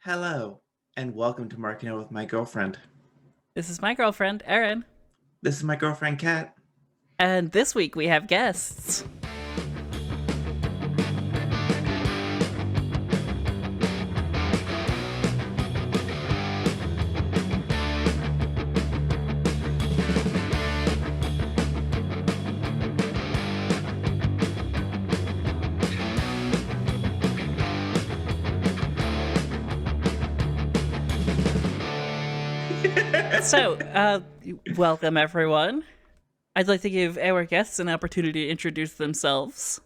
Hello, and welcome to Marking Out with My Girlfriend. This is my girlfriend, Erin. This is my girlfriend, Kat. And this week we have guests. So, welcome everyone. I'd like to give our guests an opportunity to introduce themselves.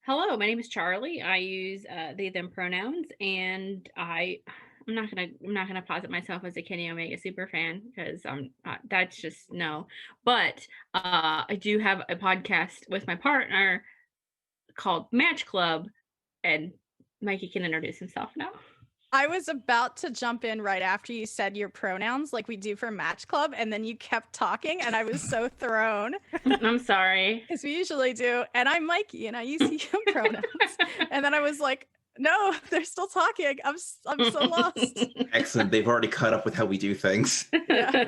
Hello, my name is Charlie. I use they them pronouns, and I'm not gonna posit myself as a Kenny Omega super fan because that's just no. But I do have a podcast with my partner called Match Club, and Mikey can introduce himself now. I was about to jump in right after you said your pronouns like we do for Match Club, and then you kept talking, and I was so thrown. I'm sorry. Because we usually do, and I'm Mikey, and I use he, him pronouns. And then I was like, no, they're still talking. I'm so lost. Excellent. They've already caught up with how we do things. Yeah.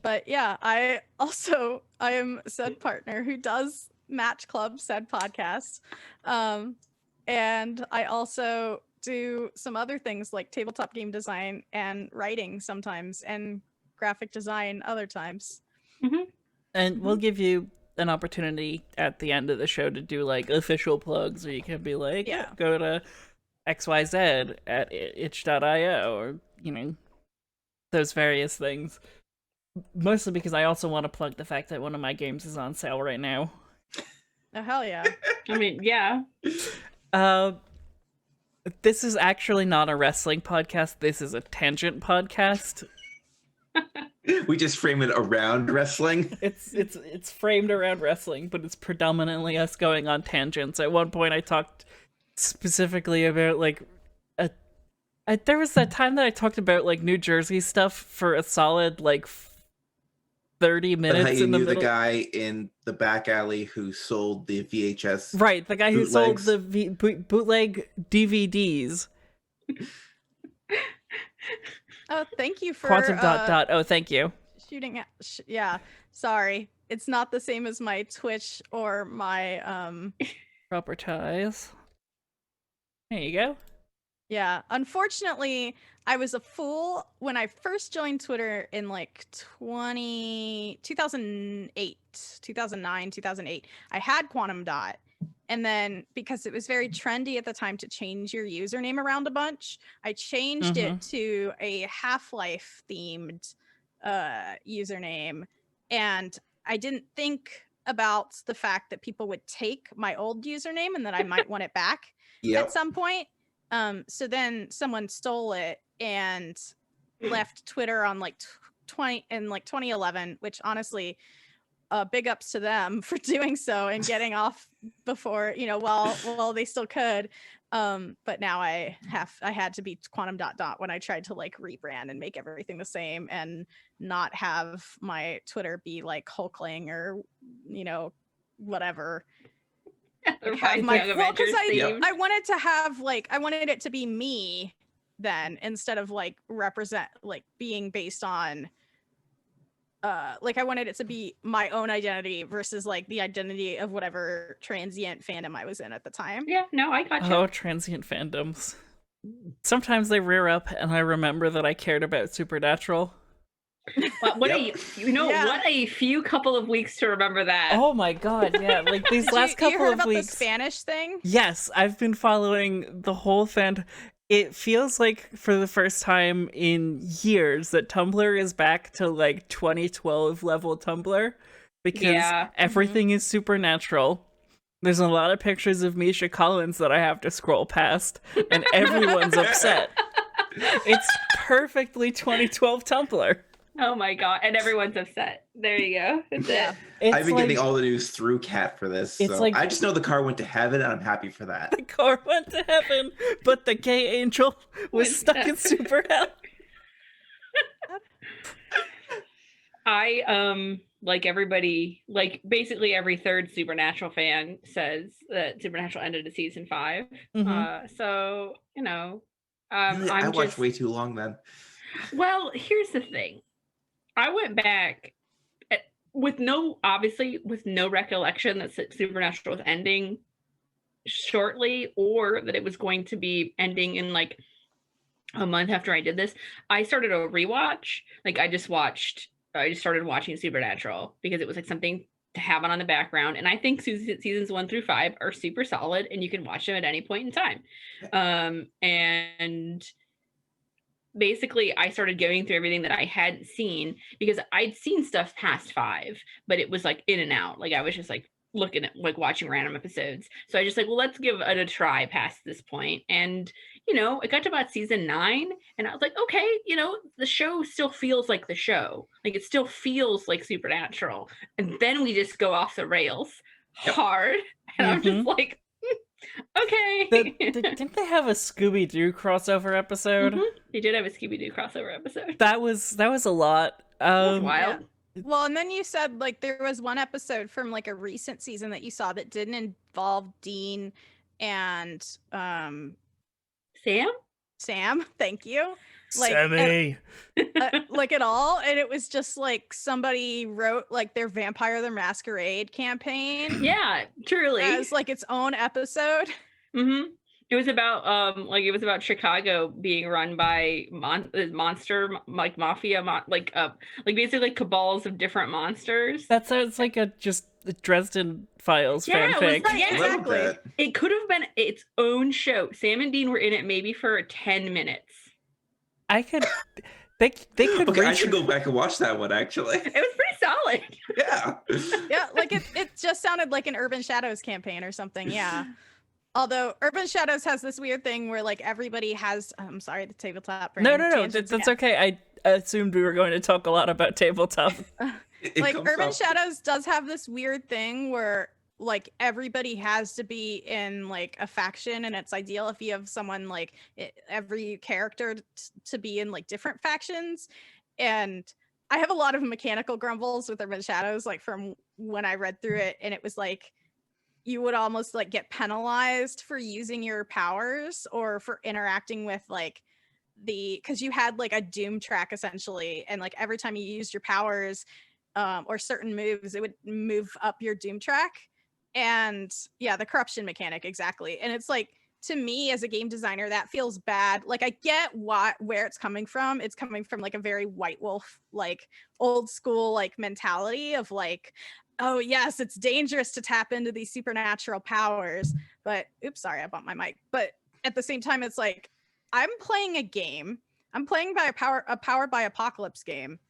But yeah, I am said partner who does Match Club said podcast. And I also do some other things like tabletop game design and writing sometimes, and graphic design other times. Mm-hmm. And we'll give you an opportunity at the end of the show to do like official plugs, or you can be like, Yeah. go to XYZ at itch.io, or, those various things. Mostly because I also want to plug the fact that one of my games is on sale right now. Oh, hell yeah. I mean, yeah. This is actually not a wrestling podcast. This is a tangent podcast. We just frame it around wrestling. It's framed around wrestling, but it's predominantly us going on tangents. At one point, I talked specifically about there was that time that I talked about like New Jersey stuff for a solid 30 minutes. How you in the knew middle. the guy in the back alley who sold the VHS. Right, the guy who sold bootlegs. the bootleg DVDs. Oh, thank you for Quantum ... Oh, thank you. shooting at yeah, sorry, it's not the same as my Twitch or my Proper ties. There you go. yeah, unfortunately I was a fool when I first joined Twitter in 2008, 2009, 2008. I had Quantum Dot, and then because it was very trendy at the time to change your username around a bunch, I changed it to a Half-Life themed username, and I didn't think about the fact that people would take my old username and that I might want it back at some point. So then someone stole it and left Twitter on 2011, which honestly, big ups to them for doing so and getting off before, while they still could. But now I had to be Quantum ... when I tried to rebrand and make everything the same and not have my Twitter be like Hulkling or, whatever. Because I wanted to have I wanted it to be me then, instead of represent being based on I wanted it to be my own identity versus the identity of whatever transient fandom I was in at the time. Yeah, no, I got you. Oh, transient fandoms. Sometimes they rear up and I remember that I cared about Supernatural. What a few couple of weeks to remember that. Oh my god, yeah, these last couple you heard of about weeks. The Spanish thing? Yes, I've been following the whole It feels like for the first time in years that Tumblr is back to 2012 level Tumblr, because everything is supernatural. There's a lot of pictures of Misha Collins that I have to scroll past, and everyone's upset. It's perfectly 2012 Tumblr. Oh my god, and everyone's upset. There you go. That's it. I've been getting all the news through Kat for this, so I just know the car went to heaven, and I'm happy for that. The car went to heaven, but the gay angel was stuck in super hell. like everybody, like basically every third Supernatural fan says that Supernatural ended at season 5. So, you know, Really? I I'm watched just way too long then. well, here's the thing. I went back with no recollection that Supernatural was ending shortly, or that it was going to be ending in like a month after I did this. I started a rewatch. Like I just started watching Supernatural because it was like something to have on the background. And I think seasons 1 through 5 are super solid and you can watch them at any point in time. And basically I started going through everything that I hadn't seen, because I'd seen stuff past 5, but it was like in and out. Like I was just like looking at like watching random episodes. So I just like, well, let's give it a try past this point. And you know, it got to about season 9 and I was like, okay, you know, the show still feels like the show. Like it still feels like Supernatural. And then we just go off the rails hard. And I'm just like, okay. Didn't they have a Scooby-Doo crossover episode? They did have a Scooby-Doo crossover episode. That was a lot. That's wild. Yeah. Well, and then you said like there was one episode from like a recent season that you saw that didn't involve Dean and Sam, thank you. Like, Sammy. Like at all, and it was just like somebody wrote like their Vampire the Masquerade campaign. Yeah, truly. As like its own episode. It was about Chicago being run by monster like mafia like basically cabals of different monsters. That sounds like a just Dresden Files fanfic. Exactly. It could have been its own show. Sam and Dean were in it maybe for 10 minutes. They could. Okay, I should go back and watch that one. Actually, it was pretty solid. Yeah, like it just sounded like an Urban Shadows campaign or something. Yeah. Although Urban Shadows has this weird thing where like everybody has, I'm sorry, the tabletop. No, that's okay. I assumed we were going to talk a lot about tabletop. Like Urban Shadows does have this weird thing where like everybody has to be in like a faction, and it's ideal if you have someone like every character to be in like different factions. And I have a lot of mechanical grumbles with Urban Shadows, like from when I read through it, and it was like you would almost like get penalized for using your powers or for interacting with like because you had like a doom track essentially, and like every time you used your powers or certain moves, it would move up your doom track. And yeah, the corruption mechanic, exactly. And it's like, to me as a game designer, that feels bad. Like I get where it's coming from. It's coming from like a very White Wolf, like old school like mentality of like, oh yes, it's dangerous to tap into these supernatural powers. But oops, sorry, I bumped my mic. But at the same time, it's like, I'm playing a game. I'm playing by a Powered by Apocalypse game.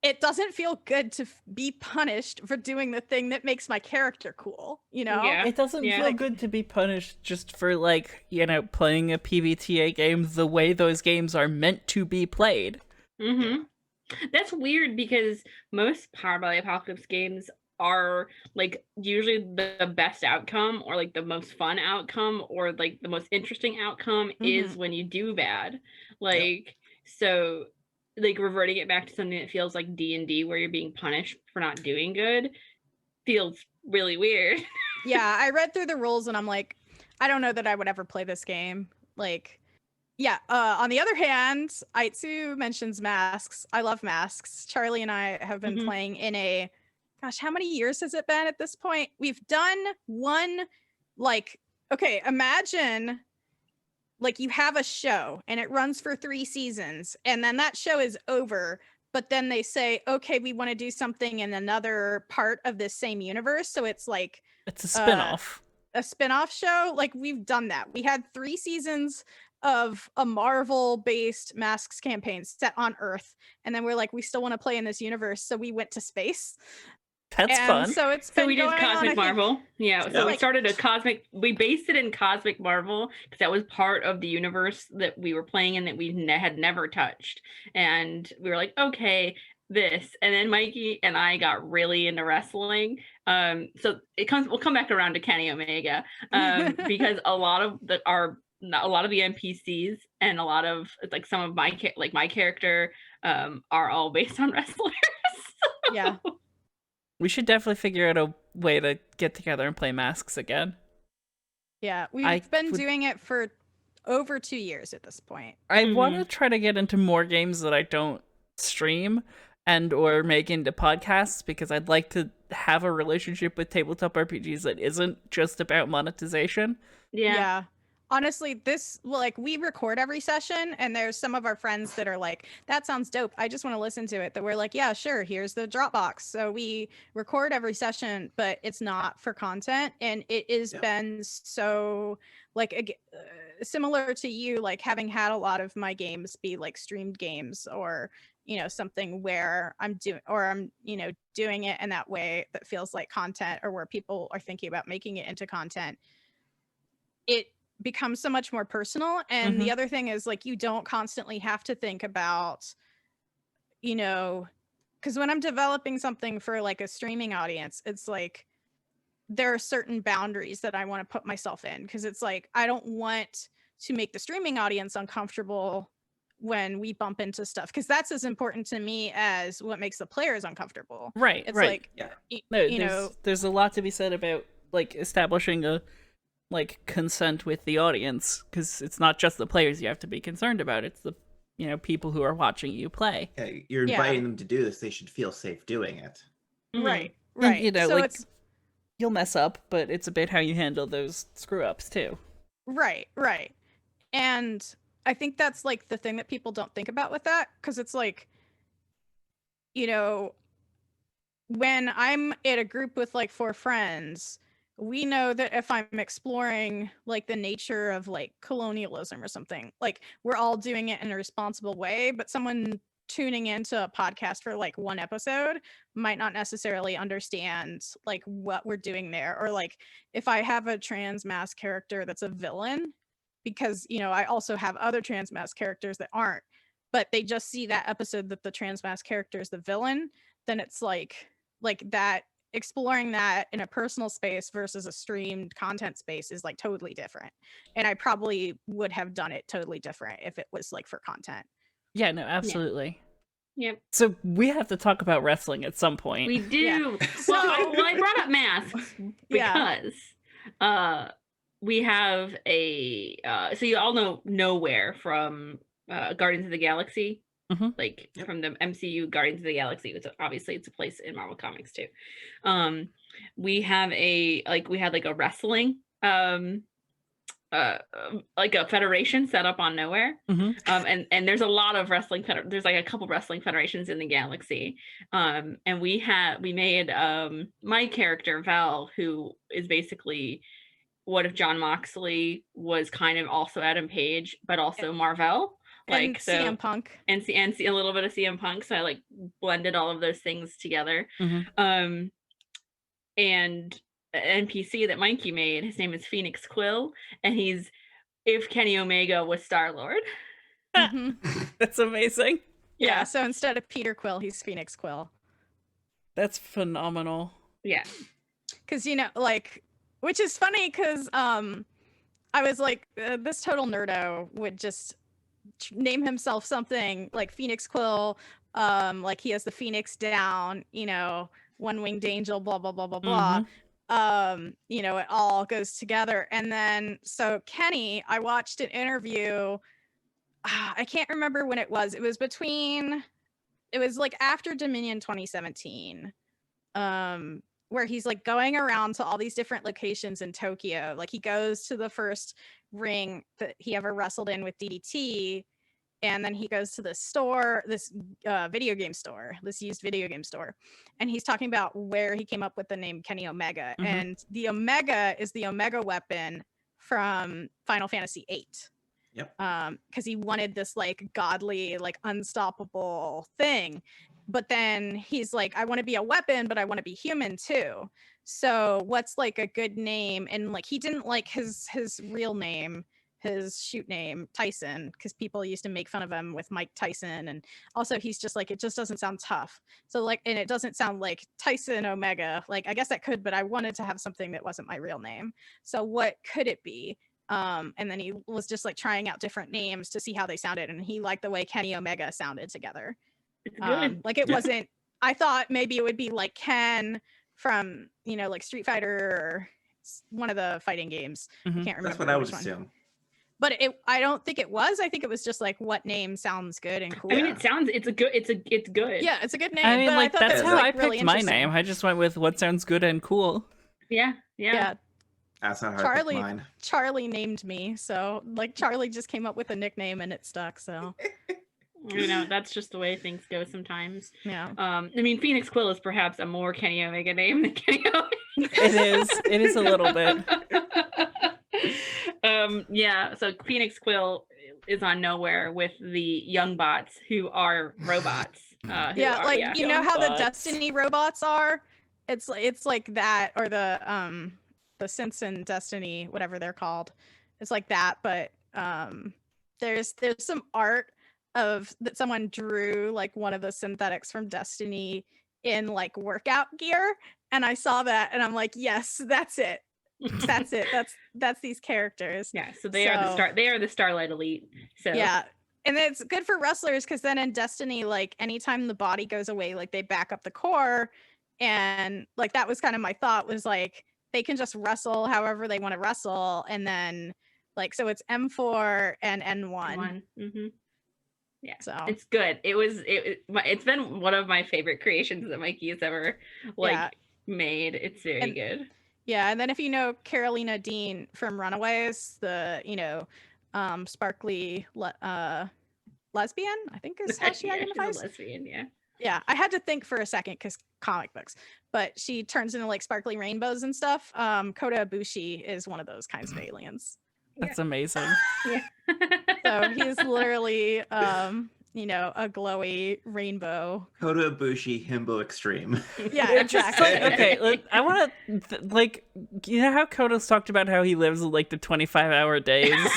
It doesn't feel good to be punished for doing the thing that makes my character cool, you know? Yeah. It doesn't feel good to be punished just for like, you know, playing a PBTA game the way those games are meant to be played. That's weird because most Powered by Apocalypse games are like usually the best outcome or like the most fun outcome or like the most interesting outcome is when you do bad. Like, so like reverting it back to something that feels like D&D where you're being punished for not doing good feels really weird. Yeah, I read through the rules and I'm like, I don't know that I would ever play this game. Like, yeah. On the other hand, Aitsu mentions masks. I love masks. Charlie and I have been playing in a, gosh, how many years has it been at this point? We've done one, like, okay, imagine like you have a show and it runs for 3 seasons and then that show is over, but then they say, okay, we want to do something in another part of this same universe. So it's like, it's a spinoff. A spinoff show. Like we've done that. We had 3 seasons of a Marvel-based Masks campaign set on Earth. And then we're like, we still want to play in this universe. So we went to space. That's fun. So we did Cosmic Marvel. So we started we based it in Cosmic Marvel because that was part of the universe that we were playing in that we had never touched. And we were like, okay, this. And then Mikey and I got really into wrestling. So we'll come back around to Kenny Omega because a lot of the NPCs and a lot of like some of my character are all based on wrestlers. Yeah. We should definitely figure out a way to get together and play Masks again. Yeah, we've been doing it for over 2 years at this point. I want to try to get into more games that I don't stream and or make into podcasts, because I'd like to have a relationship with tabletop RPGs that isn't just about monetization. Yeah. Honestly, we record every session, and there's some of our friends that are like, that sounds dope, I just want to listen to it. That we're like, yeah, sure, here's the Dropbox. So we record every session, but it's not for content. And it has been so like similar to you, like having had a lot of my games be like streamed games, or something where I'm doing it in that way that feels like content, or where people are thinking about making it into content. It becomes so much more personal. And the other thing is, like, you don't constantly have to think about, because when I'm developing something for like a streaming audience, it's like there are certain boundaries that I want to put myself in, because it's like I don't want to make the streaming audience uncomfortable when we bump into stuff, because that's as important to me as what makes the players uncomfortable. Right. It's right. like there's a lot to be said about like establishing a like consent with the audience, because it's not just the players you have to be concerned about, it's the people who are watching you play. Yeah, you're inviting them to do this, they should feel safe doing it. Right. And, so like, it's you'll mess up, but it's about how you handle those screw ups too. Right. And I think that's like the thing that people don't think about with that, because it's like, when I'm at a group with like 4 friends, we know that if I'm exploring like the nature of like colonialism or something, like we're all doing it in a responsible way, but someone tuning into a podcast for like 1 episode might not necessarily understand like what we're doing there. Or like if I have a trans mask character that's a villain, because I also have other trans mask characters that aren't, but they just see that episode that the trans mask character is the villain, then it's like that. Exploring that in a personal space versus a streamed content space is like totally different. And I probably would have done it totally different if it was like for content. Yeah, no, absolutely. Yep. So we have to talk about wrestling at some point. We do. Well, I brought up masks because we have a so you all know Nowhere from Guardians of the Galaxy. Like from the MCU Guardians of the Galaxy. It's a place in Marvel Comics too. We have we had like a wrestling like a federation set up on Nowhere. And there's a lot of wrestling there's like a couple wrestling federations in the galaxy. And we made my character Val, who is basically what if John Moxley was kind of also Adam Page but also Marvel. Like and CM Punk and a little bit of CM Punk, so I like blended all of those things together. And an NPC that Mikey made, his name is Phoenix Quill, and he's if Kenny Omega was Star-Lord. That's amazing. Yeah, so instead of Peter Quill, he's Phoenix Quill. That's phenomenal. Yeah, because like, which is funny because I was like, this total nerdo would just name himself something like Phoenix Quill, like he has the Phoenix down, one-winged angel, blah blah blah blah blah. It all goes together. And then so Kenny, I watched an interview, I can't remember when it was like after Dominion 2017, where he's like going around to all these different locations in Tokyo. Like he goes to the first ring that he ever wrestled in with DDT, and then he goes to this store, this video game store, this used video game store, and he's talking about where he came up with the name Kenny Omega. And the Omega is the Omega weapon from Final Fantasy VIII. Yep. Because he wanted this like godly, like unstoppable thing. But then he's like, I want to be a weapon, but I want to be human too. So what's like a good name? And like he didn't like his real name, his shoot name, Tyson, because people used to make fun of him with Mike Tyson. And also he's just like, it just doesn't sound tough. So like, and it doesn't sound like Tyson Omega. Like, I guess that could, but I wanted to have something that wasn't my real name. So what could it be? And then he was just like trying out different names to see how they sounded. And he liked the way Kenny Omega sounded together. It's good. Like it wasn't I thought maybe it would be like Ken from, like Street Fighter or one of the fighting games. I can't remember. That's what I would assume. But I don't think it was. I think it was just like, what name sounds good and cool. I mean, it's good. Yeah, it's a good name. I mean, but like, that's how I picked really my name. I just went with what sounds good and cool. Yeah. That's not how I picked mine. Charlie named me, so like Charlie just came up with a nickname and it stuck. So that's just the way things go sometimes. Yeah. I mean, Phoenix Quill is perhaps a more Kenny Omega name than Kenny Omega. It is a little bit. So Phoenix Quill is on Nowhere with the young bots who are robots. You know how the Destiny robots are? It's like that, or the Simpson Destiny, whatever they're called. It's like that, but there's some art of that someone drew, like one of the synthetics from Destiny in like workout gear, and I saw that and I'm like, yes, that's it. That's it. That's these characters. Yeah, so they are the Starlight Elite. So yeah. And it's good for wrestlers because then in Destiny, like anytime the body goes away, like they back up the core. And like that was kind of my thought, was like they can just wrestle however they want to wrestle. And then like, so it's M4 and N1. Mm-hmm. Yeah, so it's good. It's been one of my favorite creations that Mikey has ever made. It's very good. Yeah, and then if you know Carolina Dean from Runaways, the sparkly lesbian, I think is how she identifies. She's a lesbian, yeah. Yeah, I had to think for a second because comic books, but she turns into like sparkly rainbows and stuff. Kota Ibushi is one of those kinds of aliens. That's amazing. Yeah. So he's literally, a glowy rainbow. Kota Ibushi, Himbo Extreme. Yeah, exactly. Okay, I want to, you know how Kota's talked about how he lives like the 25-hour days?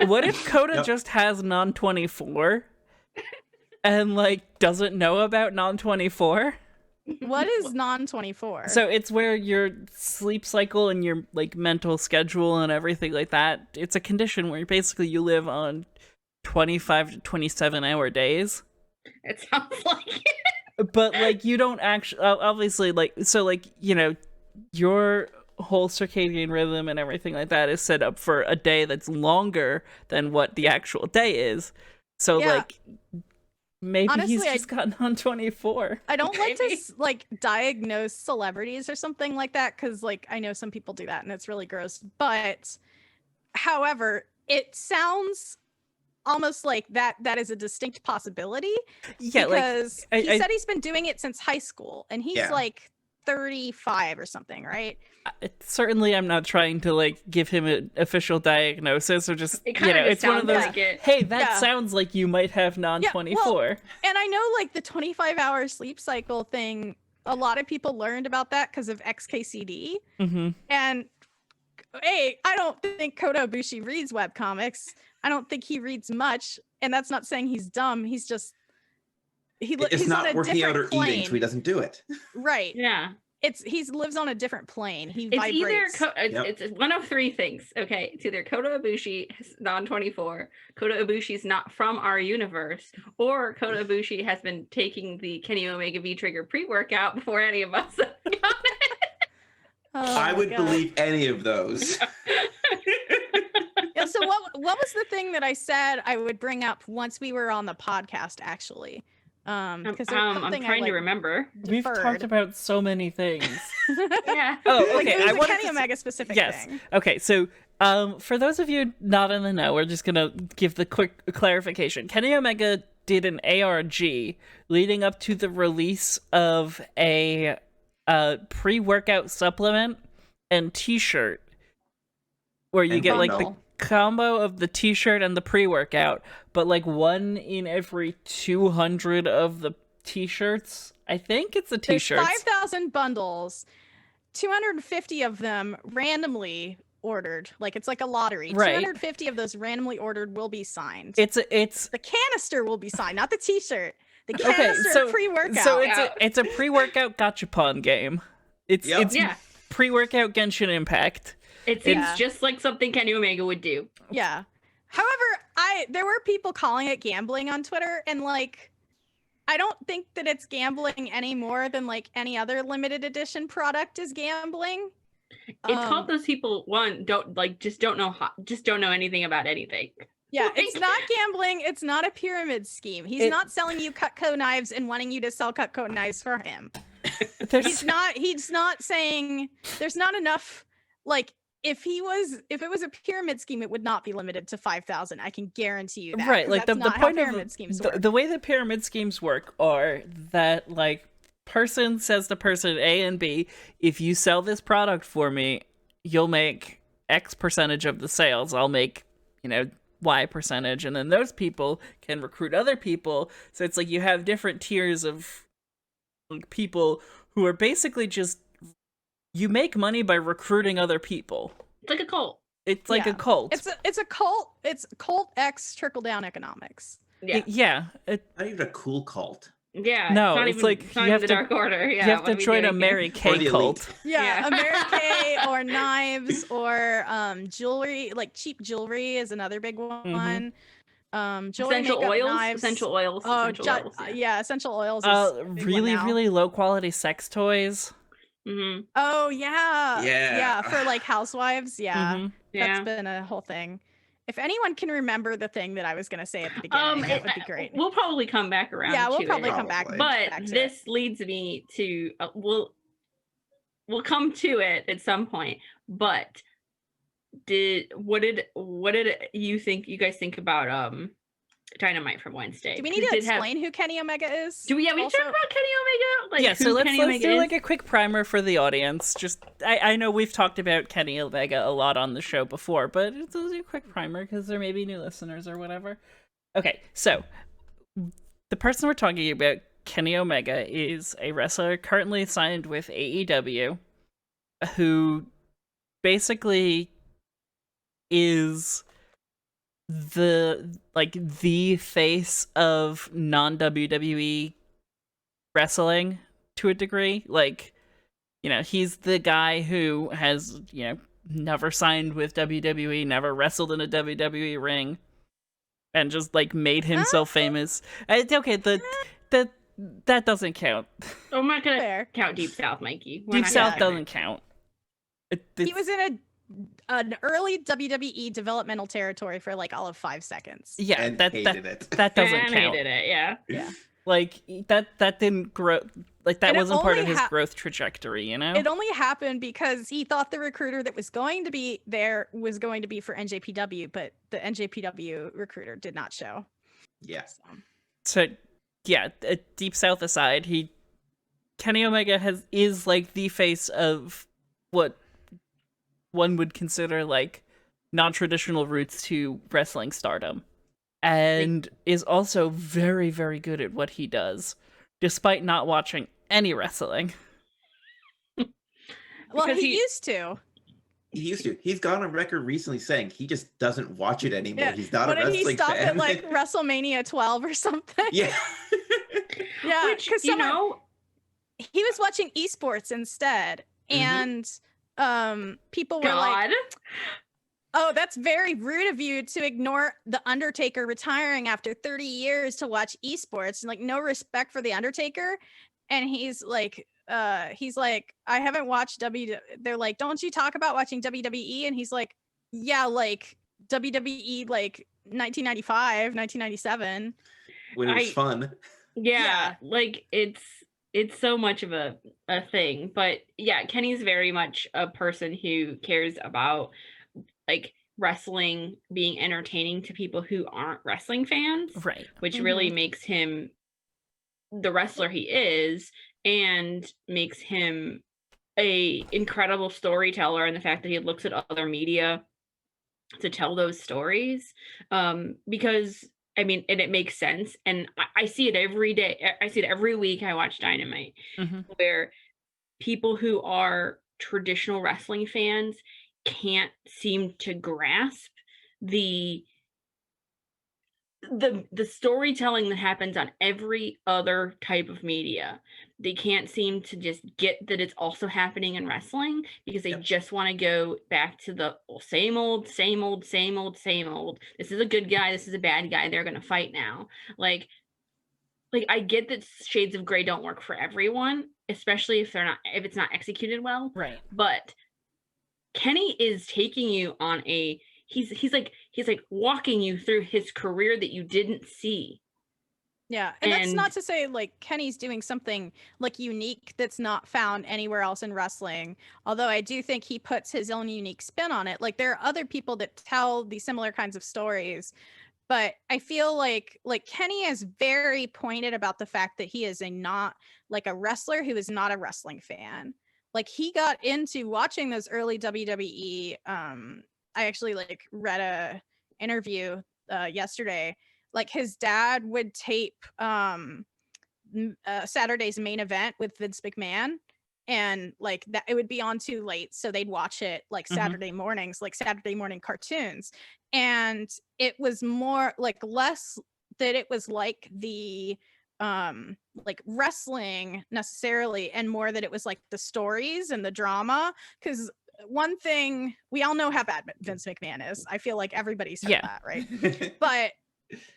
What if Kota just has non-24 and like doesn't know about non-24? What is non-24? So it's where your sleep cycle and your like mental schedule and everything like that, it's a condition where basically you live on 25 to 27 hour days. It sounds like it. But like you don't actually, obviously, like, so like, your whole circadian rhythm and everything like that is set up for a day that's longer than what the actual day is. So like maybe honestly, he's just gotten on 24. I don't like to like diagnose celebrities or something like that, because like I know some people do that and it's really gross. But however, it sounds almost like that is a distinct possibility. Yeah, because he said he's been doing it since high school, and he's like 35 or something, right? Certainly I'm not trying to like give him an official diagnosis, or just it's one of those like hey, that sounds like you might have non-24. Well, and I know like the 25-hour sleep cycle thing, a lot of people learned about that because of XKCD. And hey, I don't think Kota Ibushi reads webcomics. I don't think he reads much, and that's not saying he's dumb. He's just he's not working out or eating, so he doesn't do it. Right. Yeah. He lives on a different plane. He it's vibrates. It's one of three things. Okay, it's either Kota Ibushi is non-24, Kota Ibushi's not from our universe, or Kota Ibushi has been taking the Kenny Omega V-Trigger pre-workout before any of us have got it. I would believe any of those. So what was the thing that I said I would bring up once we were on the podcast, actually? I'm trying to remember. We've talked about so many things. Yeah. Oh, okay. It was a Kenny Omega specific thing. Okay, so for those of you not in the know, we're just gonna give the quick clarification. Kenny Omega did an ARG leading up to the release of a pre-workout supplement and t-shirt, where you get like the combo of the t-shirt and the pre-workout, but like one in every 200 of the t-shirts. I think it's the t-shirts. There's 5,000 bundles, 250 of them randomly ordered. Like it's like a lottery. Right. 250 of those randomly ordered will be signed. It's the canister will be signed, not the t-shirt. The canister pre-workout. So it's a pre-workout gachapon game. It's pre-workout Genshin Impact. It seems just like something Kenny Omega would do. Yeah. However, there were people calling it gambling on Twitter, and like I don't think that it's gambling any more than like any other limited edition product is gambling. It's called those people just don't know anything about anything. Yeah, it's not gambling. It's not a pyramid scheme. He's not selling you Cutco knives and wanting you to sell Cutco knives for him. He's not saying there's not enough. Like if it was a pyramid scheme, it would not be limited to 5,000. I can guarantee you that. Right, like the point pyramid of schemes work. The way that pyramid schemes work are that like person says to person A and B, if you sell this product for me, you'll make X percentage of the sales. I'll make, Y percentage, and then those people can recruit other people. So it's like you have different tiers of like people who are basically just, you make money by recruiting other people. It's like a cult. It's like a cult. It's a cult. It's cult X trickle down economics. Yeah. Not even a cool cult. Yeah. No, it's like you have the Dark Order. Yeah, you have to join a Mary Kay cult. Yeah, a Mary Kay or knives or jewelry, like cheap jewelry is another big one. Jewelry, essential oils, knives. Essential oils. Yeah, essential oils. Really low quality sex toys. Mm-hmm. Oh yeah, for like housewives. Yeah, that's been a whole thing. If anyone can remember the thing that I was going to say at the beginning, that would be great. We'll probably come back around. Yeah, we'll probably come back. But this leads me to we'll come to it at some point. But what did you guys think about Dynamite from Wednesday? Do we need to explain who Kenny Omega is? Do we? Yeah, we talk about Kenny Omega. Like, so let's do like a quick primer for the audience. Just I know we've talked about Kenny Omega a lot on the show before, but let's do a quick primer because there may be new listeners or whatever. Okay, so the person we're talking about, Kenny Omega, is a wrestler currently signed with AEW, who basically is the face of non-WWE wrestling to a degree. Like, he's the guy who has, never signed with WWE, never wrestled in a WWE ring, and just like made himself famous. Okay, that doesn't count. I'm not gonna count Deep South, Mikey. Deep South doesn't count. He was in an early WWE developmental territory for like all of 5 seconds. Yeah, and that doesn't count. Hated it, yeah. Like that didn't grow. Like that wasn't part of his growth trajectory, It only happened because he thought the recruiter that was going to be there was going to be for NJPW, but the NJPW recruiter did not show. Yeah. So yeah, Deep South aside, Kenny Omega is like the face of what one would consider like non-traditional roots to wrestling stardom, and is also very, very good at what he does, despite not watching any wrestling. Well, he used to. He used to. He's gone on record recently saying he just doesn't watch it anymore. Yeah. He's not a wrestling fan. He stopped at like WrestleMania 12 or something. Yeah. Yeah, because he was watching esports instead, and people were like, "Oh, that's very rude of you to ignore the Undertaker retiring after 30 years to watch esports, and like no respect for the Undertaker." And he's like, I haven't watched They're like, "Don't you talk about watching WWE?" And he's like, "Yeah, like WWE, like 1995, 1997, when it was fun." Yeah, like it's so much of a thing. But yeah, Kenny's very much a person who cares about like wrestling being entertaining to people who aren't wrestling fans, right? Which really makes him the wrestler he is, and makes him a incredible storyteller, and the fact that he looks at other media to tell those stories, because I mean, and it makes sense, and I see it every day. I see it every week. I watch Dynamite, where people who are traditional wrestling fans can't seem to grasp the storytelling that happens on every other type of media. They can't seem to just get that it's also happening in wrestling, because they just want to go back to the same old. This is a good guy, this is a bad guy, they're going to fight now. Like, like, I get that shades of gray don't work for everyone, especially if it's not executed well. Right. But Kenny is taking you on he's like walking you through his career that you didn't see. Yeah, and that's not to say like Kenny's doing something like unique that's not found anywhere else in wrestling. Although I do think he puts his own unique spin on it. Like there are other people that tell these similar kinds of stories, but I feel like Kenny is very pointed about the fact that he is not like a wrestler who is not a wrestling fan. Like he got into watching those early WWE. I actually like read a interview yesterday. Like his dad would tape Saturday's Main Event with Vince McMahon, and like that it would be on too late, so they'd watch it like Saturday mornings, like Saturday morning cartoons. And it was more like less that it was like the like wrestling necessarily, and more that it was like the stories and the drama. Because one thing, we all know how bad Vince McMahon is. I feel like everybody's heard that, right? But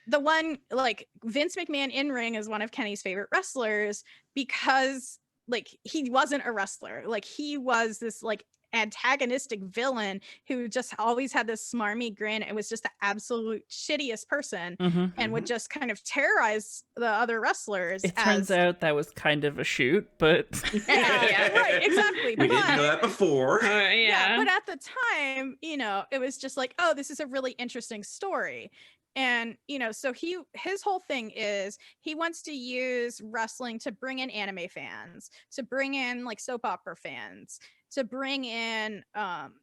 the one, like Vince McMahon in ring is one of Kenny's favorite wrestlers because like he wasn't a wrestler. Like he was this like antagonistic villain who just always had this smarmy grin and was just the absolute shittiest person and would just kind of terrorize the other wrestlers. It turns out that was kind of a shoot, but right, exactly. We didn't know that before. Yeah, but at the time, you know, it was just like, oh, this is a really interesting story. And, you know, so his whole thing is he wants to use wrestling to bring in anime fans, to bring in like soap opera fans, to bring in,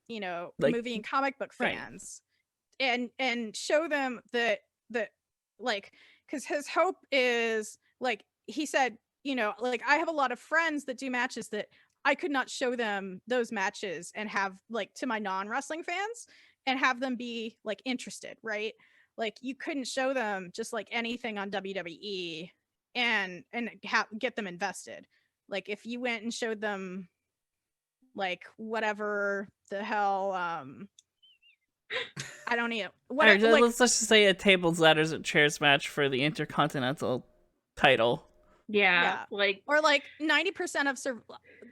you know, like, movie and comic book fans, and show them that like, because his hope is like, he said, you know, like I have a lot of friends that do matches that I could not show them those matches and have like to my non-wrestling fans and have them be like interested, right? Like you couldn't show them just like anything on WWE and get them invested. Like if you went and showed them like whatever the hell, I don't know. Whatever, like, let's just say a tables, ladders, and chairs match for the Intercontinental title. Yeah. Like, or like 90% of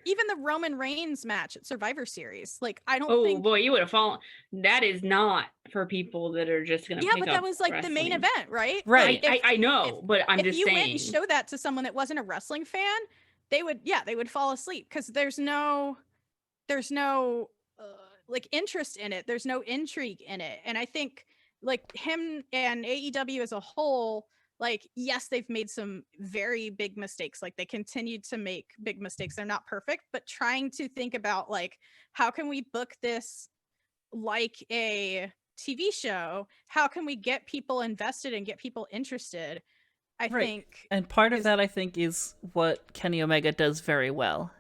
even the Roman Reigns match at Survivor Series. Like I don't think. Oh boy, you would have fallen. That is not for people that are just gonna. Yeah, but that was like wrestling. The main event, right? Right. Like, I know, but I'm just saying. If you went and show that to someone that wasn't a wrestling fan, they would fall asleep because there's no like interest in it. There's no intrigue in it, and I think like him and AEW as a whole. Like, yes, they've made some very big mistakes. Like they continue to make big mistakes. They're not perfect, but trying to think about like, how can we book this like a TV show? How can we get people invested and get people interested? I think. And part of that, I think, is what Kenny Omega does very well.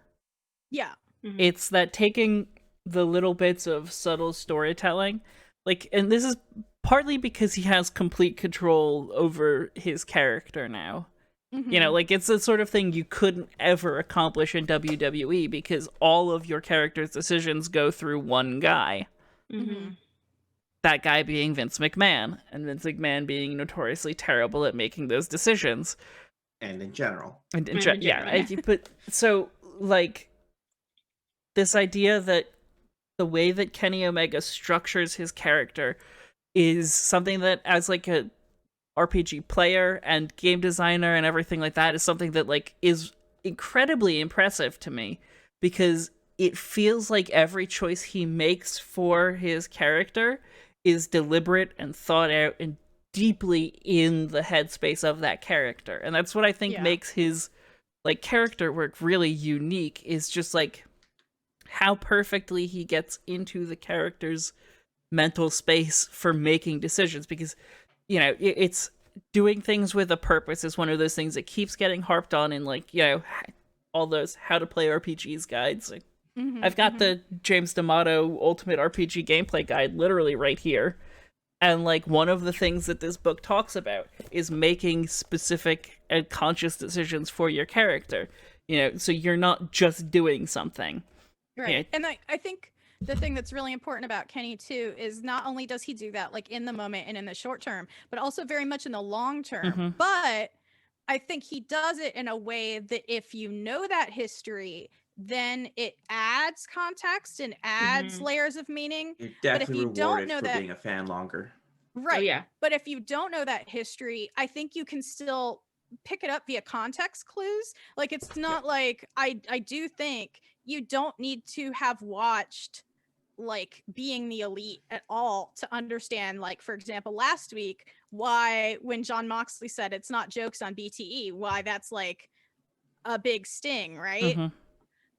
Yeah. It's that taking the little bits of subtle storytelling, like, and this is partly because he has complete control over his character now. You know, like it's the sort of thing you couldn't ever accomplish in WWE because all of your character's decisions go through one guy. That guy being Vince McMahon, and Vince McMahon being notoriously terrible at making those decisions. And in general. But so like this idea that the way that Kenny Omega structures his character is something that, as like a RPG player and game designer and everything like that, is something that like is incredibly impressive to me because it feels like every choice he makes for his character is deliberate and thought out and deeply in the headspace of that character. And that's what I think makes his like character work really unique, is just like how perfectly he gets into the character's mental space for making decisions. Because, you know, it's doing things with a purpose is one of those things that keeps getting harped on in, like, you know, all those how to play RPGs guides. Like, I've got the James D'Amato Ultimate RPG Gameplay Guide literally right here. And, like, one of the things that this book talks about is making specific and conscious decisions for your character. You know, so you're not just doing something. Right. You know? And I think the thing that's really important about Kenny too is not only does he do that like in the moment and in the short term, but also very much in the long term. But I think he does it in a way that if you know that history, then it adds context and adds layers of meaning. You're But if definitely you don't rewarded know for that, being a fan longer. right? Oh, yeah. But if you don't know that history, I think you can still pick it up via context clues. Like, it's not like I do think you don't need to have watched like Being the Elite at all to understand, like, for example, last week, why when John Moxley said it's not jokes on BTE, why that's like a big sting, right?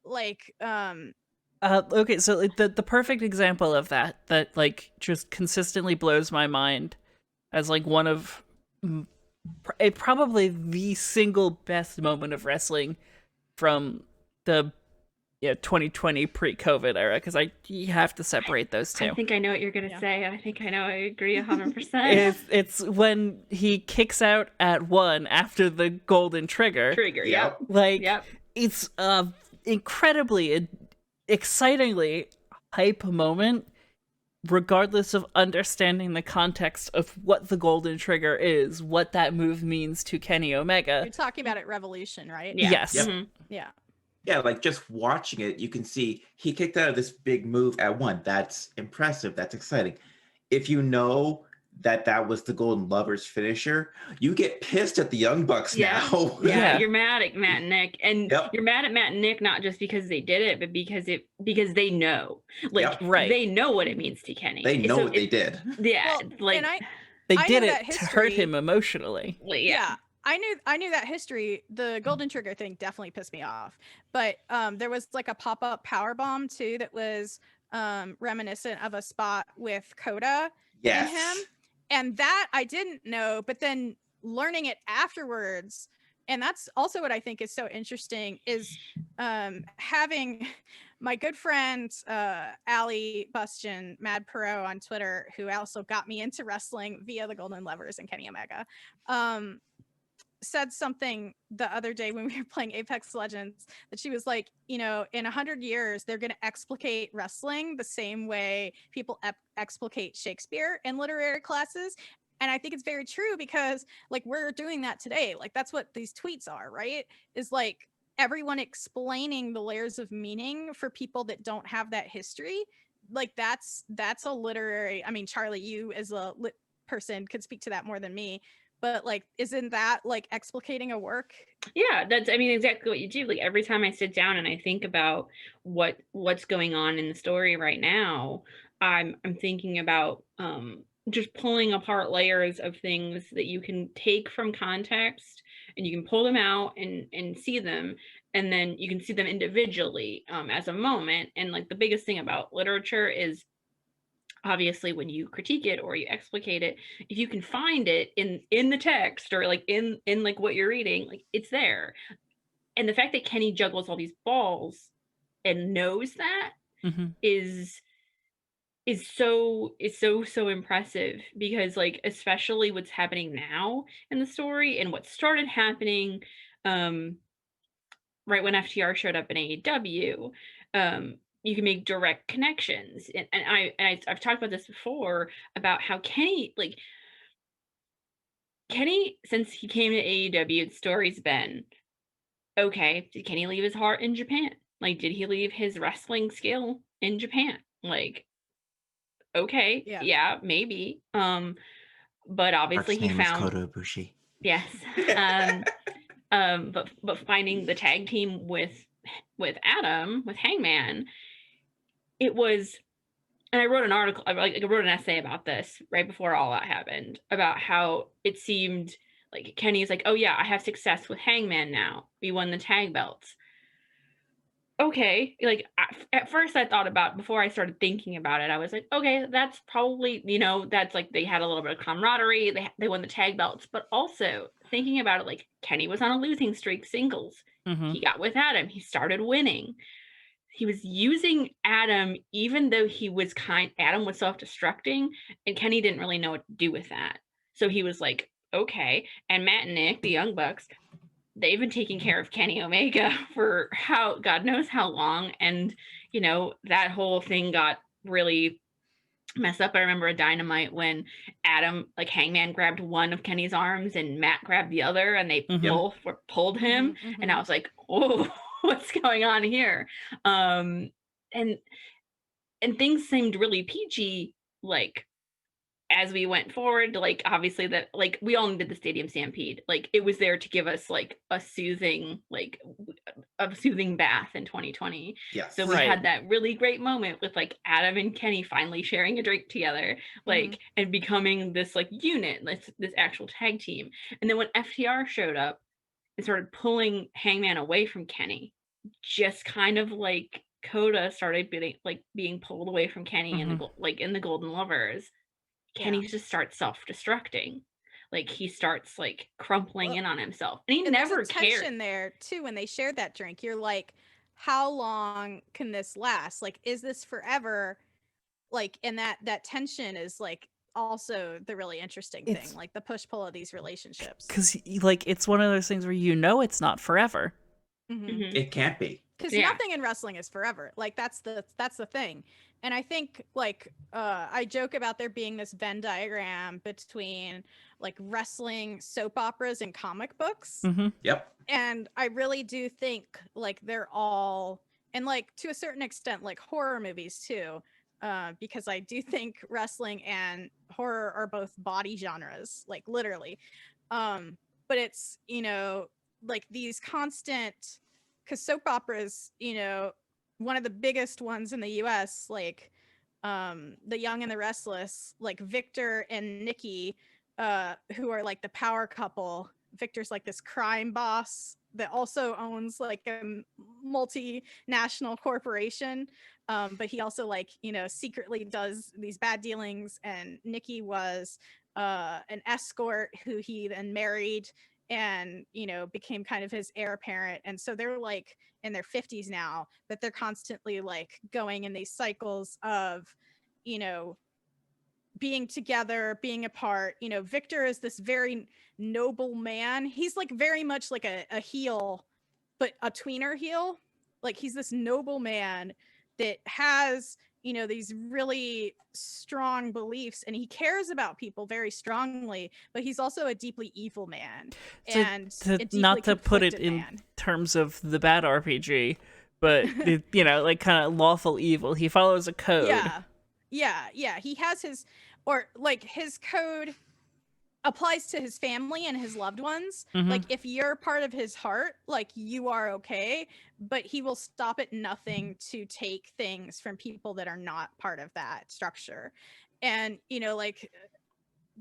Like, okay, so like, the perfect example of that like just consistently blows my mind as like one of probably the single best moment of wrestling from the 2020 pre-COVID era, because you have to separate those two. I think I know what you're gonna say. I think I know. I agree 100%. It's when he kicks out at 1 after the golden trigger. Yep. Like, it's incredibly excitingly hype moment, regardless of understanding the context of what the golden trigger is, what that move means to Kenny Omega. you're talking about at Revolution, right? Yeah. Yes. Yeah. Yeah, like just watching it, you can see he kicked out of this big move at 1. That's impressive. That's exciting. If you know that was the Golden Lovers finisher, you get pissed at the Young Bucks now. Yeah, you're mad at Matt and Nick, and you're mad at Matt and Nick not just because they did it, but because they know, like, they know what it means to Kenny. They know what they did. Yeah, well, like they did it to hurt him emotionally. Yeah. I knew that history. The Golden Trigger thing definitely pissed me off. But there was like a pop-up power bomb too that was reminiscent of a spot with Coda and him. And that I didn't know, but then learning it afterwards, and that's also what I think is so interesting, is having my good friend Allie Bustion, Mad Perot on Twitter, who also got me into wrestling via the Golden Lovers and Kenny Omega, said something the other day when we were playing Apex Legends, that she was like, in 100 years, they're going to explicate wrestling the same way people explicate Shakespeare in literary classes. And I think it's very true, because like we're doing that today. Like that's what these tweets are, right? Is like everyone explaining the layers of meaning for people that don't have that history. Like that's a literary, I mean, Charlie, you as a lit person could speak to that more than me. But like, isn't that like explicating a work? Yeah, that's, I mean, exactly what you do. Like every time I sit down and I think about what's going on in the story right now, I'm thinking about just pulling apart layers of things that you can take from context, and you can pull them out and see them, and then you can see them individually as a moment. And like the biggest thing about literature is, obviously, when you critique it or you explicate it, if you can find it in the text, or like in like what you're reading, like it's there. And the fact that Kenny juggles all these balls and knows that is so impressive, because like, especially what's happening now in the story and what started happening right when FTR showed up in AEW, you can make direct connections. And I've talked about this before, about how Kenny, since he came to AEW, the story's been, okay, did Kenny leave his heart in Japan? Like, did he leave his wrestling skill in Japan? Like, okay, yeah, maybe. But obviously he found Kota Ibushi. Yes. But finding the tag team with Adam, with Hangman, it was, and I wrote an article, I wrote an essay about this right before all that happened, about how it seemed like Kenny's like, oh yeah, I have success with Hangman now. We won the tag belts. Okay, like at first I thought about, before I started thinking about it, I was like, okay, that's probably, that's like they had a little bit of camaraderie, they won the tag belts. But also thinking about it, like Kenny was on a losing streak singles. He got with Adam, he started winning. He was using Adam, even though Adam was self-destructing, and Kenny didn't really know what to do with that. So he was like, okay. And Matt and Nick, the Young Bucks, they've been taking care of Kenny Omega for God knows how long. And, that whole thing got really mess up. I remember a Dynamite when Adam, like Hangman, grabbed one of Kenny's arms and Matt grabbed the other, and they both pulled him. And I was like, oh, what's going on here? And things seemed really peachy, like, as we went forward. Like, obviously that, like, we all needed the Stadium Stampede. Like, it was there to give us like a soothing bath in 2020. Yes. So we had that really great moment with like Adam and Kenny finally sharing a drink together, like, and becoming this like unit, this actual tag team. And then when FTR showed up and started pulling Hangman away from Kenny, just kind of like Coda started being pulled away from Kenny in the Golden Lovers. Kenny just starts self-destructing. Like, he starts like crumpling in on himself, and he never cared. Tension there too when they shared that drink. You're like, how long can this last? Like, is this forever? Like, and that tension is like also the really interesting thing, like the push-pull of these relationships. Because like it's one of those things where it's not forever. It can't be. Because nothing in wrestling is forever. Like, that's the thing. And I think, like, I joke about there being this Venn diagram between like wrestling, soap operas, and comic books. Yep. And I really do think like they're all, and like to a certain extent, like horror movies too, because I do think wrestling and horror are both body genres, like literally. But it's, you know, like these constant, because soap operas, you know, one of the biggest ones in the US, like The Young and the Restless, like Victor and Nikki, who are like the power couple. Victor's like this crime boss that also owns like a multinational corporation, but he also, like, you know, secretly does these bad dealings. And Nikki was an escort who he then married and, you know, became kind of his heir apparent. And so they're like in their 50s now, but they're constantly like going in these cycles of, you know, being together, being apart. You know, Victor is this very noble man. He's like very much like a heel, but a tweener heel. Like, he's this noble man that has, you know, these really strong beliefs, and he cares about people very strongly, but he's also a deeply evil man. And not to put it in terms of the bad RPG, but you know, like kind of lawful evil. He follows a code. Yeah. He has his, or like his code applies to his family and his loved ones. Like, if you're part of his heart, like, you are okay, but he will stop at nothing to take things from people that are not part of that structure. And, you know, like,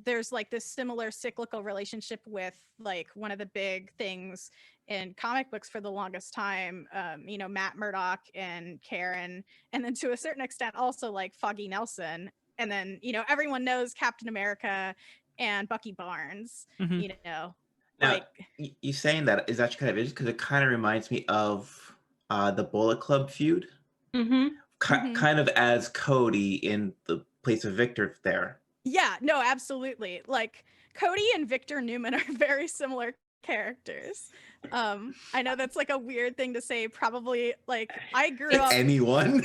there's like this similar cyclical relationship with like one of the big things in comic books for the longest time, you know, Matt Murdock and Karen, and then to a certain extent also like Foggy Nelson. And then, you know, everyone knows Captain America and Bucky Barnes, you know. Now, like, you saying that is actually kind of interesting, because it kind of reminds me of the Bullet Club feud. Kind of as Cody in the place of Victor there. Yeah, no, absolutely. Like, Cody and Victor Newman are very similar characters. I know that's like a weird thing to say. Probably, like, I grew up. Anyone?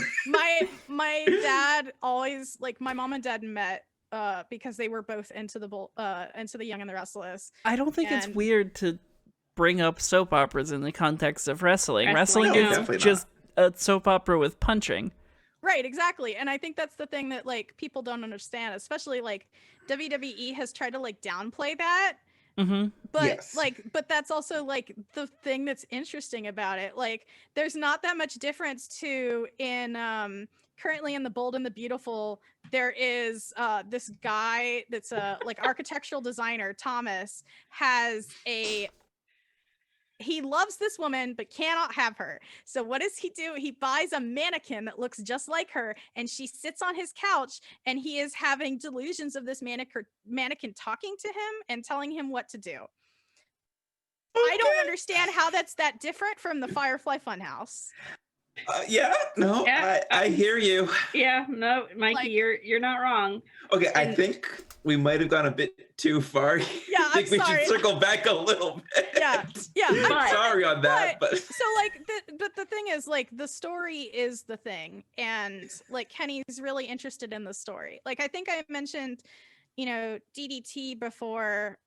my dad always, like, my mom and dad met because they were both into the Young and the Restless. I don't think it's weird to bring up soap operas in the context of wrestling. Wrestling is just a soap opera with punching. Right, exactly. And I think that's the thing that like people don't understand, especially like WWE has tried to like downplay that. But but that's also like the thing that's interesting about it. Like, there's not that much difference to in currently in The Bold and the Beautiful. There is this guy that's a like architectural designer, Thomas, he loves this woman but cannot have her. So what does he do? He buys a mannequin that looks just like her, and she sits on his couch, and he is having delusions of this mannequin talking to him and telling him what to do. I don't understand how that's that different from the Firefly Funhouse. I hear you. Yeah, no, Mikey, like, you're not wrong. Okay, I think we might have gone a bit too far. Yeah, think we sorry. should circle back a little bit. Yeah. I'm sorry on that, but so like the thing is, like, the story is the thing, and like Kenny's really interested in the story. Like, I think I mentioned, DDT before.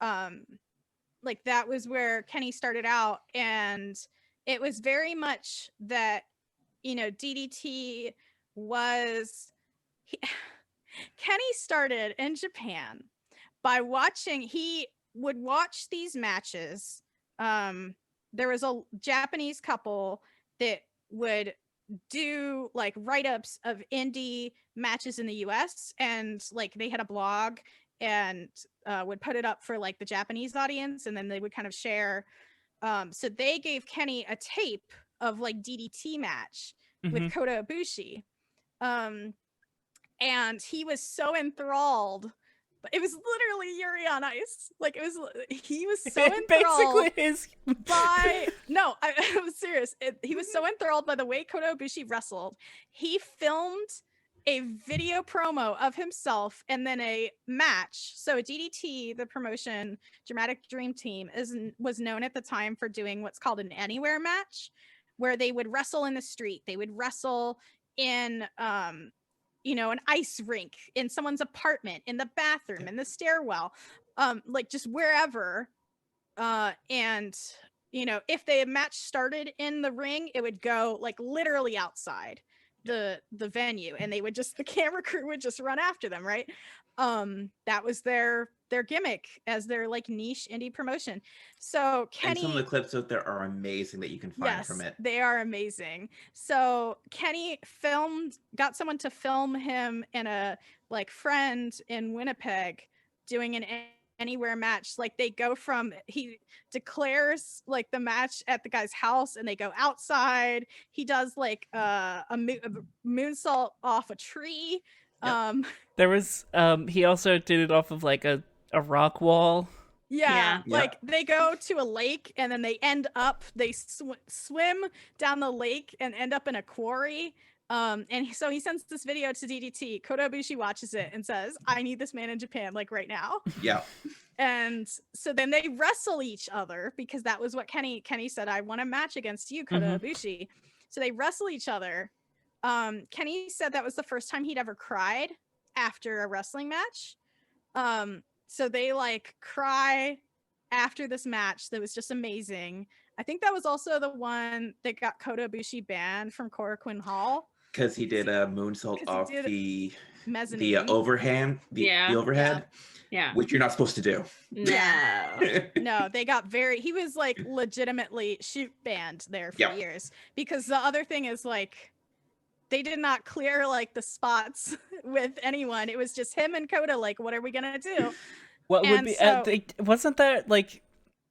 Like, that was where Kenny started out, and it was very much that, DDT was Kenny started in Japan by watching. He would watch these matches. There was a Japanese couple that would do like write-ups of indie matches in the US, and like they had a blog and would put it up for like the Japanese audience, and then they would kind of share. So they gave Kenny a tape of like DDT match with Kota Ibushi. And he was so enthralled. But it was literally Yuri on Ice. Like, he was so enthralled. Basically No, I was serious. He was so enthralled by the way Kota Ibushi wrestled. He filmed a video promo of himself and then a match. So DDT, the promotion, Dramatic Dream Team, was known at the time for doing what's called an anywhere match, where they would wrestle in the street. They would wrestle in an ice rink, in someone's apartment, in the bathroom, in the stairwell, like just wherever. And if the match started in the ring, it would go like literally outside the venue, and the camera crew would just run after them, right? That was their gimmick as their like niche indie promotion. So Kenny, and some of the clips out there are amazing that you can find from it. They are amazing. So Kenny got someone to film him and a like friend in Winnipeg doing an anywhere match. Like, they go from, he declares like the match at the guy's house, and they go outside. He does like a moonsault off a tree. Yep. There was he also did it off of like a rock wall. Yeah, like they go to a lake, and then they swim down the lake and end up in a quarry. And so he sends this video to DDT. Kota Ibushi watches it and says, "I need this man in Japan, like right now." Yeah. And so then they wrestle each other, because that was what Kenny said, "I want a match against you, Kota Ibushi." So they wrestle each other. Kenny said that was the first time he'd ever cried after a wrestling match. So they like cry after this match. That was just amazing. I think that was also the one that got Kota Ibushi banned from Korakuen Hall, because he did a moonsault off the mezzanine, the overhead, which you're not supposed to do. No, they got he was like legitimately shoot banned there for years, because the other thing is like, they did not clear like the spots with anyone. It was just him and Kota. Like, what are we gonna do? What would be? Wasn't that like?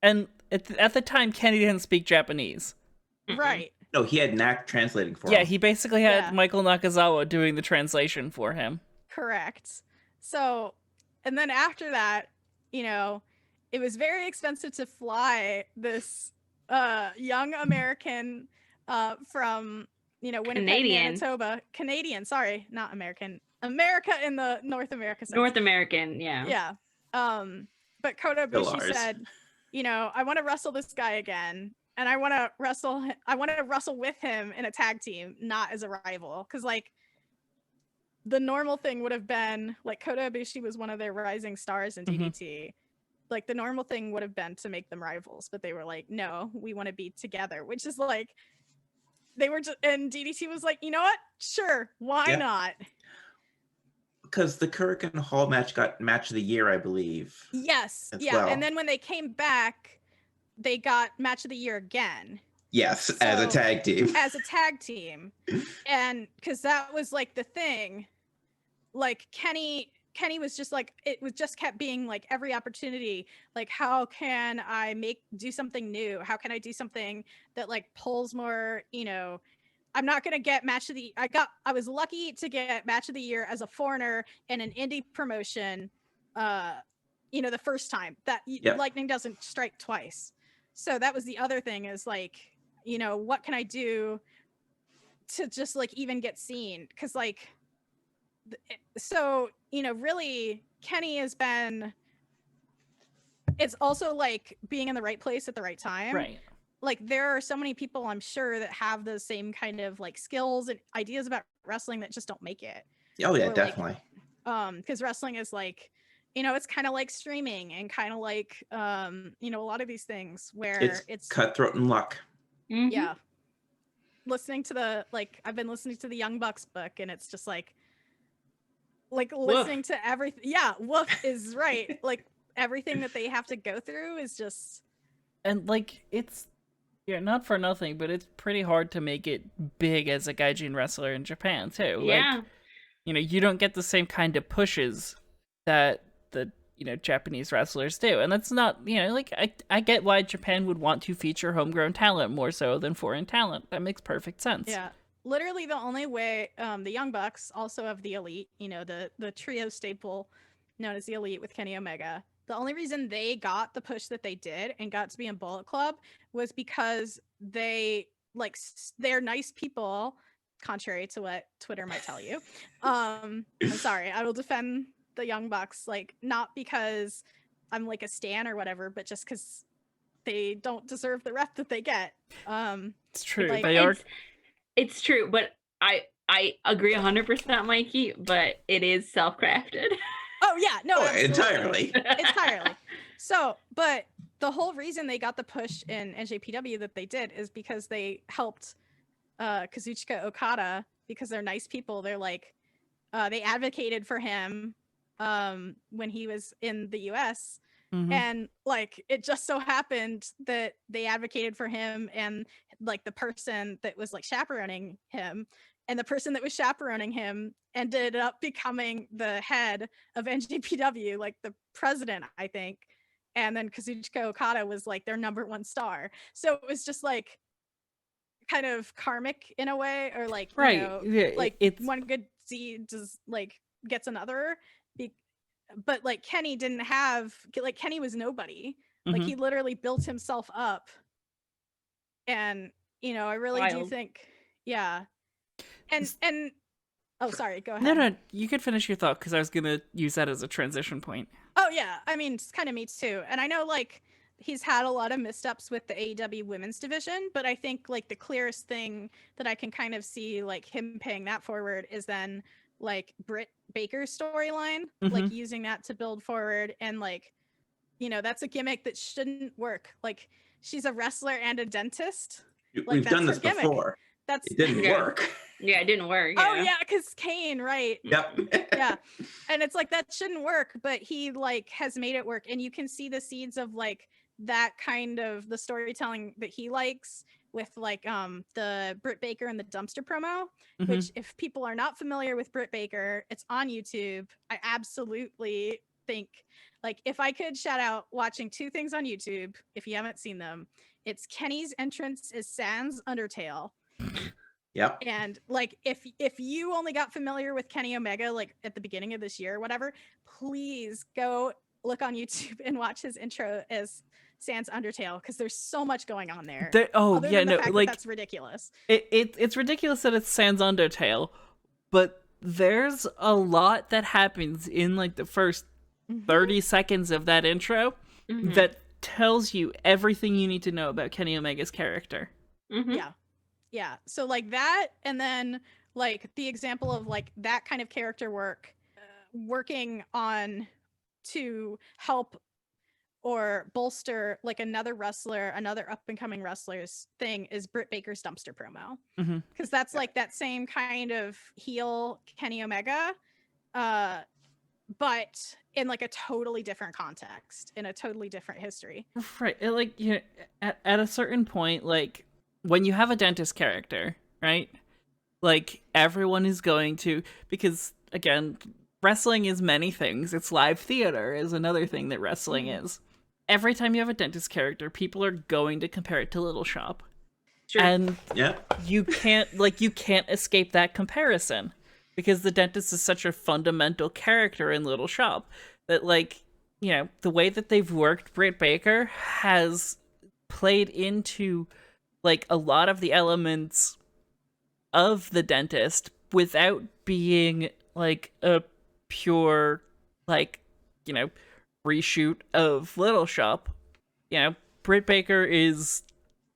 And at the time, Kenny didn't speak Japanese. Right. No, he had Knack translating for him. Yeah, he basically had Michael Nakazawa doing the translation for him. Correct. So, and then after that, it was very expensive to fly this young American from Winnipeg, Manitoba. Canadian, sorry, not American. America in the North America sense. North American, yeah. Yeah. But Kota Ibushi said, "I want to wrestle this guy again, and I want to wrestle with him in a tag team, not as a rival." Because like, the normal thing would have been like, Kota Ibushi was one of their rising stars in DDT. Like, the normal thing would have been to make them rivals, but they were like, "No, we want to be together," which is like, they were just, and DDT was like, "You know what? Sure, why not?" Because the Korakuen Hall match got match of the year, I believe. Yes. Well. And then when they came back, they got match of the year again. Yes, as a tag team. And because that was like the thing, like Kenny was just like, it was just kept being like every opportunity, like, how can I do something new? How can I do something that like pulls more, I'm not going to get match of the, I was lucky to get match of the year as a foreigner in an indie promotion, the first time that lightning doesn't strike twice. So that was the other thing, is like, what can I do to just like even get seen? Cause like, so, really Kenny has been it's also like being in the right place at the right time. Right. Like there are so many people I'm sure that have the same kind of like skills and ideas about wrestling that just don't make it. Oh yeah, Or, definitely. Because wrestling is like, you know, it's kind of like streaming and kind of like you know, a lot of these things where it's cutthroat and luck. Mhm. yeah. Listening to the I've been listening to the Young Bucks book, and it's just like listening to everything. Yeah, woof is right. Like everything that they have to go through is just, And like it's not for nothing, but it's pretty hard to make it big as a gaijin wrestler in Japan too. Yeah. Like, you know, you don't get the same kind of pushes that the, you know, Japanese wrestlers do. And that's not, you know, like I get why Japan would want to feature homegrown talent more so than foreign talent. That makes perfect sense. yeah. Literally the only way the Young Bucks also have the Elite, you know, the trio staple known as the Elite with Kenny Omega. The only reason they got the push that they did and got to be in Bullet Club was because they they're nice people, contrary to what Twitter might tell you. I'm sorry, I will defend the Young Bucks, like not because I'm like a stan or whatever, but just because they don't deserve the rep that they get. It's true. Like, They are. It's true, but I agree 100%, Mikey, but it is self-crafted. Oh yeah, no, entirely. entirely. So, but the whole reason they got the push in NJPW that they did is because they helped Kazuchika Okada, because they're nice people. They're like, they advocated for him when he was in the US. Mhm. And like it just so happened that they advocated for him, and like the person that was like chaperoning him, and the person that was chaperoning him ended up becoming the head of NJPW, like the president, I think. And then Kazuchika Okada was like their #1 star. So it was just like kind of karmic in a way, or like, Right. you know, Yeah, like it's one good deed just like gets another. But like Kenny didn't have, like Kenny was nobody. Like Mhm. he literally built himself up. And, you know, I really do Wild. think, yeah. And oh, sorry, go ahead. No, you could finish your thought because I was gonna use that as a transition point. Oh yeah, I mean, it's kind of me too. And I know like he's had a lot of missteps with the AEW women's division, but I think like the clearest thing that I can kind of see like him paying that forward is then like Britt Baker's storyline, like using that to build forward. And like, you know, that's a gimmick that shouldn't work. Like she's a wrestler and a dentist. Like, We've that's done her this gimmick. before. That's It didn't Yeah. work. Yeah, it didn't work. Oh yeah, because Kane, right? Yep. Yeah. And it's like that shouldn't work, but he like has made it work. And you can see the seeds of like that kind of the storytelling that he likes with like the Britt Baker and the dumpster promo, which if people are not familiar with Britt Baker, it's on YouTube. I absolutely think like if I could shout out watching 2 things on YouTube, if you haven't seen them, it's Kenny's entrance as Sans Undertale. Yep. And like if you only got familiar with Kenny Omega like at the beginning of this year or whatever, please go look on YouTube and watch his intro as Sans Undertale, because there's so much going on there. Other than the fact that that's ridiculous. It's ridiculous that it's Sans Undertale, but there's a lot that happens in like the first 30 seconds of that intro that tells you everything you need to know about Kenny Omega's character. Yeah. So like that, and then like the example of like that kind of character work, working on to help or bolster like another wrestler, another up and coming wrestler's thing is Britt Baker's dumpster promo. Because that's like that same kind of heel Kenny Omega, but in like a totally different context, in a totally different history. Right. Like, you know, at a certain point, like when you have a dentist character, right? Like everyone is going to, because again, wrestling is many things. It's live theater is another thing that wrestling is. Every time you have a dentist character, people are going to compare it to Little Shop. Sure. And Yeah. you can't escape that comparison, because the dentist is such a fundamental character in Little Shop that, like, you know, the way that they've worked Britt Baker has played into like a lot of the elements of the dentist without being like a pure, like, you know, reshoot of Little Shop, you know, Britt Baker is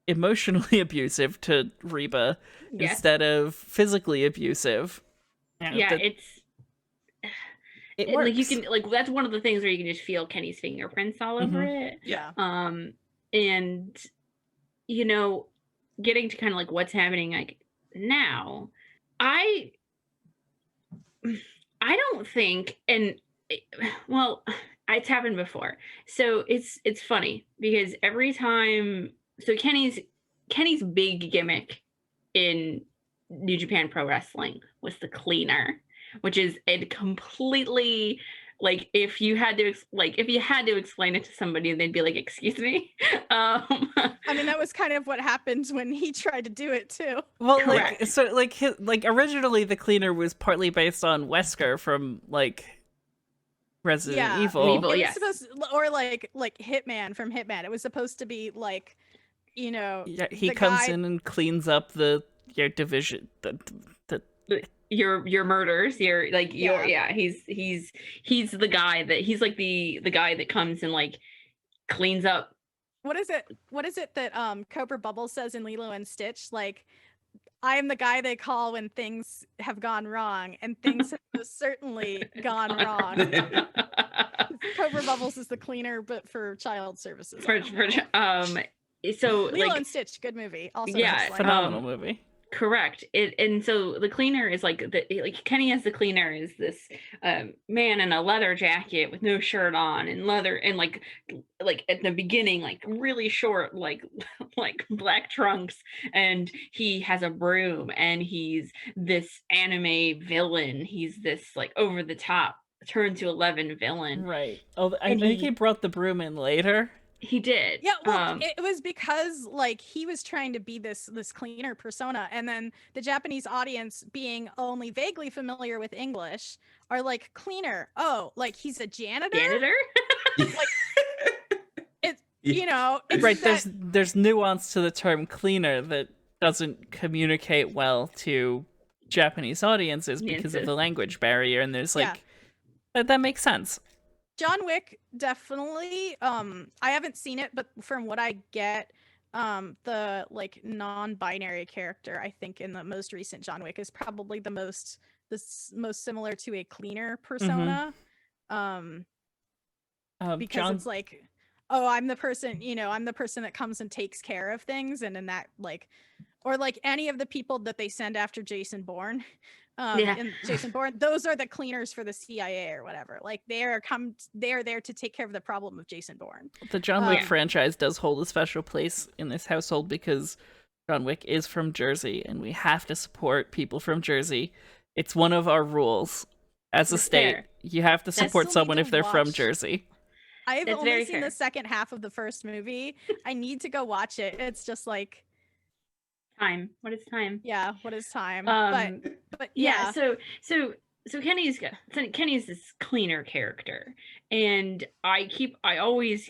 emotionally abusive to Reba instead of physically abusive. You know, Yeah, it works. like you can like that's one of the things where you can just feel Kenny's fingerprints all over it. Yeah. And you know, getting to kind of like what's happening like now, I don't think, and well, it's happened before. So it's funny because every time, so Kenny's big gimmick in New Japan Pro Wrestling was the cleaner, which is a completely, like, if you had to explain it to somebody, they'd be like, "Excuse me." I mean, that was kind of what happened when he tried to do it too. Well, Correct. like originally the cleaner was partly based on Wesker from like Resident Evil. Evil, It was yes. supposed or like Hitman from Hitman. It was supposed to be like, you know, Yeah, he the comes guy- in and cleans up the division. Your murders, your like your Yeah. he's the guy that he's like the guy that comes and like cleans up. What is it that Cobra Bubbles says in Lilo and Stitch? Like, I am the guy they call when things have gone wrong, and things have most certainly gone wrong. Cobra Bubbles is the cleaner, but for child services. So Lilo like and Stitch, good movie. Also, Yeah, wrestling. Phenomenal movie. correct it, and so the cleaner is like Kenny as the cleaner is this man in a leather jacket with no shirt on and leather and like at the beginning like really short like black trunks, and he has a broom and he's this anime villain. He's this like over the top turn to 11 villain. Right. Oh, I And think he- he brought the broom in later. He did. Yeah, well, it was because like he was trying to be this cleaner persona, and then the Japanese audience, being only vaguely familiar with English, are like, cleaner. Oh, like he's a janitor. You know, it's Right. that- There's nuance to the term cleaner that doesn't communicate well to Japanese audiences because of the language barrier, and there's Yeah. like that makes sense. John Wick definitely. I haven't seen it, but from what I get, the like non-binary character, I think in the most recent John Wick, is probably the most similar to a cleaner persona. Because it's like, oh, I'm the person, I'm the person that comes and takes care of things, and in that like, or like any of the people that they send after Jason Bourne. In Jason Bourne, those are the cleaners for the CIA or whatever. Like they are there to take care of the problem of Jason Bourne. The John Wick franchise does hold a special place in this household because John Wick is from Jersey, and we have to support people from Jersey. It's one of our rules as a state. Fair. You have to support still someone need if to they're from watch- Jersey. I've That's only very seen fair. the second half of the first movie. I need to go watch it. It's just like, Time. What is time? yeah, what is time? But Yeah. yeah. So Kenny's this cleaner character, and I always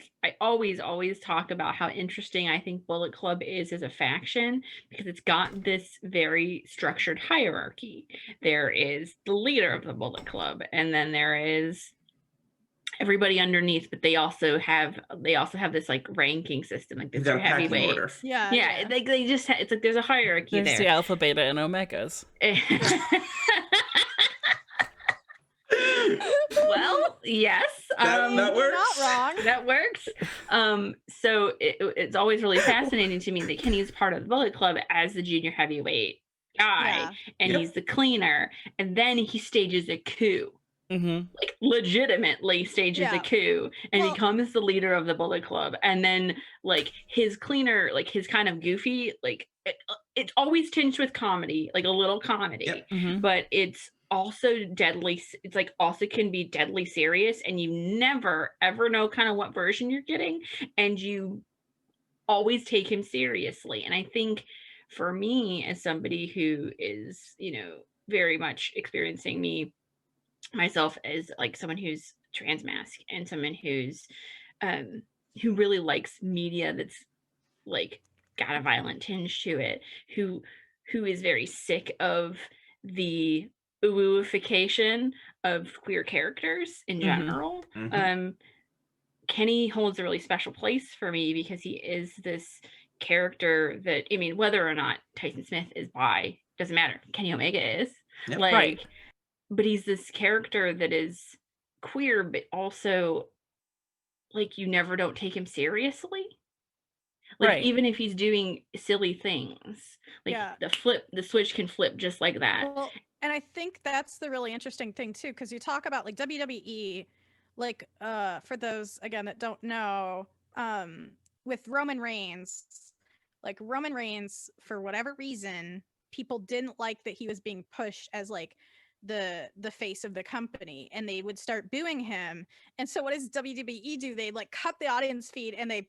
talk about how interesting I think Bullet Club is as a faction, because it's got this very structured hierarchy. There is the leader of the Bullet Club, and then there is everybody underneath, but they also have this like ranking system, like this They're pecking heavyweight. order. Yeah. They just it's like there's a hierarchy There's the there. alpha, beta, and omegas. Well, yes, That works. Not wrong. that works. So it's always really fascinating to me that Kenny's part of the Bullet Club as the junior heavyweight guy, Yeah. and Yep. he's the cleaner, and then he stages a coup. Mm-hmm. Like legitimately stages a Yeah. coup and Well- becomes the leader of the Bullet Club, and then like his cleaner, like his kind of goofy, like it's always tinged with comedy, like a little comedy. Yep. Mm-hmm. But it's also deadly. It's like also can be deadly serious, and you never ever know kind of what version you're getting, and you always take him seriously. And I think for me, as somebody who is, very much experiencing myself as like someone who's transmasc and someone who's who really likes media that's like got a violent tinge to it, who is very sick of the ooification of queer characters in Mhm. general. Mhm. Kenny holds a really special place for me because he is this character that, I mean, whether or not Tyson Smith is bi, doesn't matter. Kenny Omega is. Yep. Like, Right. but he's this character that is queer, but also, like, you never don't take him seriously. Like, Right. even if he's doing silly things, like Yeah. the switch can flip just like that. Well, and I think that's the really interesting thing too, because you talk about like WWE, like for those again that don't know, with Roman Reigns, like Roman Reigns, for whatever reason, people didn't like that he was being pushed as like the face of the company, and they would start booing him. And so what does WWE do? They like cut the audience feed and they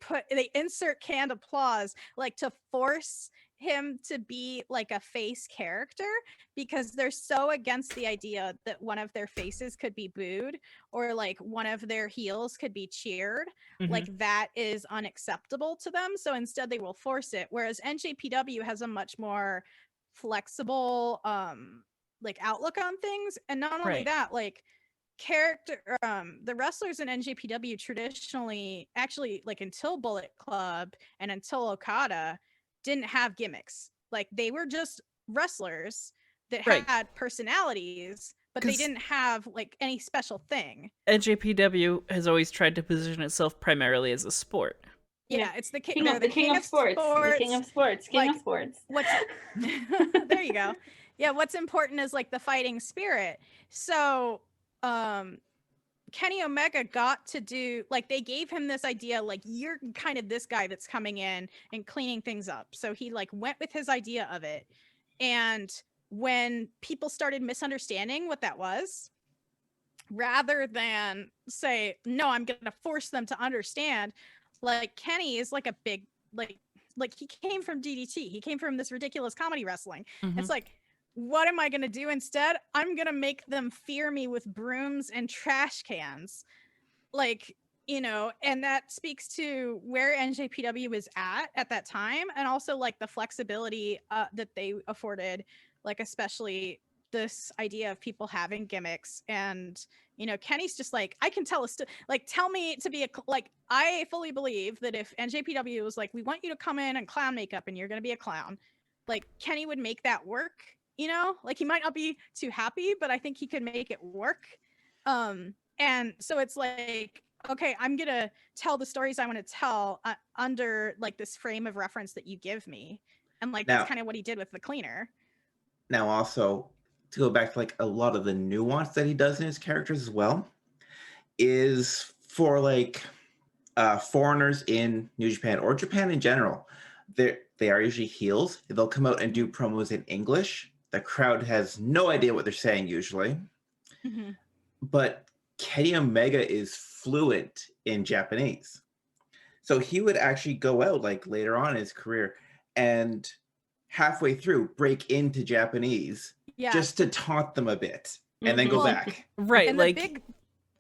insert canned applause, like to force him to be like a face character, because they're so against the idea that one of their faces could be booed or like one of their heels could be cheered. Like that is unacceptable to them, so instead they will force it, whereas NJPW has a much more flexible like outlook on things. And not only Right. that, like the wrestlers in NJPW traditionally, actually, like until Bullet Club and until Okada, didn't have gimmicks. Like they were just wrestlers that Right. had personalities, but they 'Cause- didn't have like any special thing. NJPW has always tried to position itself primarily as a sport. Yeah, it's the King they're of, the king of sports. The king of sports. King Like, of sports. What's there you go. Yeah, what's important is like the fighting spirit. So Kenny Omega got to do, like, they gave him this idea, like, you're kind of this guy that's coming in and cleaning things up. So he like went with his idea of it. And when people started misunderstanding what that was, rather than say, no, I'm going to force them to understand, like Kenny is like a big, like he came from DDT. He came from this ridiculous comedy wrestling. It's like, what am I going to do instead? I'm going to make them fear me with brooms and trash cans. Like, you know, and that speaks to where NJPW was at that time. And also like the flexibility that they afforded, like, especially this idea of people having gimmicks. And, you know, Kenny's just like, I can tell like, tell me to be like, I fully believe that if NJPW was like, we want you to come in and clown makeup and you're going to be a clown, like Kenny would make that work. You know, like he might not be too happy, but I think he could make it work. And so it's like, okay, I'm going to tell the stories I want to tell under like this frame of reference that you give me. And like, that's kind of what he did with the cleaner. Now, also to go back to like a lot of the nuance that he does in his characters as well is for like foreigners in New Japan or Japan in general. They are usually heels. They'll come out and do promos in English. The crowd has no idea what they're saying usually. But Kenny Omega is fluent in Japanese. So he would actually go out like later on in his career and halfway through break into Japanese just to taunt them a bit and then go back. Right. And like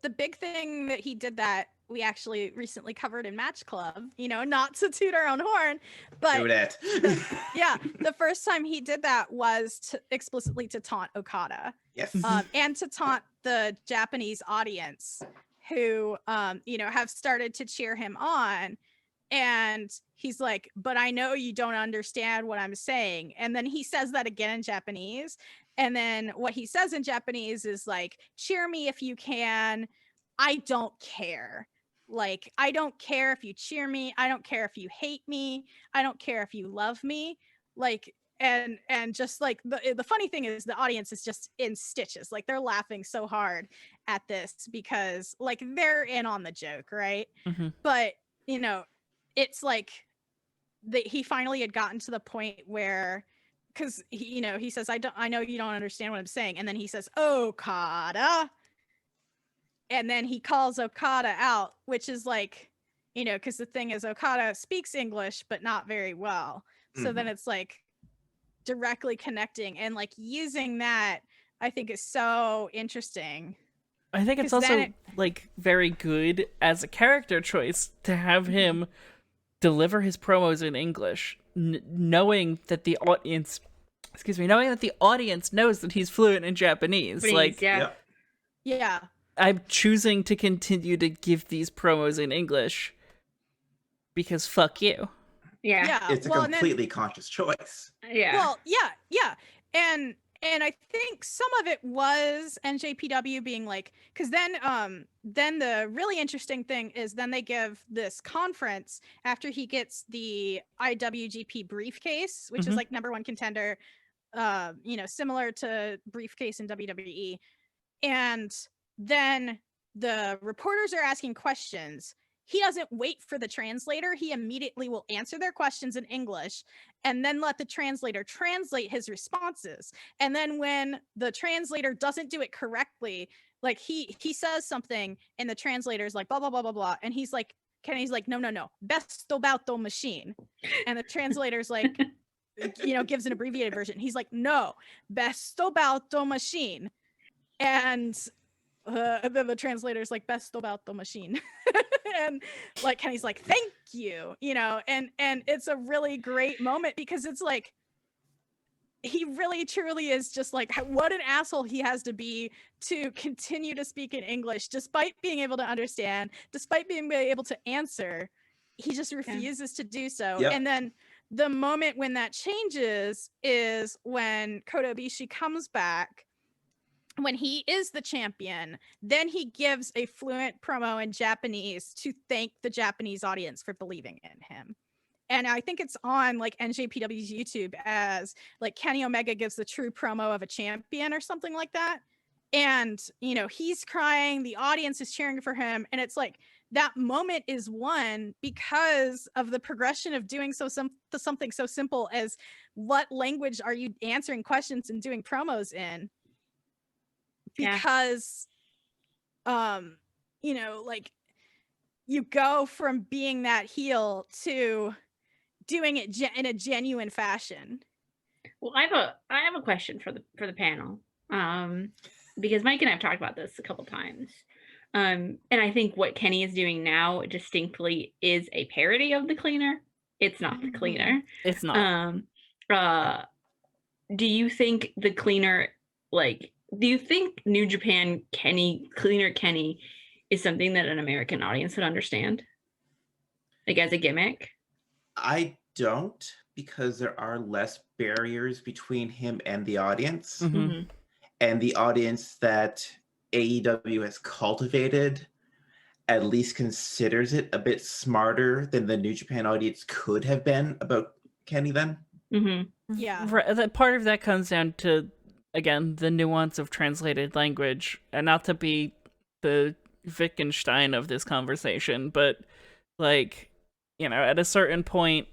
the big thing that he did that we actually recently covered in Match Club, you know, not to toot our own horn, but the first time he did that was explicitly to taunt Okada. Yes. And to taunt the Japanese audience who, you know, have started to cheer him on. And he's like, but I know you don't understand what I'm saying. And then he says that again in Japanese. And then what he says in Japanese is like, cheer me if you can. I don't care. Like, I don't care if you cheer me. I don't care if you hate me. I don't care if you love me. Like, and just like the funny thing is the audience is just in stitches. Like they're laughing so hard at this because like they're in on the joke, right? But, you know, it's like he finally had gotten to the point where, because he, you know, he says, I know you don't understand what I'm saying. And then he says, Okada. And then he calls Okada out, which is like, you know, because the thing is Okada speaks English, but not very well. So then it's like directly connecting and like using that, I think is so interesting. I think it's also like very good as a character choice to have him deliver his promos in English, knowing that the audience, knowing that the audience knows that he's fluent in Japanese. Please, like, Yeah. I'm choosing to continue to give these promos in English because fuck you. Yeah. It's a completely conscious choice. Yeah. Well, yeah. And I think some of it was NJPW being like, because then the really interesting thing is then they give this conference after he gets the IWGP briefcase, which is like #1 contender, similar to briefcase in WWE. And then the reporters are asking questions. He doesn't wait for the translator. He immediately will answer their questions in English and then let the translator translate his responses. And then when the translator doesn't do it correctly, like he says something and the translator's like, blah, blah, blah, blah, blah. And he's like, Kenny's like, no, best about the machine. And the translator's like, gives an abbreviated version. He's like, no, best about the machine. And then the translator's like, best about the machine. And like Kenny's like, thank you, and it's a really great moment because it's like he really truly is just like, what an asshole he has to be to continue to speak in English despite being able to understand, despite being able to answer. He just refuses to do so. Yep. And then the moment when that changes is when Kota Ibushi comes back. When he is the champion, then he gives a fluent promo in Japanese to thank the Japanese audience for believing in him. And I think it's on like NJPW's YouTube as like Kenny Omega gives the true promo of a champion or something like that. And, he's crying, the audience is cheering for him. And it's like that moment is won because of the progression of doing something so simple as what language are you answering questions and doing promos in? Because like you go from being that heel to doing it in a genuine fashion. Well, I have a question for the panel, because Mike and I have talked about this a couple times, and I think what Kenny is doing now distinctly is a parody of the Cleaner. It's not the Cleaner. It's not. Do you think the Cleaner, do you think New Japan Cleaner Kenny is something that an American audience would understand? Like as a gimmick? I don't, because there are less barriers between him and the audience. And the audience that AEW has cultivated at least considers it a bit smarter than the New Japan audience could have been about Kenny then. Yeah. That part of that comes down to, again, the nuance of translated language, and not to be the Wittgenstein of this conversation, but at a certain point,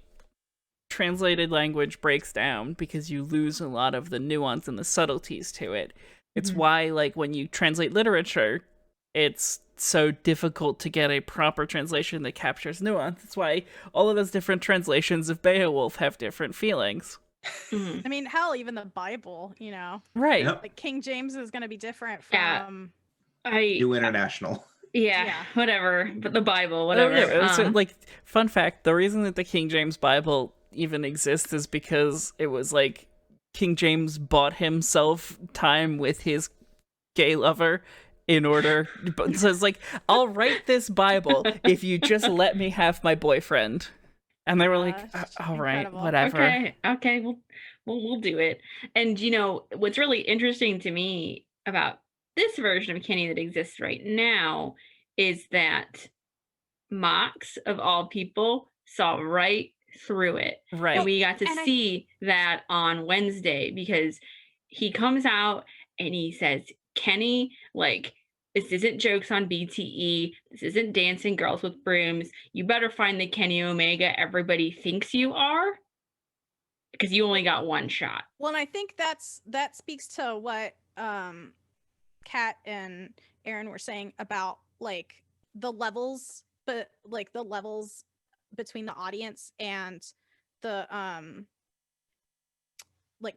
translated language breaks down because you lose a lot of the nuance and the subtleties to it. It's why, when you translate literature, it's so difficult to get a proper translation that captures nuance. That's why all of those different translations of Beowulf have different feelings. I mean, hell, even the Bible, right? Yep. Like King James is going to be different from New International. Whatever, but the Bible, whatever. So, fun fact: the reason that the King James Bible even exists is because it was King James bought himself time with his gay lover in order. So it's I'll write this Bible if you just let me have my boyfriend. And they were all right, incredible. whatever. Okay, we'll do it. And what's really interesting to me about this version of Kenny that exists right now is that Mox, of all people, saw right through it. Right. And we got to see that on Wednesday, because he comes out and he says, Kenny, this isn't jokes on BTE. This isn't dancing girls with brooms. You better find the Kenny Omega everybody thinks you are, because you only got one shot. Well, and I think that speaks to what Kat and Erin were saying about the levels, but the levels between the audience and the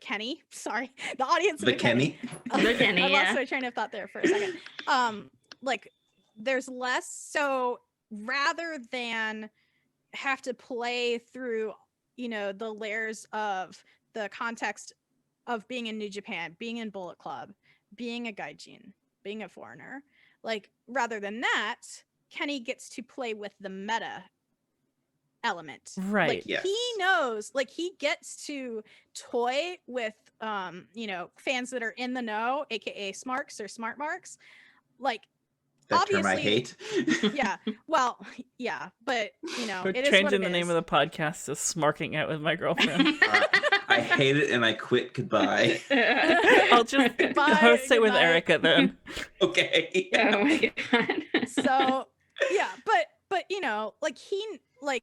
Kenny. Sorry, the audience. The Kenny. The Kenny. I lost my train of thought there for a second. There's less. So rather than have to play through, the layers of the context of being in New Japan, being in Bullet Club, being a gaijin, being a foreigner, like rather than that, Kenny gets to play with the meta element. Right. Like Yes. he knows, like he gets to toy with you know, fans that are in the know, aka smarks or smart marks. Like That term I obviously- hate. yeah. Well, yeah, but you know, We're it is what changing it the name is. of the podcast to Smarking Out with My Girlfriend. I hate it and I quit. Goodbye. I'll just Goodbye, host it with goodbye. Erica then. Okay. Oh my god. So yeah, but you know, like he like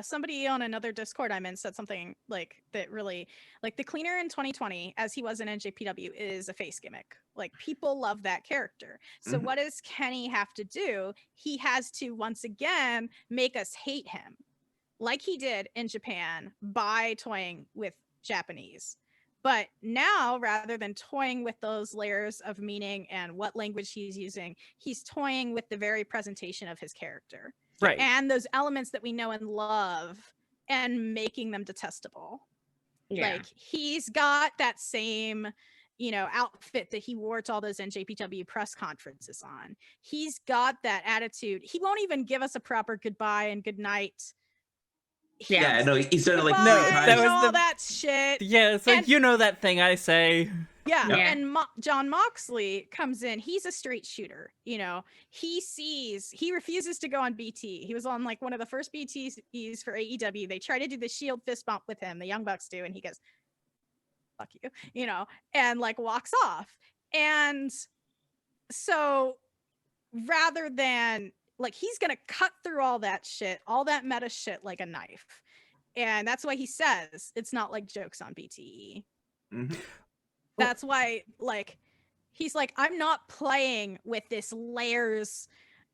somebody on another Discord I'm in said something like that really, like the cleaner in 2020 as he was in NJPW is a face gimmick. Like people love that character. So Mhm. what does Kenny have to do? He has to once again make us hate him, like he did in Japan by toying with Japanese. But now, rather than toying with those layers of meaning and what language he's using, he's toying with the very presentation of his character Right. and those elements that we know and love and making them detestable. Yeah. Like he's got that same, you know, outfit that he wore to all those NJPW press conferences on. He's got that attitude. He won't even give us a proper goodbye and good night. Yeah, no, he's done it like Goodbye, No, three that times. was all the- that shit. Yeah, it's like, And- you know that thing I say. Yeah, Yeah. and John Moxley comes in. He's a straight shooter. You know, he refuses to go on BT. He was on like one of the first BTs for AEW. They try to do the Shield fist bump with him. The Young Bucks do, and he goes, "Fuck you," you know, and like walks off. And so, rather than like, he's gonna cut through all that shit, all that meta shit, like a knife. And that's why he says it's not like jokes on BTE. Mhm. That's why, like, he's like, I'm not playing with this layers.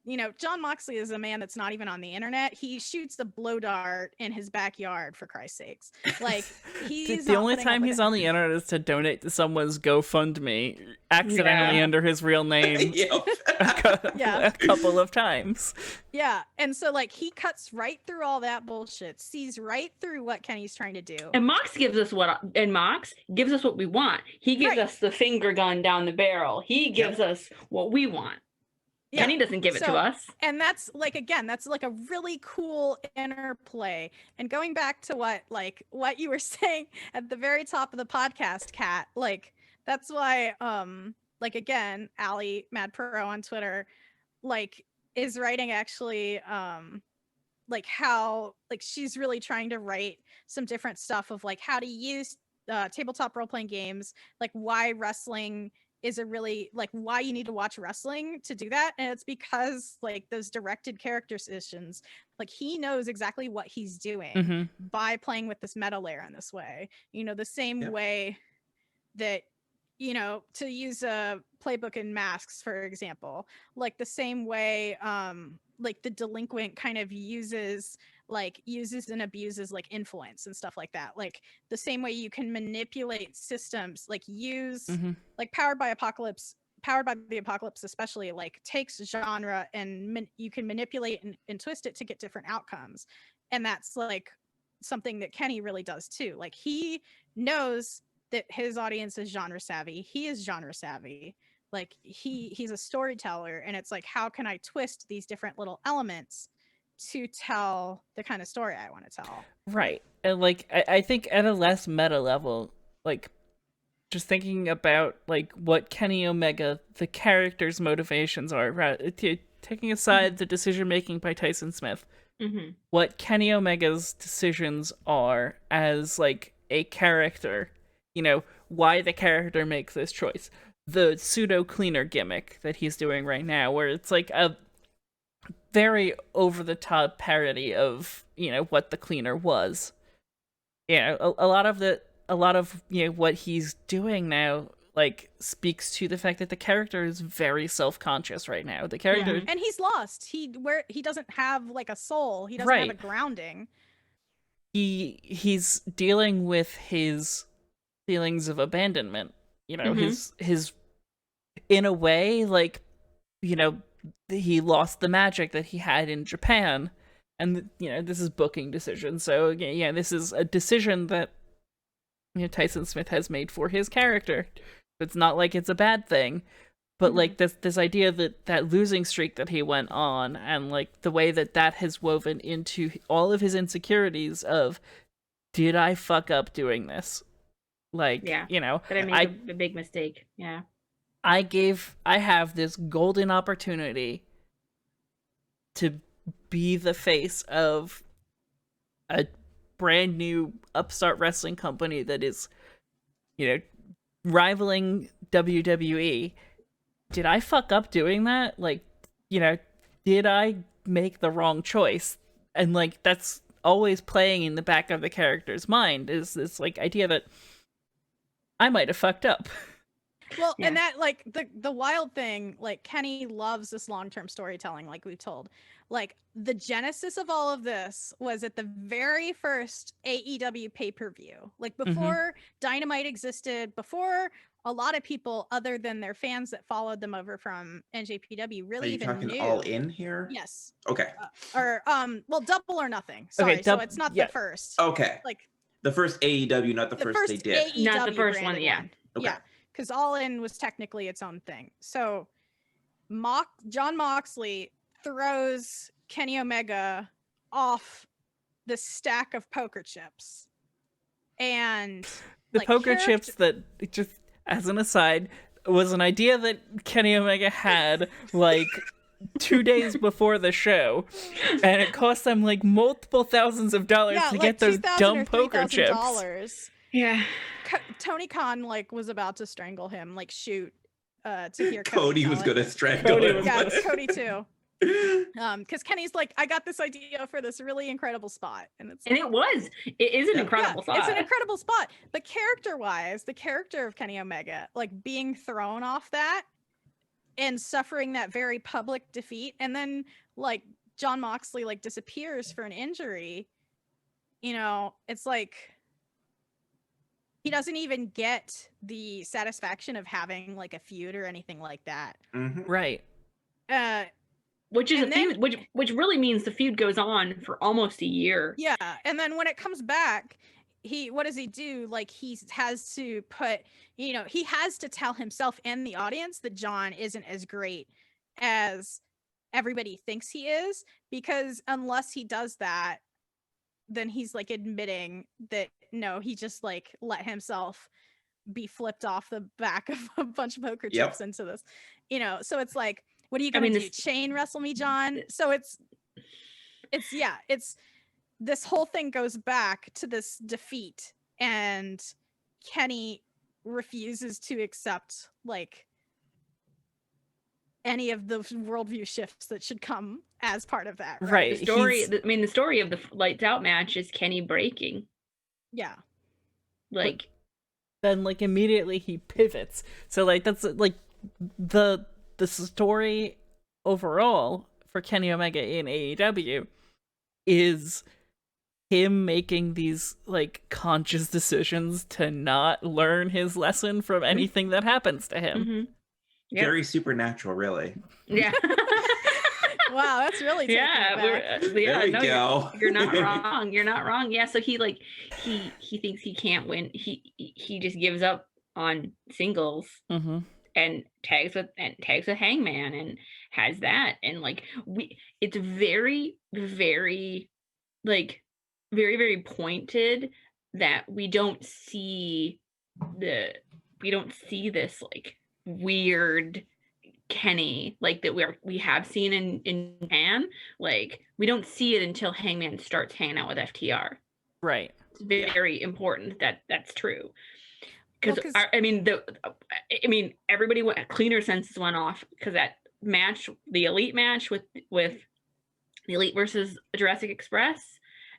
You know, John Moxley is a man that's not even on the internet. He shoots the blow dart in his backyard, for Christ's sakes. Like, he's The not only putting up time with he's it. on the internet is to donate to someone's GoFundMe, accidentally Yeah. under his real name Yep. Yeah. a couple of times. Yeah, and so like he cuts right through all that bullshit, sees right through what Kenny's trying to do. And Mox gives us what we want. He gives Right. us the finger gun down the barrel. He gives us what we want. Yeah, Kenny doesn't give it to so- us. and that's like, again, that's like a really cool interplay. And going back to what you were saying at the very top of the podcast, Kat, like that's why like again, Allie Mad Pro on Twitter like is writing actually like how like she's really trying to write some different stuff of like how to use tabletop role-playing games, like why wrestling is a really like why you need to watch wrestling to do that. And it's because like those directed character decisions, like he knows exactly what he's doing Hmm. by playing with this meta layer in this way, you know, the same Yeah. way that, you know, to use a playbook in Masks, for example, like the same way like the delinquent kind of uses and abuses like influence and stuff like that, like the same way you can manipulate systems, like use Hmm. like Powered by the Apocalypse especially, like takes genre and you can manipulate and twist it to get different outcomes. And that's like something that Kenny really does too. Like he knows that his audience is genre savvy. He is genre savvy. Like he's a storyteller, and it's like, how can I twist these different little elements to tell the kind of story I want to tell? Right. And like I think at a less meta level, like just thinking about like what Kenny Omega, the character's motivations are, right? Taking aside the decision making by Tyson Smith, Mm-hmm. what Kenny Omega's decisions are as like a character, you know, why the character makes this choice. The pseudo cleaner gimmick that he's doing right now, where it's like a very over the top parody of, you know, what the cleaner was. You know, a lot of you know what he's doing now like speaks to the fact that the character is very self-conscious right now. The character And he's lost. He doesn't have like a soul. He doesn't have a Right. grounding. he's dealing with his feelings of abandonment, you know, Mhm. his in a way, like, you know, he lost the magic that he had in Japan, and you know, this is booking decision, so yeah, this is a decision that, you know, Tyson Smith has made for his character. It's not like it's a bad thing, But like this idea that losing streak that he went on, and like the way that has woven into all of his insecurities of, did I fuck up doing this? Like, you know, that I made a big mistake. Yeah. I have this golden opportunity to be the face of a brand new upstart wrestling company that is, you know, rivaling WWE. Did I fuck up doing that? Like, you know, did I make the wrong choice? And like, that's always playing in the back of the character's mind, is this like idea that I might have fucked up. Well, and that like the wild thing, like Kenny loves this long-term storytelling, like we've told. Like the genesis of all of this was at the very first AEW pay-per-view. Like before Dynamite existed, before a lot of people other than their fans that followed them over from NJPW really even talking knew. All In here? Yes. Okay. Well, Double or Nothing. Sorry, okay, so it's not the first. Okay. Like the first AEW, not the first they did. AEW not the first one, branded one. Okay. Yeah, because All In was technically its own thing. So John Moxley throws Kenny Omega off the stack of poker chips. And the poker chips that, just as an aside, was an idea that Kenny Omega had like 2 days before the show, and it cost them like multiple thousands of dollars to get those dumb poker chips. Yeah. Tony Khan like was about to strangle him, like shoot to hear Cody was gonna strangle him. Yeah, Cody too. Because Kenny's like, I got this idea for this really incredible spot, and it is an incredible spot. It's an incredible spot, but character-wise, the character of Kenny Omega, like being thrown off that and suffering that very public defeat, and then like John Moxley like disappears for an injury, you know, it's like he doesn't even get the satisfaction of having like a feud or anything like that. Right. Which is feud, which really means the feud goes on for almost a year. Yeah, and then when it comes back, what does he do? Like he has to put, you know, he has to tell himself and the audience that John isn't as great as everybody thinks he is, because unless he does that, then he's like admitting that no, he just like let himself be flipped off the back of a bunch of poker chips into this, you know. So it's like, what are you gonna do? Chain wrestle me, John? So it's this whole thing goes back to this defeat, and Kenny refuses to accept like any of the worldview shifts that should come as part of that. Right. The story of the Lights Out match is Kenny breaking. Yeah. Like, then like immediately he pivots. So like that's like the story overall for Kenny Omega in AEW is him making these like conscious decisions to not learn his lesson from anything that happens to him. Yep. Very supernatural, really. Yeah. Wow, that's really taking it back. You're not wrong. You're not wrong. Yeah, so he thinks he can't win. He just gives up on singles and tags with Hangman and has that, and like it's very, very like very, very pointed that we don't see this like weird Kenny like that we have seen in Japan. Like we don't see it until Hangman starts hanging out with FTR. Right. It's very important that that's true. Because everybody went, cleaner senses went off because that match, the Elite match with the Elite versus Jurassic Express,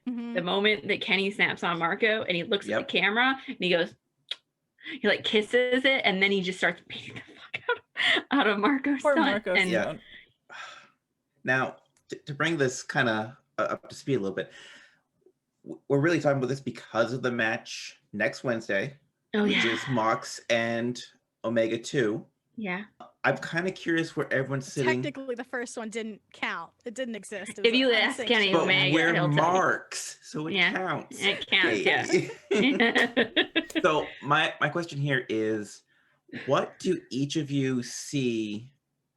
the moment that Kenny snaps on Marco and he looks at the camera and he goes, he like kisses it, and then he just starts beating the fuck out of Marco's son. Now, to bring this kind of up to speed a little bit, we're really talking about this because of the match next Wednesday, which is Mox and Omega 2. Yeah. I'm kind of curious where everyone's sitting. Technically, the first one didn't count. It didn't exist. It if you ask Kenny Omega, we're marks, so it counts. It counts, yeah. So my question here is, What do each of you see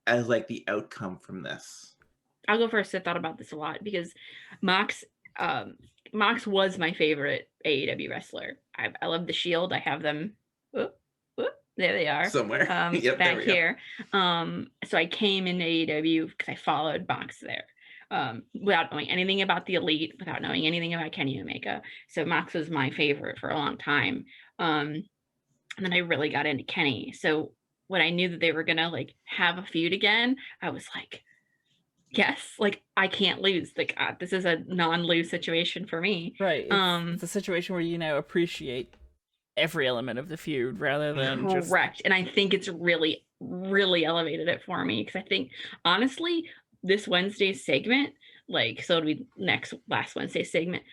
as like the outcome from this? I'll go first. I thought about this a lot because Mox was my favorite AEW wrestler. I love the Shield. I have them. Whoop, whoop, there they are. Somewhere. Yep, back here. So I came in AEW because I followed Mox there. Without knowing anything about the Elite, without knowing anything about Kenny Omega. So Mox was my favorite for a long time. And then I really got into Kenny. So when I knew that they were gonna like have a feud again, I was like, yes, like I can't lose. Like this is a non-lose situation for me. Right. It's a situation where you now appreciate every element of the feud rather than correct. just... And I think it's really, really elevated it for me because I think honestly, this Wednesday's segment, like so it'll be last Wednesday's segment.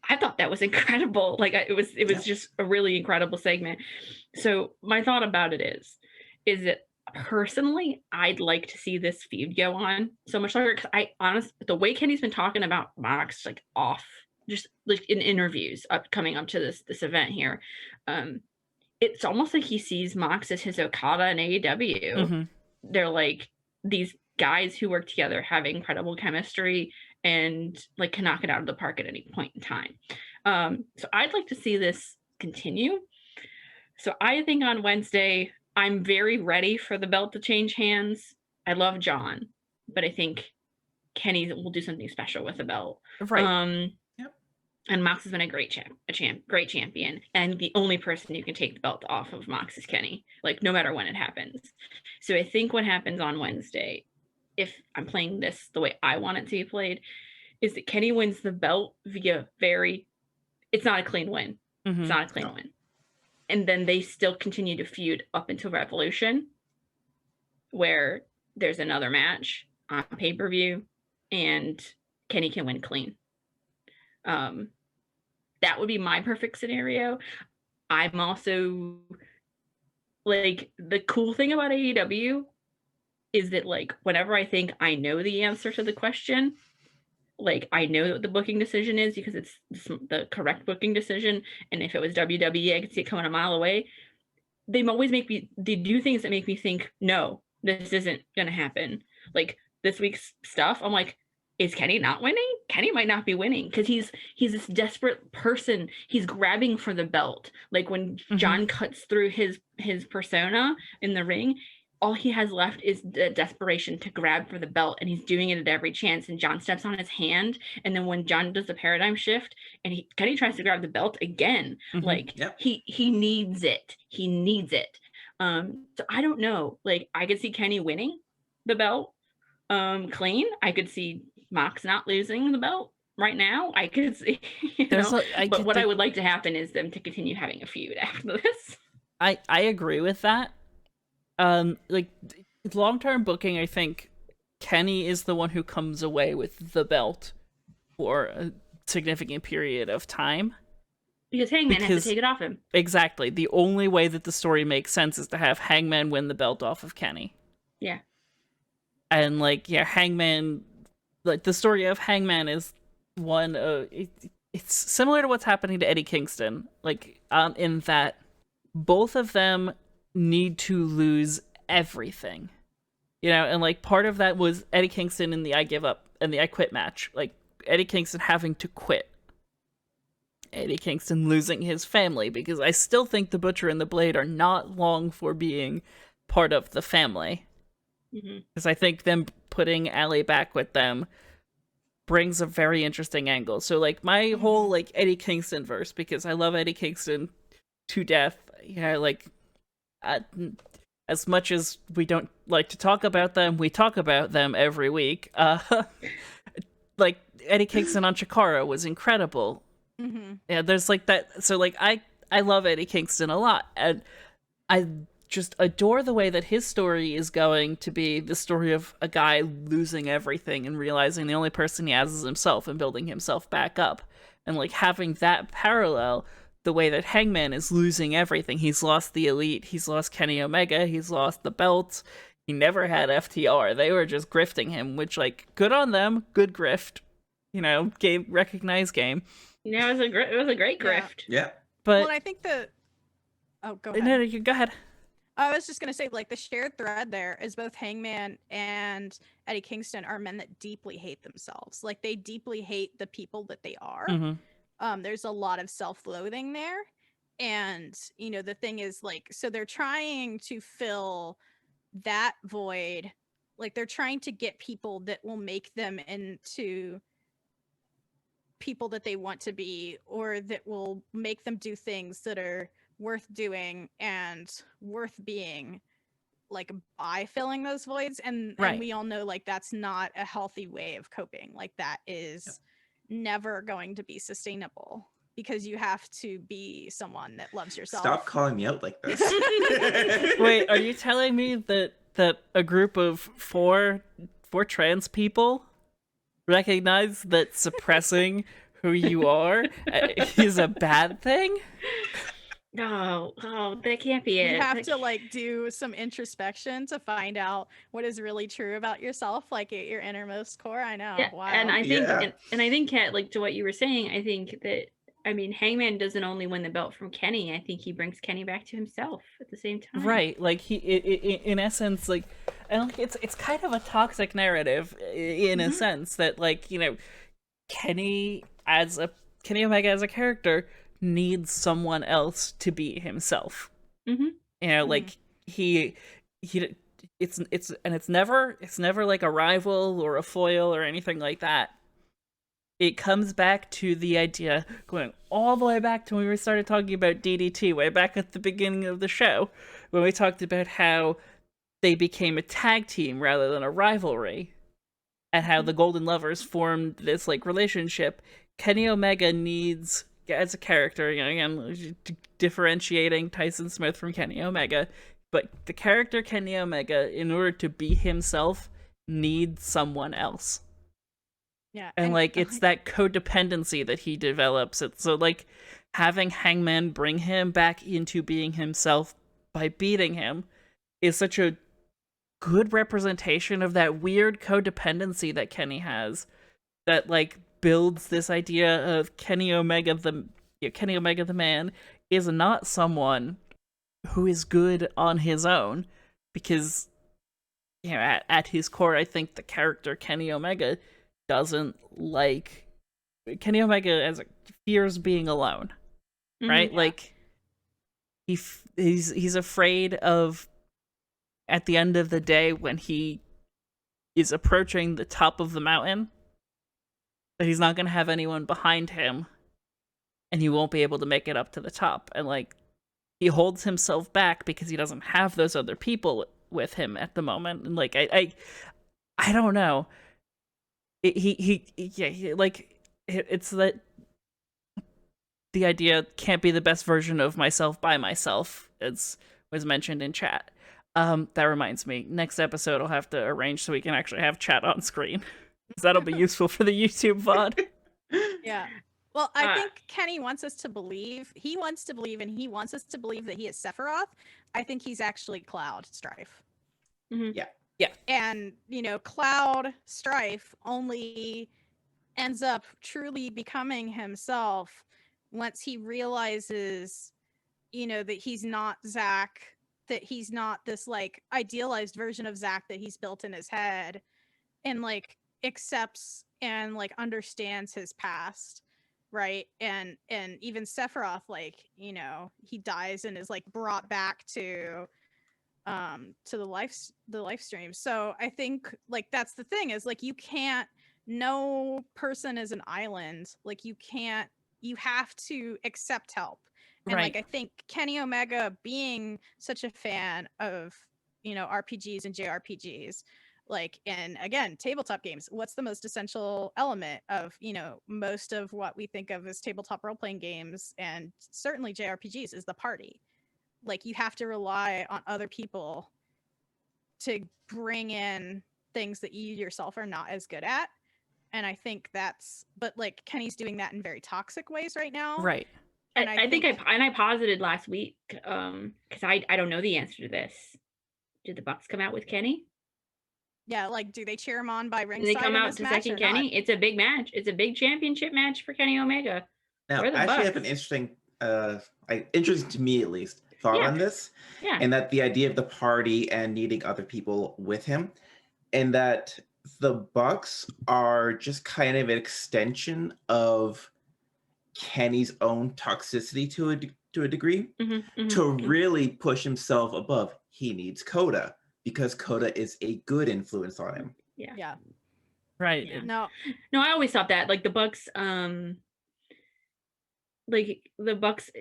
I thought that was incredible. Like it was just a really incredible segment. So my thought about it is that personally, I'd like to see this feud go on so much longer because the way Kenny's been talking about Mox like off, just like in interviews coming up to this event here, it's almost like he sees Mox as his Okada in AEW. Mm-hmm. They're like these guys who work together, have incredible chemistry, and like can knock it out of the park at any point in time. So I'd like to see this continue. So I think on Wednesday, I'm very ready for the belt to change hands. I love John, but I think Kenny will do something special with the belt. Right. Yep. And Mox has been a great champion, and the only person who can take the belt off of Mox is Kenny. Like no matter when it happens. So I think what happens on Wednesday, if I'm playing this the way I want it to be played, is that Kenny wins the belt via it's not a clean win. Mm-hmm. It's not a clean win. And then they still continue to feud up until Revolution, where there's another match on pay-per-view, and Kenny can win clean. That would be my perfect scenario. I'm also like, the cool thing about AEW is that like whenever I think I know the answer to the question, like I know what the booking decision is because it's the correct booking decision, and if it was WWE, I could see it coming a mile away. They always they do things that make me think, no, this isn't gonna happen. Like this week's stuff, I'm like, is Kenny not winning? Kenny might not be winning because he's this desperate person. He's grabbing for the belt. Like when John cuts through his persona in the ring, all he has left is the desperation to grab for the belt, and he's doing it at every chance. And John steps on his hand, and then when John does the paradigm shift, and Kenny tries to grab the belt again, like he needs it. He needs it. So I don't know. Like I could see Kenny winning the belt clean. I could see Mox not losing the belt right now. I could see, but what I would like to happen is them to continue having a feud after this. I agree with that. Like long-term booking, I think Kenny is the one who comes away with the belt for a significant period of time. Because Hangman has to take it off him. Exactly. The only way that the story makes sense is to have Hangman win the belt off of Kenny. Yeah. And like, Hangman, like the story of Hangman is one it's similar to what's happening to Eddie Kingston, like in that both of them need to lose everything, and like part of that was Eddie Kingston in the I give up and the I quit match, like Eddie Kingston having to quit, Eddie Kingston losing his family, because I still think the Butcher and the Blade are not long for being part of the family, because I think them putting Allie back with them brings a very interesting angle. So like my whole like Eddie Kingston verse, because I love Eddie Kingston to death, like as much as we don't like to talk about them, we talk about them every week. Like Eddie Kingston on Chikara was incredible. Yeah, there's like that. So like I love Eddie Kingston a lot, and I just adore the way that his story is going to be the story of a guy losing everything and realizing the only person he has is himself and building himself back up, and like having that parallel the way that Hangman is losing everything. He's lost the Elite, he's lost Kenny Omega, he's lost the belt, he never had FTR. They were just grifting him, which like good on them, good grift, game, recognized game. It was a great grift. Yeah. But I think go ahead. No, go ahead. I was just gonna say, like, the shared thread there is both Hangman and Eddie Kingston are men that deeply hate themselves. Like, they deeply hate the people that they are. There's a lot of self-loathing there. And, you know, the thing is, like, so they're trying to fill that void. Like, they're trying to get people that will make them into people that they want to be, or that will make them do things that are worth doing and worth being, like, by filling those voids. And we all know, like, that's not a healthy way of coping. Like, that is never going to be sustainable, because you have to be someone that loves yourself. Stop calling me out like this. Wait, are you telling me that a group of four trans people recognize that suppressing who you are is a bad thing? No, that can't be it. You have to, like, do some introspection to find out what is really true about yourself, like, at your innermost core. I know. Yeah, Wow. and I think, and I think, Kat, like, to what you were saying, I think that, I mean, Hangman doesn't only win the belt from Kenny. I think he brings Kenny back to himself at the same time. Right, like, he, in essence, like, and it's kind of a toxic narrative in a sense that, like, you know, Kenny Omega as a character needs someone else to be himself. You know, like, it's never like a rival or a foil or anything like that. It comes back to the idea, going all the way back to when we started talking about DDT, way back at the beginning of the show, when we talked about how they became a tag team rather than a rivalry, and how the Golden Lovers formed this, like, relationship. Kenny Omega needs, as a character, you know, again, differentiating Tyson Smith from Kenny Omega, but the character Kenny Omega, in order to be himself, needs someone else. Yeah. And, like, it's that codependency that he develops. It's so, like, having Hangman bring him back into being himself by beating him is such a good representation of that weird codependency that Kenny has, that, like, builds this idea of Kenny Omega the man is not someone who is good on his own, because, you know, at his core, I think the character Kenny Omega doesn't like, Kenny Omega as fears being alone, right? Yeah. Like, he's afraid of, at the end of the day, when he is approaching the top of the mountain, that he's not going to have anyone behind him, and he won't be able to make it up to the top. And, like, he holds himself back because he doesn't have those other people with him at the moment. And, like, I don't know. It's that the idea can't be the best version of myself by myself, as was mentioned in chat. That reminds me, next episode I'll have to arrange so we can actually have chat on screen, because that'll be useful for the YouTube VOD. Yeah. Well, I think Kenny wants us to believe. He wants to believe, and he wants us to believe that he is Sephiroth. I think he's actually Cloud Strife. Yeah. And, you know, Cloud Strife only ends up truly becoming himself once he realizes, you know, that he's not Zack, that he's not this, like, idealized version of Zack that he's built in his head, and, like, accepts and, like, understands his past, right? And even Sephiroth, like, you know, he dies and is, like, brought back to the life stream. So I think, like, that's the thing, is, like, you can't, no person is an island. Like, you have to accept help. And Right. like, I think Kenny Omega, being such a fan of, you know, RPGs and JRPGs, like, and again, tabletop games, what's the most essential element of, you know, most of what we think of as tabletop role-playing games, and certainly JRPGs, is the party. Like, you have to rely on other people to bring in things that you yourself are not as good at. And I think but, like, Kenny's doing that in very toxic ways right now. Right. And I think I posited last week, because I don't know the answer to this. Did the Bucks come out with Kenny? Yeah, like, do they cheer him on by ringside? Do they come in out this to match second or Kenny? not? It's a big match. It's a big championship match for Kenny Omega. Now, Or the I actually have Bucks. an interesting, interesting to me at least. thought Yeah. on this, Yeah. and that the idea of the party and needing other people with him, and that the Bucks are just kind of an extension of Kenny's own toxicity to a degree, to really push himself above. He needs Coda because Coda is a good influence on him. Yeah. Right. Yeah. No. No, I always thought that. Like the Bucks,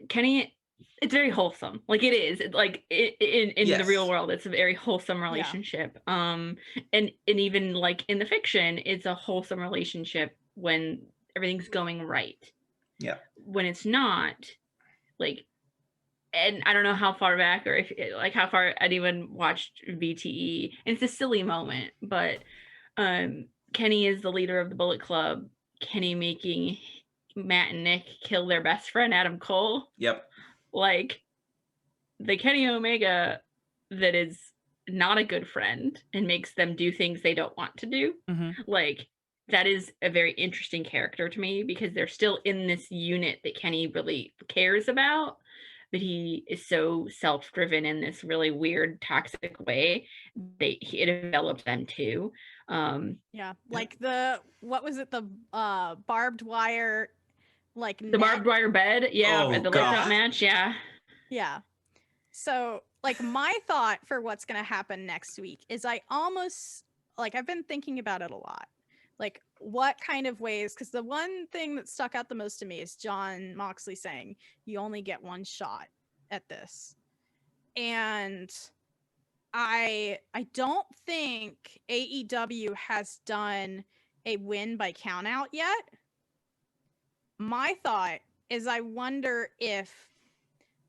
Kenny, it's very wholesome. Like it is. Like in the real Yes. world, it's a very wholesome relationship. And even like in the fiction, it's a wholesome relationship when everything's going right. Yeah. When it's not, like, and I don't know how far back or if like how far anyone watched VTE. And it's a silly moment, but Kenny is the leader of the Bullet Club. Kenny making Matt and Nick kill their best friend Adam Cole. Yep. Like the Kenny Omega that is not a good friend and makes them do things they don't want to do. Like that is a very interesting character to me because they're still in this unit that Kenny really cares about, but he is so self-driven in this really weird toxic way. It developed them too. Like what was it, the barbed wire, like the barbed wire bed at the lift-up match. Yeah. So like my thought for what's gonna happen next week is I almost like I've been thinking about it a lot. Like what kind of ways, because the one thing that stuck out the most to me is Jon Moxley saying you only get one shot at this. And I don't think AEW has done a win by count out yet. My thought is I wonder if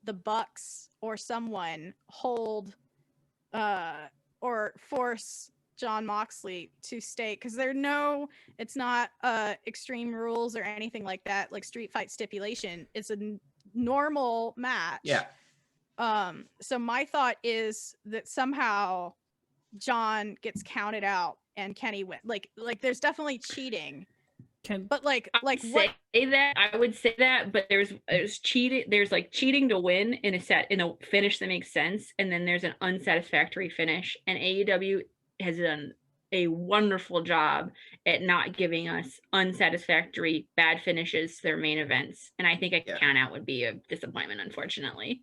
the Bucks or someone hold or force Jon Moxley to stay, because it's not Extreme Rules or anything like that, like street fight stipulation. It's a normal match. Yeah. So my thought is that somehow Jon gets counted out and Kenny wins. Like there's definitely cheating. But I would say that, but there's cheating. There's like cheating to win in a finish that makes sense, and then there's an unsatisfactory finish. And AEW has done a wonderful job at not giving us unsatisfactory bad finishes to their main events. And I think a count out would be a disappointment, unfortunately.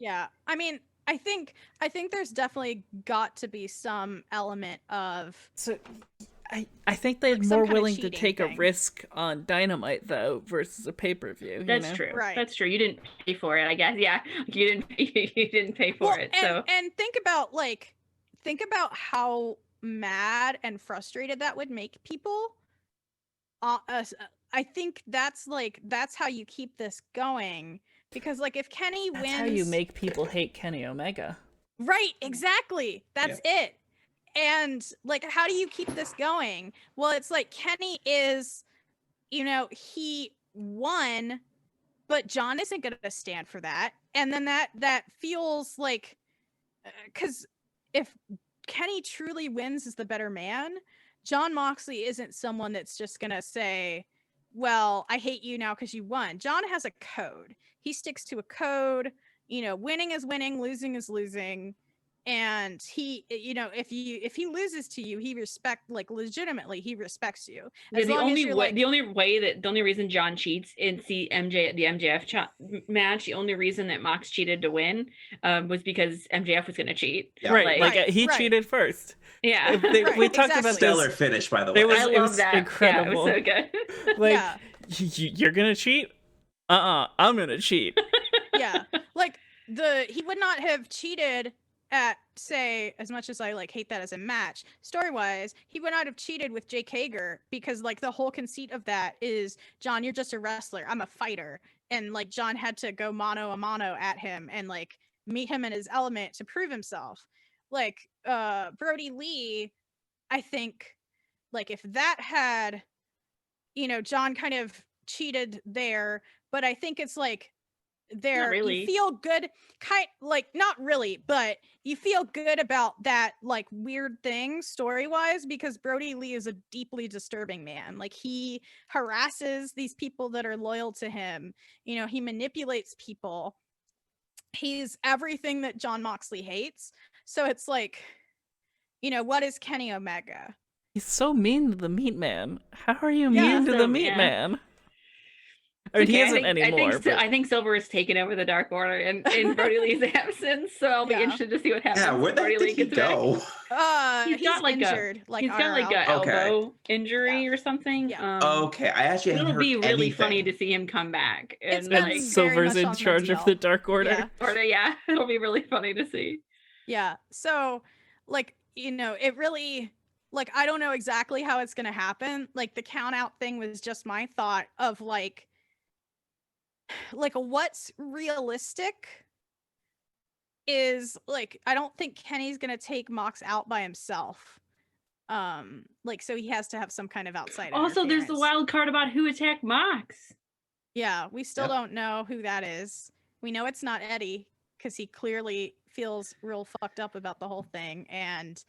Yeah, I mean, I think there's definitely got to be some element of. So, I think they're like more willing to take a risk on Dynamite though versus a pay-per-view. That's true. Right. That's true. You didn't pay for it, I guess. Yeah, you didn't pay for it. And think about how mad and frustrated that would make people. I think that's how you keep this going, because like if Kenny wins, that's how you make people hate Kenny Omega. Right, exactly. That's it. And like, how do you keep this going? Well, it's like Kenny is, he won, but Jon isn't going to stand for that. And then that feels like, because if Kenny truly wins as the better man, Jon Moxley isn't someone that's just going to say, well, I hate you now because you won. Jon has a code. He sticks to a code. Winning is winning, losing is losing. And he, if he loses to you, he legitimately he respects you. The only reason Jon cheats in the MJF match, the only reason that Mox cheated to win was because MJF was going to cheat. Yeah. Right, he cheated first. Yeah, we talked about stellar finish, by the way. I love that. Incredible. Yeah, it was so good. You're gonna cheat? I'm gonna cheat. Yeah, he would not have cheated at, say, as much as I hate that as a match, story-wise, he would not have cheated with Jake Hager, because the whole conceit of that is, Jon, you're just a wrestler, I'm a fighter, and Jon had to go mano a mano at him and meet him in his element to prove himself. Brody Lee, I think, if that had, Jon kind of cheated there, but I think it's there really. You feel good, not really, but you feel good about that weird thing story-wise, because Brody Lee is a deeply disturbing man. He harasses these people that are loyal to him. He manipulates people, he's everything that Jon Moxley hates. So it's like, what is Kenny Omega? He's so mean to the Meat Man. How are you Yeah, mean to the so, Meat yeah. Man? I mean, he isn't anymore. I think Silver has taken over the Dark Order in Brody Lee's absence, so I'll be interested to see what happens. Yeah, where the Brody heck Lee did he gets back. go? He's got like injured, he's got like an elbow injury or something. Yeah. Okay, I actually haven't It'll heard be really anything. funny to see him come back. It's And been like very Silver's much in on the charge of DL. the Dark Order. Yeah. yeah, it'll be really funny to see. Yeah. So, like, it really, like, I don't know exactly how it's going to happen. Like, the count out thing was just my thought of like what's realistic is like, I don't think Kenny's going to take Mox out by himself. So he has to have some kind of outside Also, there's the interference. wild card about who attacked Mox. Yeah, we still don't know who that is. We know it's not Eddie because he clearly feels real fucked up about the whole thing. And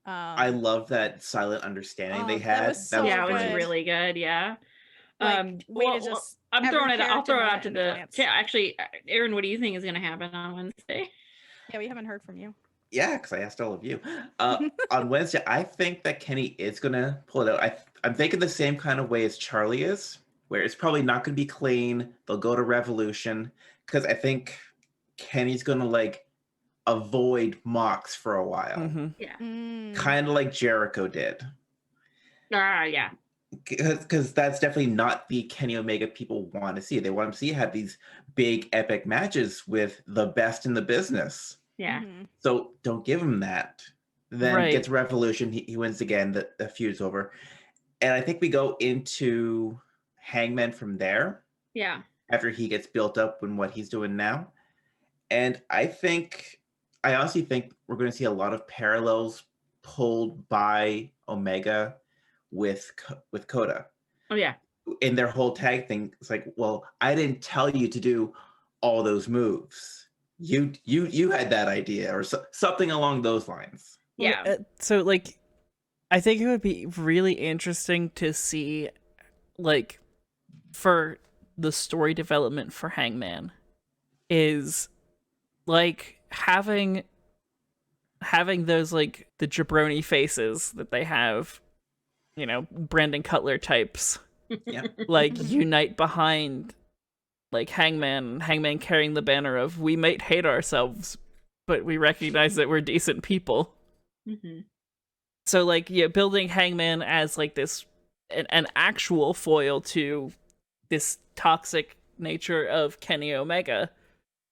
I love that silent understanding they had. That was so It was good. really good. Yeah. Like, I'm throwing it. I'll throw it out to in the glance. chat. Actually, Erin, what do you think is going to happen on Wednesday? Yeah, we haven't heard from you. Yeah, because I asked all of you. On Wednesday, I think that Kenny is going to pull it out. I'm thinking the same kind of way as Charlie is, where it's probably not going to be clean. They'll go to Revolution, because I think Kenny's going to, like, avoid Mox for a while. Mm-hmm. Yeah. Kind of like Jericho did. Yeah. Because that's definitely not the Kenny Omega people want to see. They want to see have these big epic matches with the best in the business. Yeah. So don't give him that. Then gets Revolution. He wins again. The feud's over. And I think we go into Hangman from there. Yeah. After he gets built up in what he's doing now. And I honestly think we're going to see a lot of parallels pulled by Omega with Coda. Oh yeah. In their whole tag thing, it's like, well, I didn't tell you to do all those moves. You had that idea, or something along those lines. Yeah. So like, I think it would be really interesting to see, like, for the story development for Hangman, is like having those, like, the jabroni faces that they have, Brandon Cutler types, like, unite behind, like, Hangman carrying the banner of, we might hate ourselves, but we recognize that we're decent people. Mm-hmm. So, like, building Hangman as, like, this, an actual foil to this toxic nature of Kenny Omega,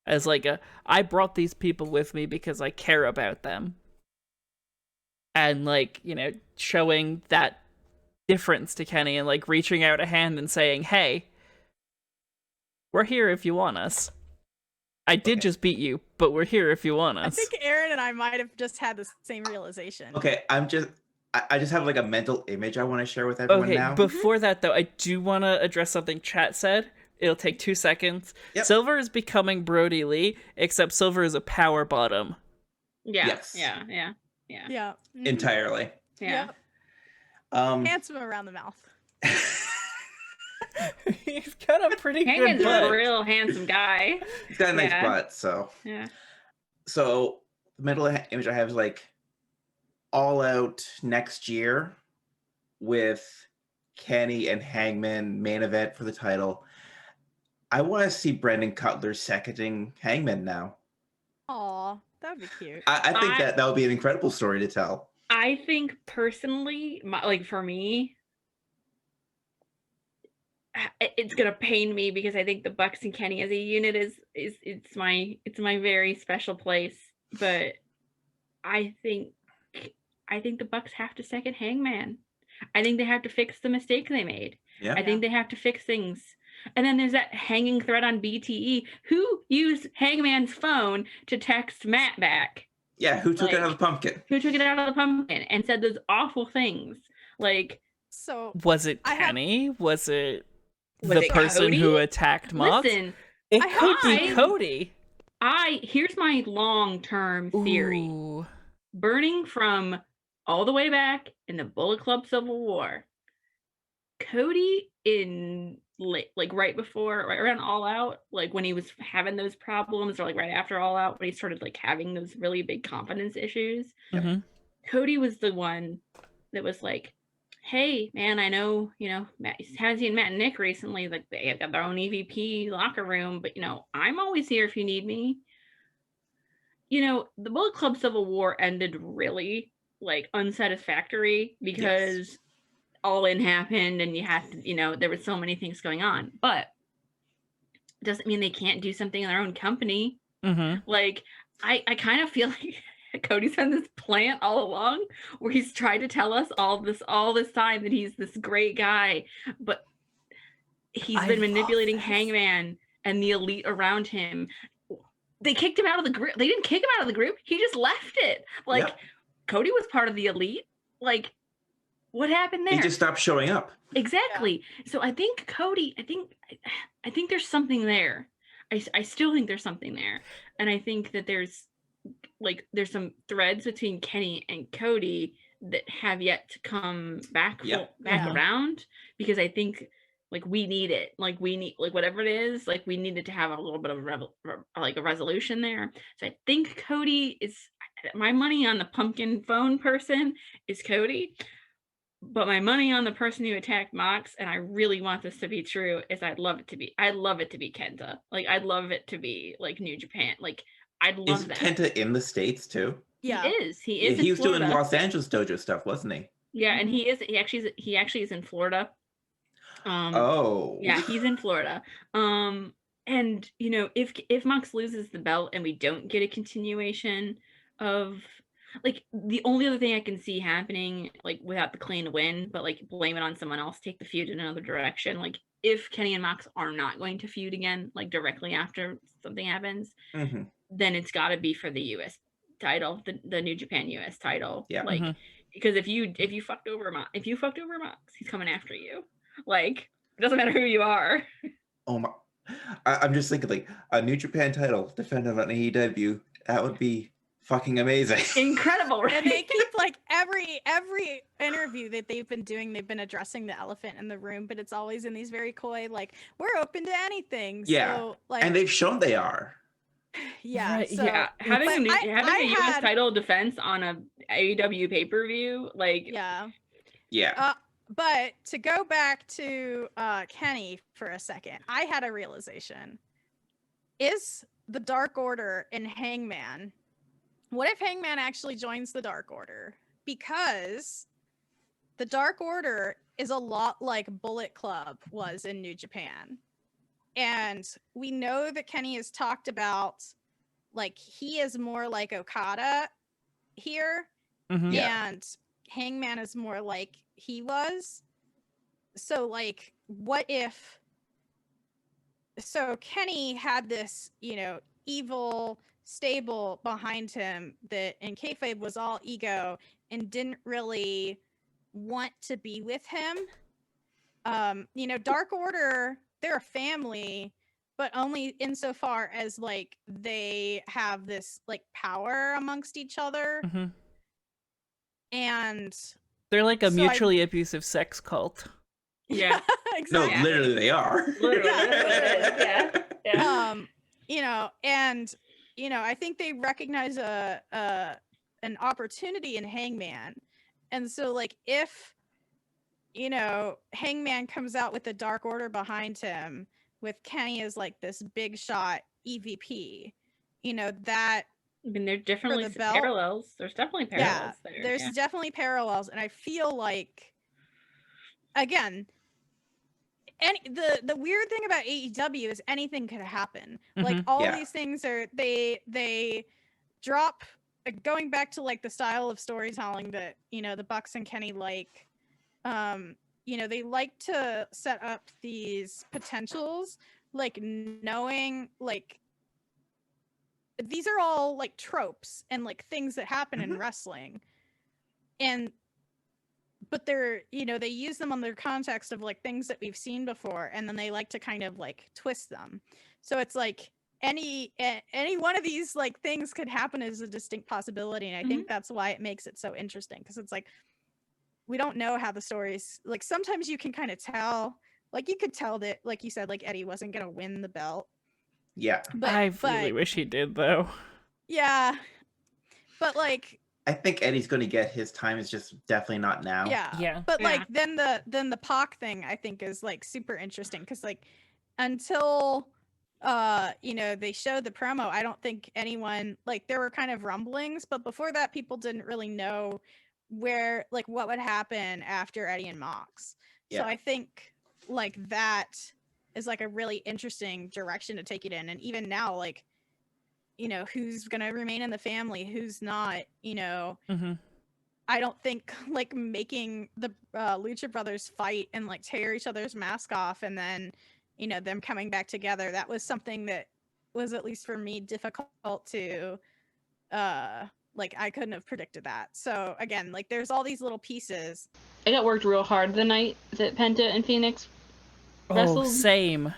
as, like, I brought these people with me because I care about them. And, like, showing that difference to Kenny and, like, reaching out a hand and saying, hey, we're here if you want us. I did just beat you, but we're here if you want us. I think Erin and I might have just had the same realization. Okay, I just have, like, a mental image I want to share with everyone now. Before that, though, I do want to address something chat said. It'll take 2 seconds. Yep. Silver is becoming Brody Lee, except Silver is a power bottom. Yeah. Yes. Yeah. Yeah. Mhm. Entirely. Yeah. Handsome around the mouth. He's got a pretty Hangman's good butt. a real handsome guy. He's got a nice butt, so. Yeah. So the mental image I have is, like, All Out next year with Kenny and Hangman main event for the title. I want to see Brandon Cutler seconding Hangman now. Aw, that would be cute. I think that would be an incredible story to tell. I think personally, for me, it's gonna pain me because I think the Bucks and Kenny as a unit is it's my very special place. But I think the Bucks have to second Hangman. I think they have to fix the mistake they made. Yeah. I think they have to fix things. And then there's that hanging thread on BTE. Who used Hangman's phone to text Matt back? Yeah, who took it out of the pumpkin? Who took it out of the pumpkin and said those awful things? Like, so was it Kenny? Was it Was the it person Cody? who attacked Mox? Listen, it could be Cody. Here's my long-term theory. Ooh. Burning from all the way back in the Bullet Club Civil War, Cody in like right before, right around All Out, like when he was having those problems, or like right after All Out, when he started like having those really big confidence issues. Mm-hmm. Cody was the one that was like, hey man, I know, Matt, haven't seen Matt and Nick recently, like they have got their own EVP locker room, but I'm always here if you need me. The Bullet Club Civil War ended really like unsatisfactory because All In happened and you had to, there were so many things going on, but it doesn't mean they can't do something in their own company. Mm-hmm. Like I kind of feel like Cody's been this plant all along where he's tried to tell us all this time that he's this great guy, but he's been manipulating Hangman and the elite around him. They kicked him out of the group. They didn't kick him out of the group. He just left it. Like Cody was part of the elite. Like what happened there? He just stopped showing up. Exactly. Yeah. So I think Cody, I think there's something there. I still think there's something there. And I think that there's some threads between Kenny and Cody that have yet to come back around, because I think like we need it. Like we need, like whatever it is, like we needed to have a little bit of a resolution there. So I think Cody is, my money on the pumpkin phone person is Cody. But my money on the person who attacked Mox, and I really want this to be true, is I'd love it to be Kenta. Like I'd love it to be like New Japan. Like I'd love that. Is Kenta in the States too? Yeah, he is. He is. He was Florida. doing Los Angeles dojo stuff, wasn't he? Yeah, and he actually is in Florida. Yeah, he's in Florida. And if Mox loses the belt and we don't get a continuation of, like, the only other thing I can see happening, like without the clean win, but like blame it on someone else, take the feud in another direction. Like if Kenny and Mox are not going to feud again, like directly after something happens, then it's got to be for the U.S. title, the New Japan U.S. title. Yeah. Like because if you fucked over Mox, he's coming after you. Like it doesn't matter who you are. Oh my! I'm just thinking like a New Japan title defended on AEW. That would be fucking amazing. Incredible, right? And they keep like every interview that they've been doing, they've been addressing the elephant in the room, but it's always in these very coy, like, we're open to anything. Yeah. So, like, and they've shown they are. Yeah. Right, So, yeah. Having a US title defense on a AEW pay-per-view, like Yeah. But to go back to Kenny for a second, I had a realization. Is the Dark Order in Hangman? What if Hangman actually joins the Dark Order? Because the Dark Order is a lot like Bullet Club was in New Japan. And we know that Kenny has talked about, like, he is more like Okada here. And Hangman is more like he was. So, like, what if... So Kenny had this, evil stable behind him that in kayfabe was all ego and didn't really want to be with him. Dark Order, they're a family, but only insofar as like they have this like power amongst each other. And they're like a mutually abusive sex cult. Yeah. Exactly. No, literally they are. Literally. And I think they recognize an opportunity in Hangman. And so like if Hangman comes out with the Dark Order behind him with Kenny as like this big shot EVP, that, I mean, there's definitely parallels. There's definitely parallels there. There's definitely parallels. And I feel like, again, the weird thing about AEW is anything could happen. Like all these things are, they drop, going back to like the style of storytelling that, the Bucks and Kenny like, they like to set up these potentials, like knowing like, these are all like tropes and like things that happen in wrestling. But they're, they use them on their context of like things that we've seen before. And then they like to kind of like twist them. So it's like any one of these like things could happen as a distinct possibility. And I think that's why it makes it so interesting. Because it's like, we don't know how the stories, like sometimes you can kind of tell like you could tell that, like you said, like Eddie wasn't gonna win the belt. Yeah. I really wish he did, though. Yeah, but like I think Eddie's going to get his time. It's just definitely not now. Yeah. But Yeah. like then the Pac thing I think is like super interesting because like until you know, they showed the promo, I don't think anyone, like, there were kind of rumblings, but before that people didn't really know where, like, what would happen after Eddie and Mox. So Yeah. I think like that is like a really interesting direction to take it in. And even now, like, you know, who's gonna remain in the family, who's not, you know. Mm-hmm. I don't think like making the Lucha Brothers fight and like tear each other's mask off and then, you know, them coming back together, that was something that was, at least for me, difficult to like, I couldn't have predicted that. So again, like, there's all these little pieces. I got worked real hard the night that Penta and Phoenix Oh, wrestled. same.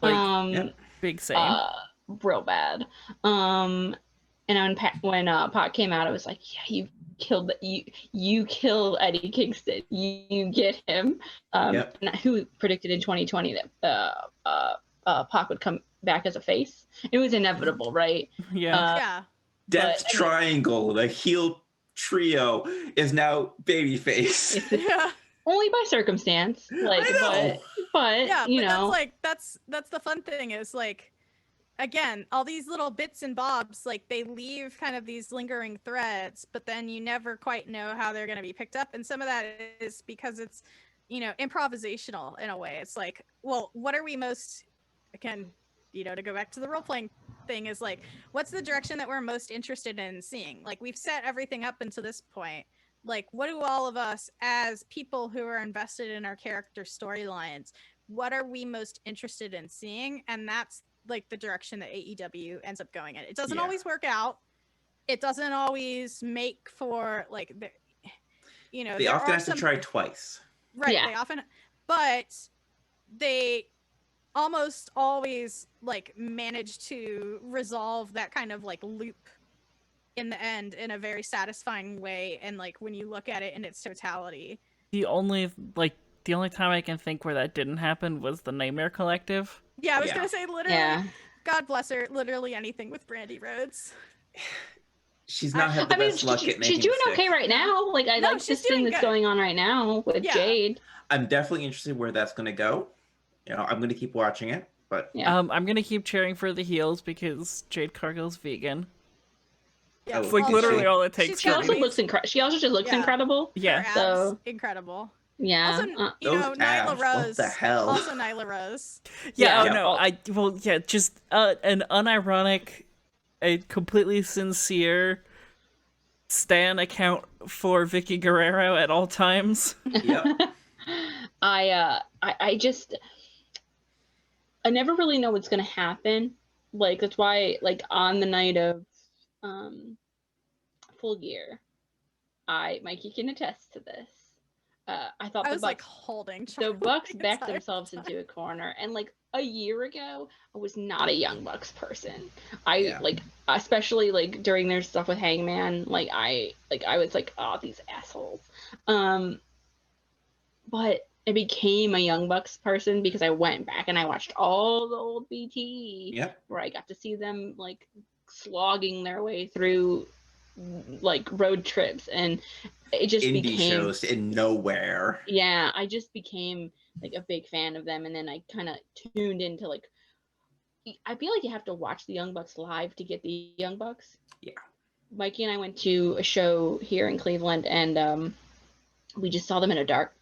Like, yeah. big same. Real bad. And when Pac came out, I was like, yeah, you killed Eddie Kingston. You get him. Yep. Who predicted in 2020 that Pac would come back as a face? It was inevitable, right? Yeah. Yeah. Death but- Triangle, the heel trio, is now babyface. Yeah. Only by circumstance. Like, I know. but Yeah, you but know, that's the fun thing is, like, again, all these little bits and bobs, like, they leave kind of these lingering threads, but then you never quite know how they're going to be picked up. And some of that is because it's, you know, improvisational in a way. It's like, well, what are we most, again, you know, to go back to the role-playing thing, is like, what's the direction that we're most interested in seeing? Like, we've set everything up until this point. Like, what do all of us as people who are invested in our character storylines, what are we most interested in seeing? And that's like the direction that AEW ends up going in. It doesn't Yeah. always work out. It doesn't always make for, like, you know, They there often are have to some- try twice. Right. Yeah. They often, but they almost always like manage to resolve that kind of like loop in the end in a very satisfying way. And like, when you look at it in its totality. The only time I can think where that didn't happen was the Nightmare Collective. Yeah, I was Yeah. gonna say, literally, yeah. God bless her, literally anything with Brandy Rhodes. She's not had the best luck at making she's doing it okay stick. right now. Like, I No, like she's this thing doing that's good. going on right now with Yeah. Jade. I'm definitely interested where that's going to go. You know, I'm going to keep watching it, but Yeah. I'm gonna keep cheering for the heels because Jade Cargill's vegan. Yeah, Oh, It's like Also, literally all it she's takes She for got also me. looks incredible. She also just looks Yeah. incredible. Yeah. her abs, So- incredible. Yeah. Also, you know, Those Nyla abs, what Rose. the hell? Also, Nyla Rose. Yeah, Yeah. oh no, just an unironic, a completely sincere stan account for Vicky Guerrero at all times. yep. I just I never really know what's gonna happen. Like, that's why, like, on the night of Full Gear, Mikey can attest to this. I thought I the was like Bucks holding the Charlie Bucks the backed entire themselves time. into a corner, and like a year ago, I was not a Young Bucks person. Yeah. Like, especially like during their stuff with Hangman, I was like, oh, these assholes. But I became a Young Bucks person because I went back and I watched all the old BT, Yep. where I got to see them like slogging their way through like road trips, and it just Indie became shows in nowhere. yeah, I just became like a big fan of them, and then I kind of tuned into like, I feel like you have to watch the Young Bucks live to get the Young Bucks. Yeah. Mikey and I went to a show here in Cleveland, and we just saw them in a dark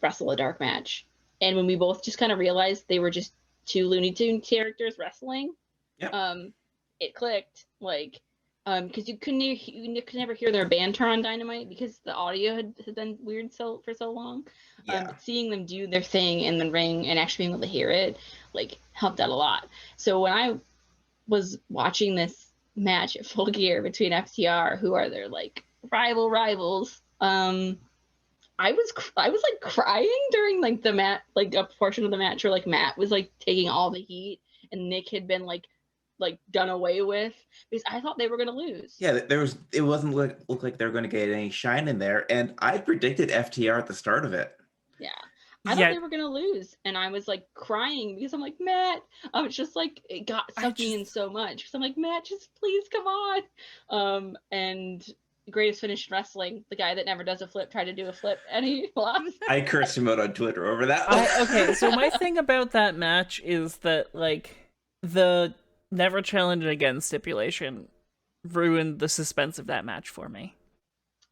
match, and when we both just kind of realized they were just two Looney Tunes characters wrestling, Yep. it clicked, like, because you could never hear their banter on Dynamite because the audio had been weird for so long. Yeah. But seeing them do their thing in the ring and actually being able to hear it, like, helped out a lot. So when I was watching this match at Full Gear between FTR, who are their like rivals, I was like crying during like the match, like a portion of the match where like Matt was like taking all the heat and Nick had been like done away with, because I thought they were gonna lose. Yeah, it wasn't look like they were going to get any shine in there, and I predicted FTR at the start of it. Yeah. I thought they were gonna lose, and I was like crying because I'm like, Matt. I was just like, it sucked me in so much because I'm like, Matt, just please come on. And Greatest Finish in Wrestling, the guy that never does a flip tried to do a flip and he lost. I cursed him out on Twitter over that. Okay, so my thing about that match is that like the never challenge again stipulation ruined the suspense of that match for me.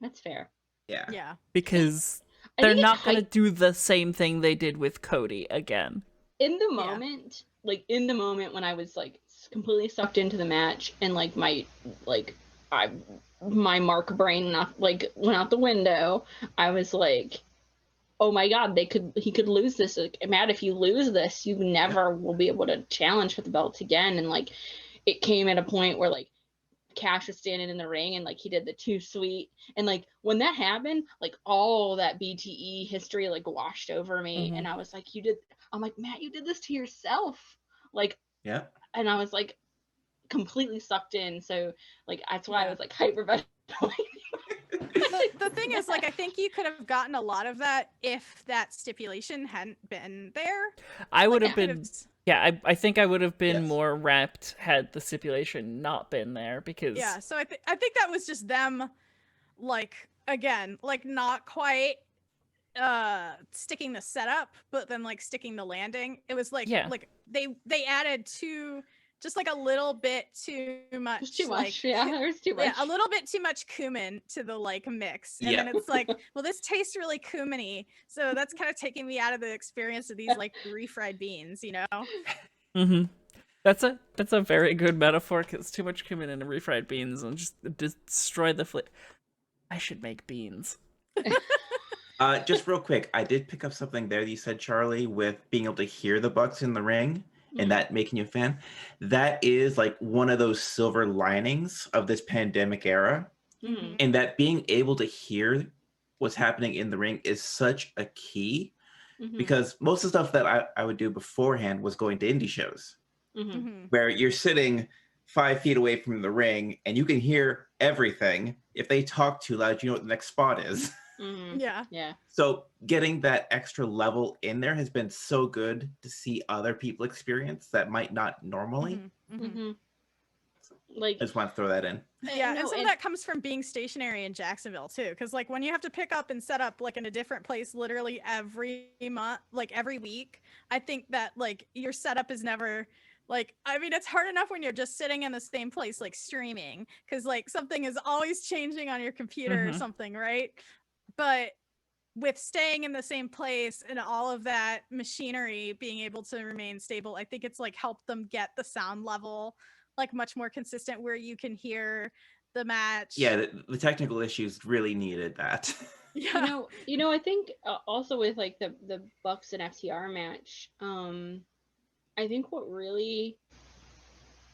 That's fair. Yeah. Because they're not going to do the same thing they did with Cody again. In the moment, when I was like completely sucked into the match and like my mark brain went out the window, I was like, oh my god, he could lose this. Like, Matt, if you lose this, you never will be able to challenge for the belt again. And like it came at a point where like Cash was standing in the ring and like he did the too sweet, and like when that happened, like all that BTE history like washed over me, and I was like, I'm like, Matt, you did this to yourself, like, yeah. And I was like completely sucked in, so like that's why I was like hyper. The thing is, like, I think you could have gotten a lot of that if that stipulation hadn't been there. I would have been. Yeah, I think I would have been more wrapped had the stipulation not been there, because so I think that was just them, like, again, like not quite sticking the setup, but then like sticking the landing. It was like like they added just like a little bit too much. There's too much. There's too much. Yeah, a little bit too much cumin to the like mix. And then it's like, well, this tastes really cumin-y. So that's kind of taking me out of the experience of these like refried beans, you know? That's a very good metaphor, because too much cumin in refried beans and just destroy the flavor. I should make beans. Just real quick, I did pick up something there that you said, Charlie, with being able to hear the Bucks in the ring. And that making you a fan, that is like one of those silver linings of this pandemic era. And that being able to hear what's happening in the ring is such a key, because most of the stuff that I would do beforehand was going to indie shows where you're sitting 5 feet away from the ring and you can hear everything. If they talk too loud, you know what the next spot is. Yeah. So getting that extra level in there has been so good to see other people experience that might not normally. Like, I just want to throw that in. Yeah, and some of that comes from being stationary in Jacksonville too, because like when you have to pick up and set up like in a different place literally every month, like every week, I think that like your setup is never like, I mean, it's hard enough when you're just sitting in the same place like streaming, because like something is always changing on your computer or something, right? But with staying in the same place and all of that machinery being able to remain stable, I think it's like helped them get the sound level like much more consistent where you can hear the match. Yeah, the technical issues really needed that. Yeah. You know, I think also with like the Bucks and FTR match, I think what really,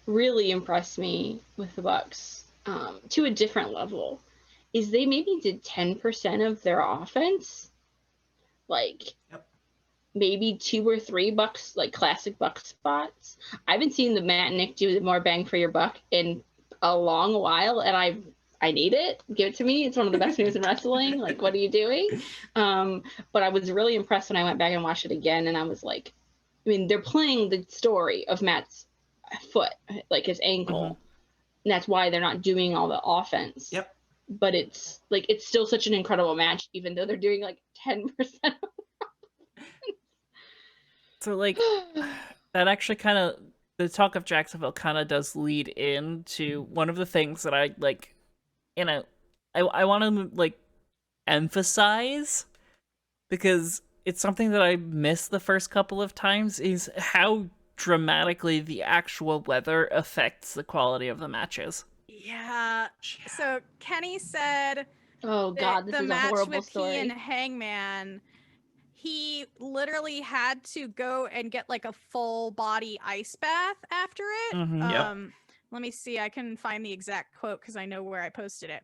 really impressed me with the Bucks to a different level is they maybe did 10% of their offense, like maybe 2 or 3 Bucks, like classic Bucks spots. I haven't seen the Matt and Nick do more bang for your buck in a long while, and I need it. Give it to me. It's one of the best moves in wrestling. Like, what are you doing? But I was really impressed when I went back and watched it again, and I was like, I mean, they're playing the story of Matt's foot, like his ankle, and that's why they're not doing all the offense. But it's like, it's still such an incredible match, even though they're doing like 10%. So like that actually kind of, the talk of Jacksonville kind of does lead into one of the things that I like, you know, I want to like emphasize, because it's something that I missed the first couple of times, is how dramatically the actual weather affects the quality of the matches. Yeah. So Kenny said, "Oh God, this is a horrible story." He and Hangman, he literally had to go and get like a full body ice bath after it. Let me see. I can find the exact quote because I know where I posted it.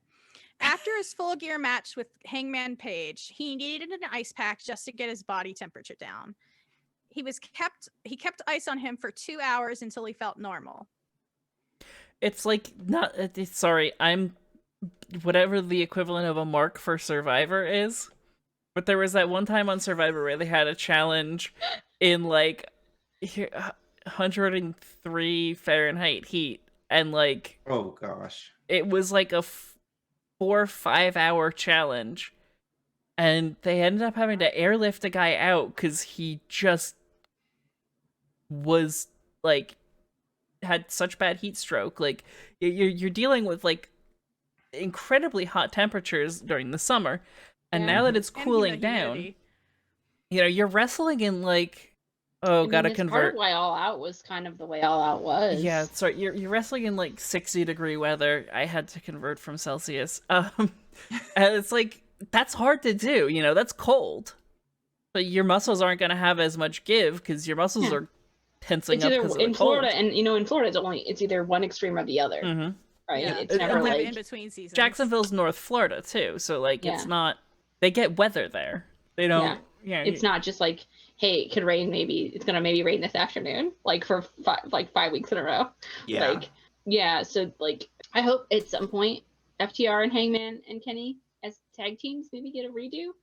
After his Full Gear match with Hangman Page, he needed an ice pack just to get his body temperature down. He kept ice on him for 2 hours until he felt normal. It's like sorry, I'm whatever the equivalent of a mark for Survivor is, But there was that one time on Survivor where they had a challenge in like 103 Fahrenheit heat, and like Oh gosh. it was like a 4 or 5 hour challenge, and they ended up having to airlift a guy out because he just was like had such bad heat stroke. Like you're dealing with like incredibly hot temperatures during the summer, and now that it's And cooling down, humidity. you're wrestling in like gotta Part convert. of why All Out was kind of the way All Out was. Yeah, sorry, you're wrestling in like 60-degree weather. I had to convert from Celsius. And it's like that's hard to do. That's cold, but your muscles aren't gonna have as much give because your muscles are tensing It's up either because of in the cold. Florida, and in Florida, it's either one extreme or the other, Mhm. right? Yeah. It's And never kind of like in between seasons. Jacksonville's North Florida too, so like Yeah. it's not. They get weather there. They don't. Yeah. it's not just like, hey, it could rain. Maybe it's gonna rain this afternoon, like for 5 weeks in a row. Yeah. So like, I hope at some point FTR and Hangman and Kenny as tag teams maybe get a redo.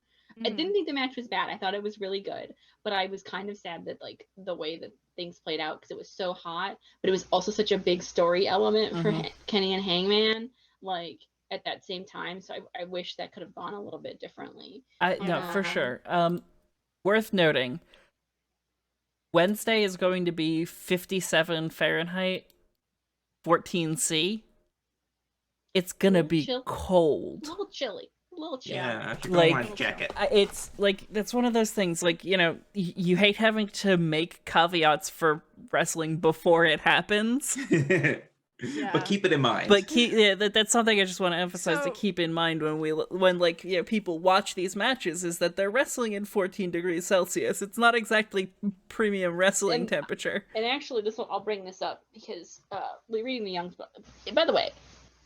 I didn't think the match was bad. I thought it was really good, but I was kind of sad that like the way that things played out, because it was so hot, but it was also such a big story element for Kenny and Hangman, like at that same time. So I wish that could have gone a little bit differently. No, for sure. Worth noting, Wednesday is going to be 57 Fahrenheit, 14 C. It's gonna be cold. A little chilly. Yeah, if you're Like, going to jacket. It's like that's one of those things. Like you hate having to make caveats for wrestling before it happens. But keep it in mind. But that's something I just want to emphasize to keep in mind when people watch these matches, is that they're wrestling in 14 degrees Celsius. It's not exactly premium wrestling temperature. And actually, I'll bring this up because reading the Young's book. By the way,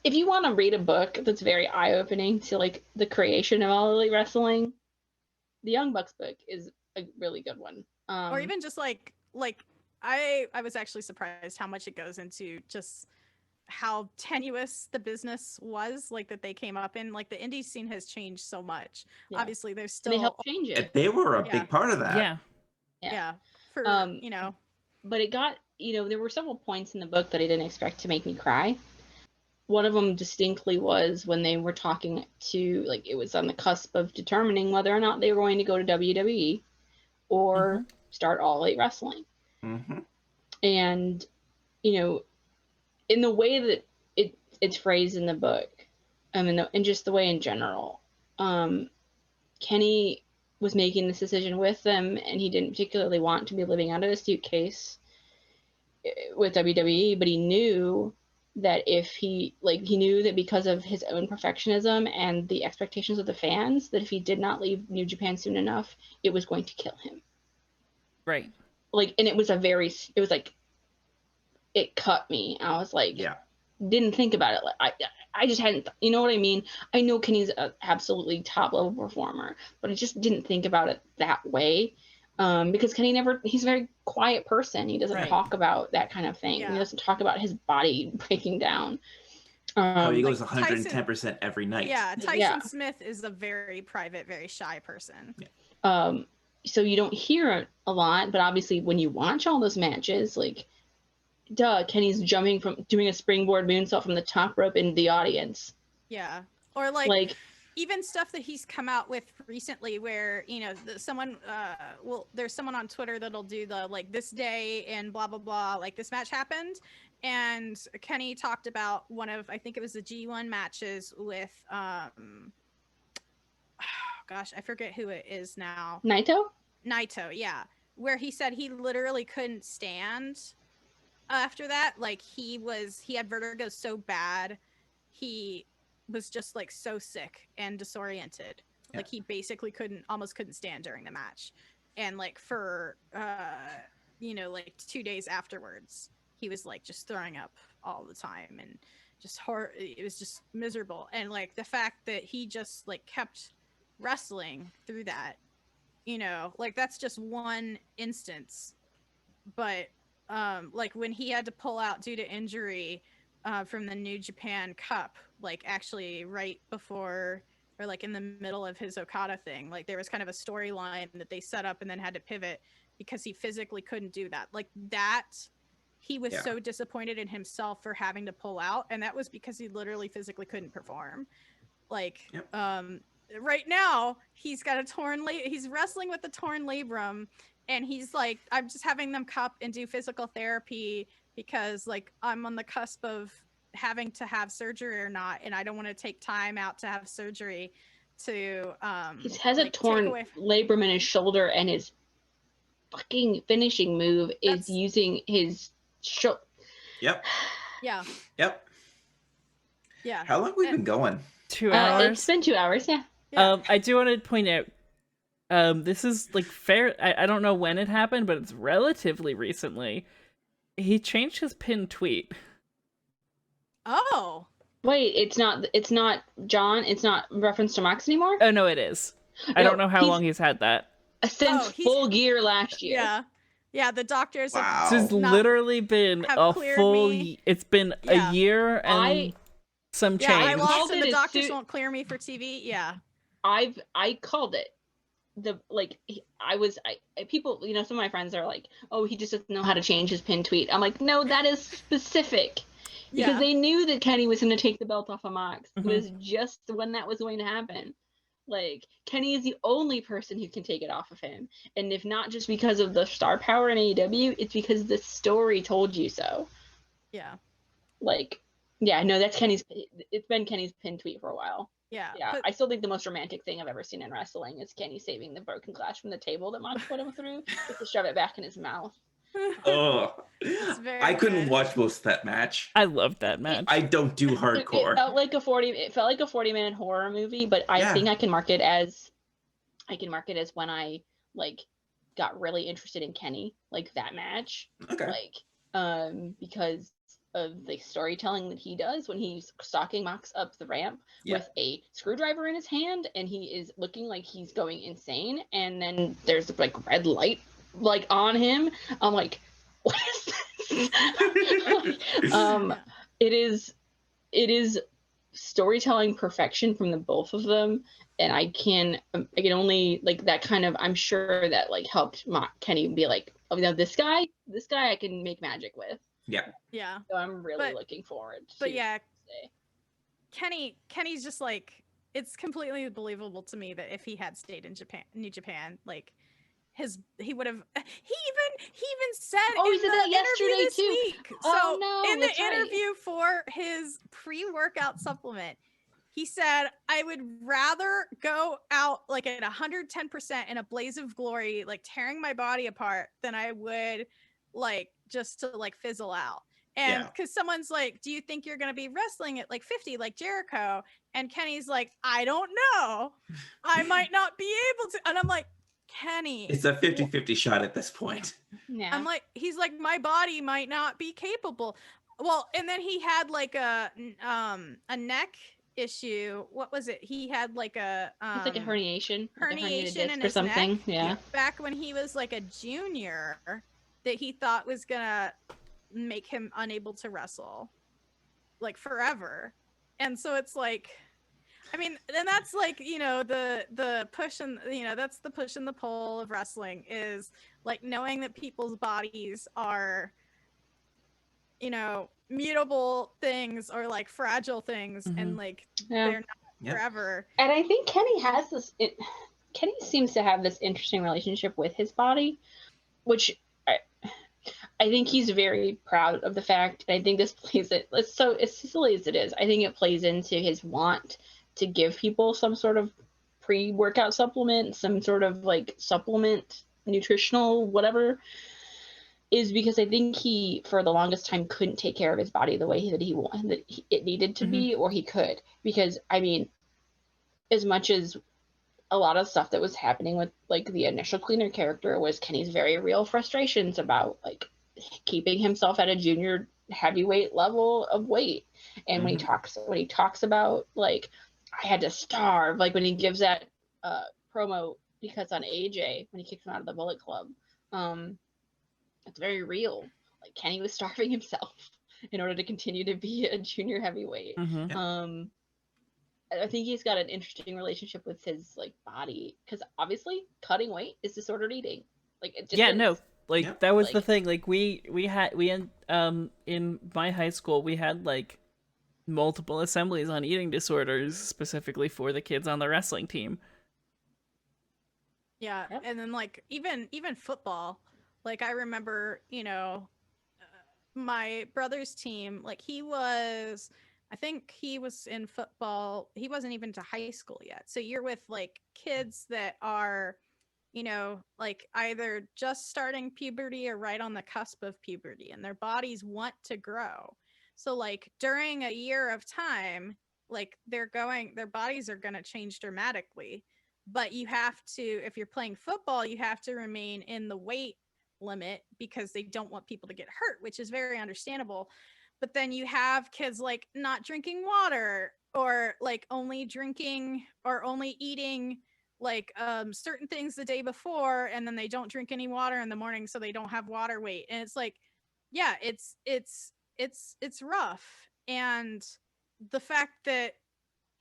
if you want to read a book that's very eye-opening to like the creation of All Elite Wrestling, the Young Bucks book is a really good one. Or even just like I was actually surprised how much it goes into just how tenuous the business was, like that they came up in. Like the indie scene has changed so much. Yeah. Obviously, there's still they helped change it. They were a big part of that. Yeah. For but it got there were several points in the book that I didn't expect to make me cry. One of them distinctly was when they were talking to, like, it was on the cusp of determining whether or not they were going to go to WWE or start All Elite Wrestling. And, in the way that it's phrased in the book, and just the way in general, Kenny was making this decision with them, and he didn't particularly want to be living out of a suitcase with WWE, but he knew that he knew that because of his own perfectionism and the expectations of the fans, that if he did not leave New Japan soon enough, it was going to kill him. Right. Like, and it was like, it cut me. I was like, didn't think about it. Like, I just hadn't, you know what I mean? I know Kenny's an absolutely top level performer, but I just didn't think about it that way. Because Kenny he's a very quiet person. He doesn't talk about that kind of thing. He doesn't talk about his body breaking down. He goes 110% every night. Yeah, Tyson Smith is a very private, very shy person. So you don't hear it a lot, but obviously when you watch all those matches, like, Kenny's doing a springboard moonsault from the top rope in the audience. Yeah. Or like even stuff that he's come out with recently where, there's someone on Twitter that'll do the, like, this day and blah, blah, blah, like this match happened. And Kenny talked about one of, I think it was the G1 matches with, gosh, I forget who it is now. Naito, yeah. Where he said he literally couldn't stand after that. Like he had vertigo so bad. He was just like so sick and disoriented. Like he basically almost couldn't stand during the match. And like for, like 2 days afterwards, he was like just throwing up all the time and just it was just miserable. And like the fact that he just like kept wrestling through that, like that's just one instance. But like when he had to pull out due to injury from the New Japan Cup, like actually right before or like in the middle of his Okada thing. Like there was kind of a storyline that they set up and then had to pivot because he physically couldn't do that. Like that, he was so disappointed in himself for having to pull out, and that was because he literally physically couldn't perform. Like right now he's got he's wrestling with a torn labrum, and he's like, I'm just having them cup and do physical therapy because like I'm on the cusp of having to have surgery or not, and I don't want to take time out to have surgery to he has a torn labrum in his shoulder, and his fucking finishing move is using his Yep. Yeah. Yep. Yeah. How long have we been going? 2 hours. It's been 2 hours, yeah. I do want to point out, this is like fair. I don't know when it happened, but it's relatively recently. He changed his pinned tweet. Oh. Wait, it's not John. It's not reference to Mox anymore. Oh no, it is. I don't know how long he's had that. Since Full Gear last year. Yeah. Yeah, the doctors Wow. So it's literally been a full. It's been a year and some change. Yeah, I lost and the doctors won't clear me for TV. Yeah. I called it. People, you know, some of my friends are like, oh, he just doesn't know how to change his pin tweet. I'm like, no, that is specific. Because they knew that Kenny was going to take the belt off of Mox. It was just when that was going to happen. Like, Kenny is the only person who can take it off of him. And if not just because of the star power in AEW, it's because the story told you so. Yeah. Like, yeah, no, it's been Kenny's pin tweet for a while. Yeah. Yeah, I still think the most romantic thing I've ever seen in wrestling is Kenny saving the broken glass from the table that Mox put him through just to shove it back in his mouth. Oh, I couldn't watch most of that match. I loved that match. I don't do hardcore. It felt like a 40-minute horror movie, but I think I can mark it as when I like got really interested in Kenny, like that match. Okay. Like, because of the storytelling that he does when he's stalking Mox up the ramp with a screwdriver in his hand, and he is looking like he's going insane, and then there's like red light like on him. I'm like, what is this? It is storytelling perfection from the both of them, and I can only like that kind of, I'm sure that like helped Kenny be like, oh, you know, this guy I can make magic with. Yeah. So I'm really looking forward to. But yeah, Kenny's just like, it's completely believable to me that if he had stayed in New Japan, like he would have. He even said he said that yesterday this too. Week. Oh, so no, in the interview for his pre-workout supplement, he said, I would rather go out like at 110% in a blaze of glory, like tearing my body apart, than I would like just to like fizzle out. And because someone's like, do you think you're going to be wrestling at like 50 like Jericho? And Kenny's like, I don't know. I might not be able to. And I'm like, Kenny, it's a 50-50 shot at this point. Yeah. I'm like, he's like, my body might not be capable. Well, and then he had like a neck issue. What was it? He had like a it's like a herniation in or his something. Neck. Yeah. Back when he was like a junior, that he thought was gonna make him unable to wrestle like forever. And so it's like, I mean, and that's like, you know, the push and, you know, that's the push and the pull of wrestling, is like knowing that people's bodies are, you know, mutable things or like fragile things, and like they're not forever. And I think Kenny has this, Kenny seems to have this interesting relationship with his body, which I think he's very proud of the fact. And I think this plays it, so as silly as it is, I think it plays into his want to give people some sort of pre-workout supplement, some sort of like supplement, nutritional, whatever, is because I think he, for the longest time, couldn't take care of his body the way that it needed to be, or he could. Because, I mean, as much as a lot of stuff that was happening with like the initial cleaner character was Kenny's very real frustrations about like keeping himself at a junior heavyweight level of weight. And when he talks about like, I had to starve, like when he gives that promo because on AJ when he kicks him out of the Bullet Club, it's very real. Like Kenny was starving himself in order to continue to be a junior heavyweight. I think he's got an interesting relationship with his like body, because obviously cutting weight is disordered eating. Like it just No, is. like Yep. that was the Like- thing. Like we in my high school we had like multiple assemblies on eating disorders specifically for the kids on the wrestling team. Yeah, Yep. and then like even football, like I remember, my brother's team, like I think he was in football. He wasn't even to high school yet. So you're with like kids that are, like either just starting puberty or right on the cusp of puberty, and their bodies want to grow. So like during a year of time, like their bodies are going to change dramatically. But you have to, if you're playing football, you have to remain in the weight limit because they don't want people to get hurt, which is very understandable. But then you have kids like not drinking water, or like only drinking or only eating like certain things the day before, and then they don't drink any water in the morning, so they don't have water weight. And it's like, yeah, it's rough. And the fact that,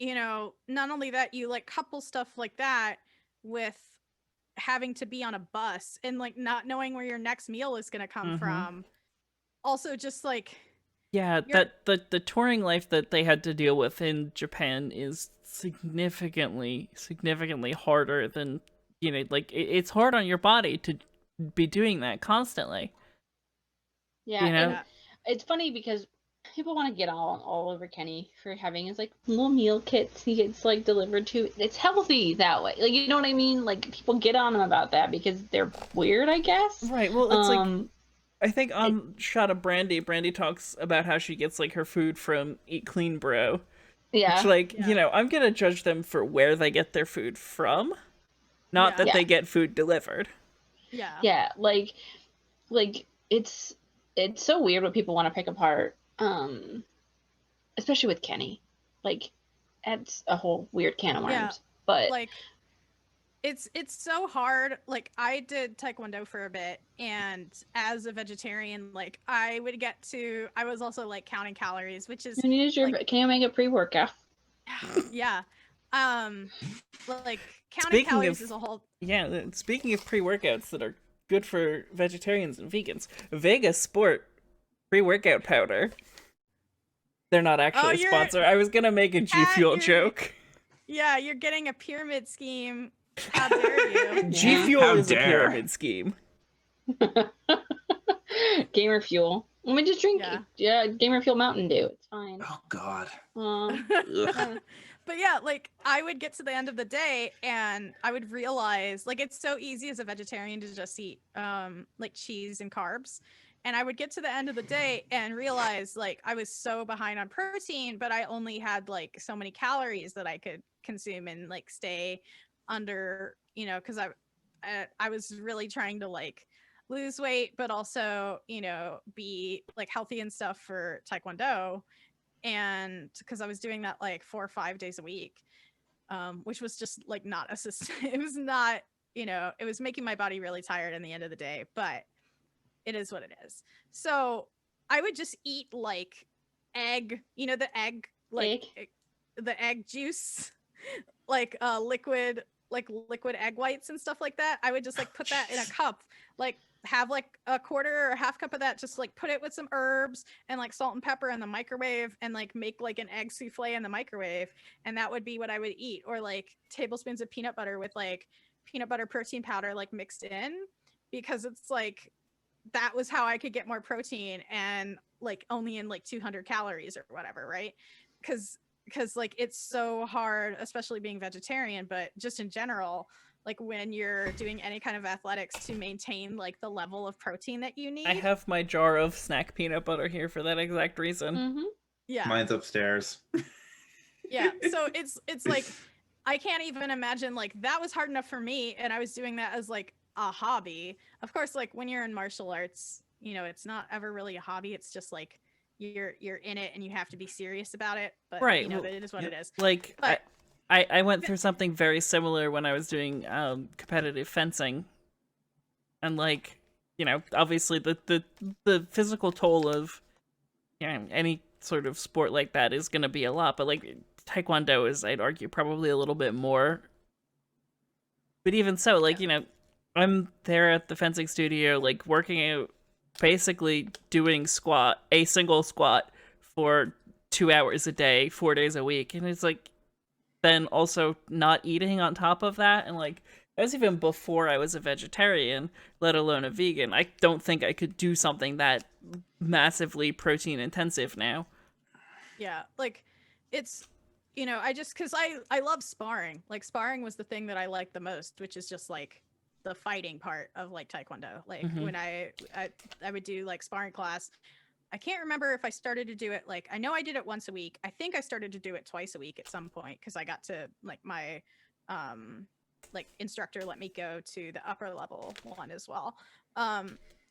not only that, you like couple stuff like that with having to be on a bus and like not knowing where your next meal is going to come from. Also just like, Yeah, that the touring life that they had to deal with in Japan is significantly harder than, like it's hard on your body to be doing that constantly. Yeah, You know? and it's funny because people want to get all over Kenny for having his like little meal kits he gets like delivered to. It's healthy that way. Like, you know what I mean? Like people get on him about that because they're weird, I guess. Right. Well, it's like I think on Shot of Brandy talks about how she gets like her food from Eat Clean Bro. Yeah. Which, like, Yeah. I'm gonna judge them for where they get their food from, not that Yeah. they get food delivered. yeah. Yeah, like it's so weird what people want to pick apart, especially with Kenny. Like, that's a whole weird can of worms. Yeah, But like it's so hard. Like I did taekwondo for a bit, and as a vegetarian, like I was also like counting calories, which is you need your like, can you make a pre-workout? yeah. Like counting Speaking calories of- is a whole Yeah, speaking of pre-workouts that are good for vegetarians and vegans, Vega Sport pre-workout powder. They're not actually a you're- sponsor. I was gonna make a G Fuel you're- joke. Yeah, you're getting a pyramid scheme. How dare you? G Yeah. Fuel How is a dare. pyramid scheme. Gamer Fuel. Let me just drink Gamer Fuel Mountain Dew. It's fine. Oh God. Ugh. But yeah, like I would get to the end of the day and I would realize, like, it's so easy as a vegetarian to just eat like cheese and carbs. And I would get to the end of the day and realize like I was so behind on protein, but I only had like so many calories that I could consume and like stay under, because I was really trying to like lose weight, but also, be like healthy and stuff for Taekwondo. And because I was doing that like 4 or 5 days a week, which was just like not it was not, it was making my body really tired in the end of the day, but it is what it is. So I would just eat like egg, the egg, like the egg juice, like liquid egg whites and stuff like that. I would just like put that in a cup, like have like a quarter or a half cup of that, just like put it with some herbs and like salt and pepper in the microwave and like make like an egg souffle in the microwave, and that would be what I would eat. Or like tablespoons of peanut butter with like peanut butter protein powder like mixed in, because it's like that was how I could get more protein and like only in like 200 calories or whatever, right? Because like it's so hard, especially being vegetarian, but just in general, like when you're doing any kind of athletics, to maintain like the level of protein that you need. I have my jar of snack peanut butter here for that exact reason. Mm-hmm. Yeah. Mine's upstairs. Yeah. So it's like I can't even imagine, like that was hard enough for me, and I was doing that as like a hobby. Of course, like when you're in martial arts, it's not ever really a hobby. It's just like you're in it and you have to be serious about it. But Right, well, well, it is what it is. Like, But- I went through something very similar when I was doing competitive fencing, and like, obviously the physical toll of any sort of sport like that is going to be a lot, but like Taekwondo is, I'd argue, probably a little bit more. But even so, like, you know, I'm there at the fencing studio, like, working out, basically doing a single squat for 2 hours a day, 4 days a week. And it's like, then also not eating on top of that. And like, that was even before I was a vegetarian, let alone a vegan. I don't think I could do something that massively protein intensive now. Yeah, like, it's, you know, because I love sparring. Like, sparring was the thing that I liked the most, which is just like the fighting part of like Taekwondo. Like when I would do like sparring class. I can't remember if I started to do it, like, I know I did it once a week. I think I started to do it twice a week at some point, because I got to, like, my like instructor let me go to the upper level one as well.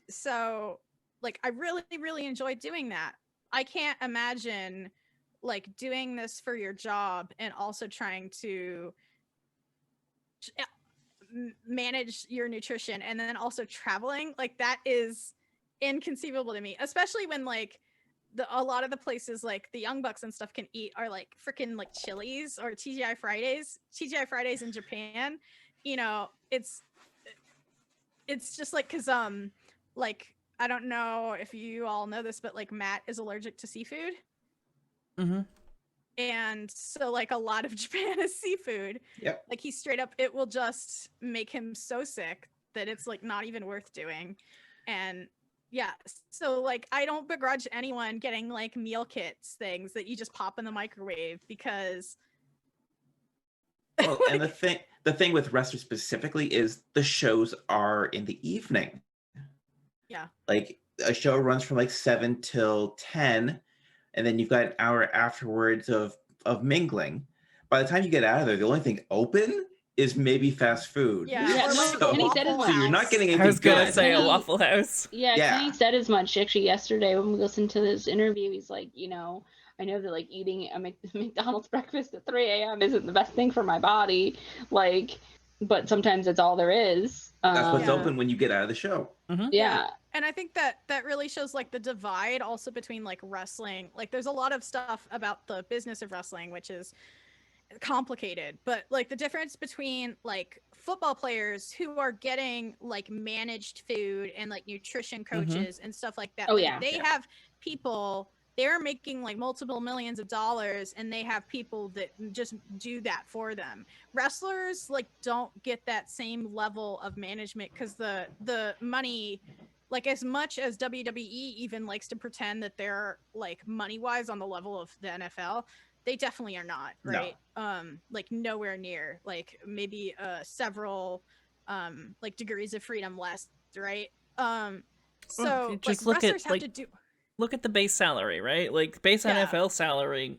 So like, I really, really enjoyed doing that. I can't imagine like doing this for your job and also trying to manage your nutrition and then also traveling. Like, that is inconceivable to me, especially when like a lot of the places like the Young Bucks and stuff can eat are like freaking like Chili's or TGI Fridays in Japan. You know, it's just like, because like, I don't know if you all know this, but like Matt is allergic to seafood. And so like a lot of Japan is seafood. Yep. Like, he straight up, it will just make him so sick that it's like not even worth doing. And yeah, so like, I don't begrudge anyone getting like meal kits, things that you just pop in the microwave, because well, and the thing with wrestlers specifically is the shows are in the evening. Yeah. Like, a show runs from like 7 till 10, and then you've got an hour afterwards of mingling. By the time you get out of there, the only thing open is maybe fast food. Yeah, Yeah, or no, like so, a Kenny said Waffle it- so you're not House. getting anything I was gonna good. say a Kenny- Waffle House. Yeah, Yeah. Kenny said as much actually yesterday when we listened to this interview. He's like, you know, I know that like eating a McDonald's breakfast at 3 a.m. isn't the best thing for my body, like, but sometimes it's all there is. That's what's Yeah. open when you get out of the show. Yeah. And I think that really shows like the divide also between like wrestling. Like, there's a lot of stuff about the business of wrestling which is complicated, but like the difference between like football players who are getting like managed food and like nutrition coaches and stuff like that. Oh, like, yeah. they have people, they're making like multiple millions of dollars, and they have people that just do that for them. Wrestlers like don't get that same level of management, because the money, like, as much as WWE even likes to pretend that they're like money wise on the level of the NFL, they definitely are not, right? Like, nowhere near, like maybe several like degrees of freedom less, right? So just like, look wrestlers at have like to do, look at the base salary, right? Like, base Yeah. NFL salary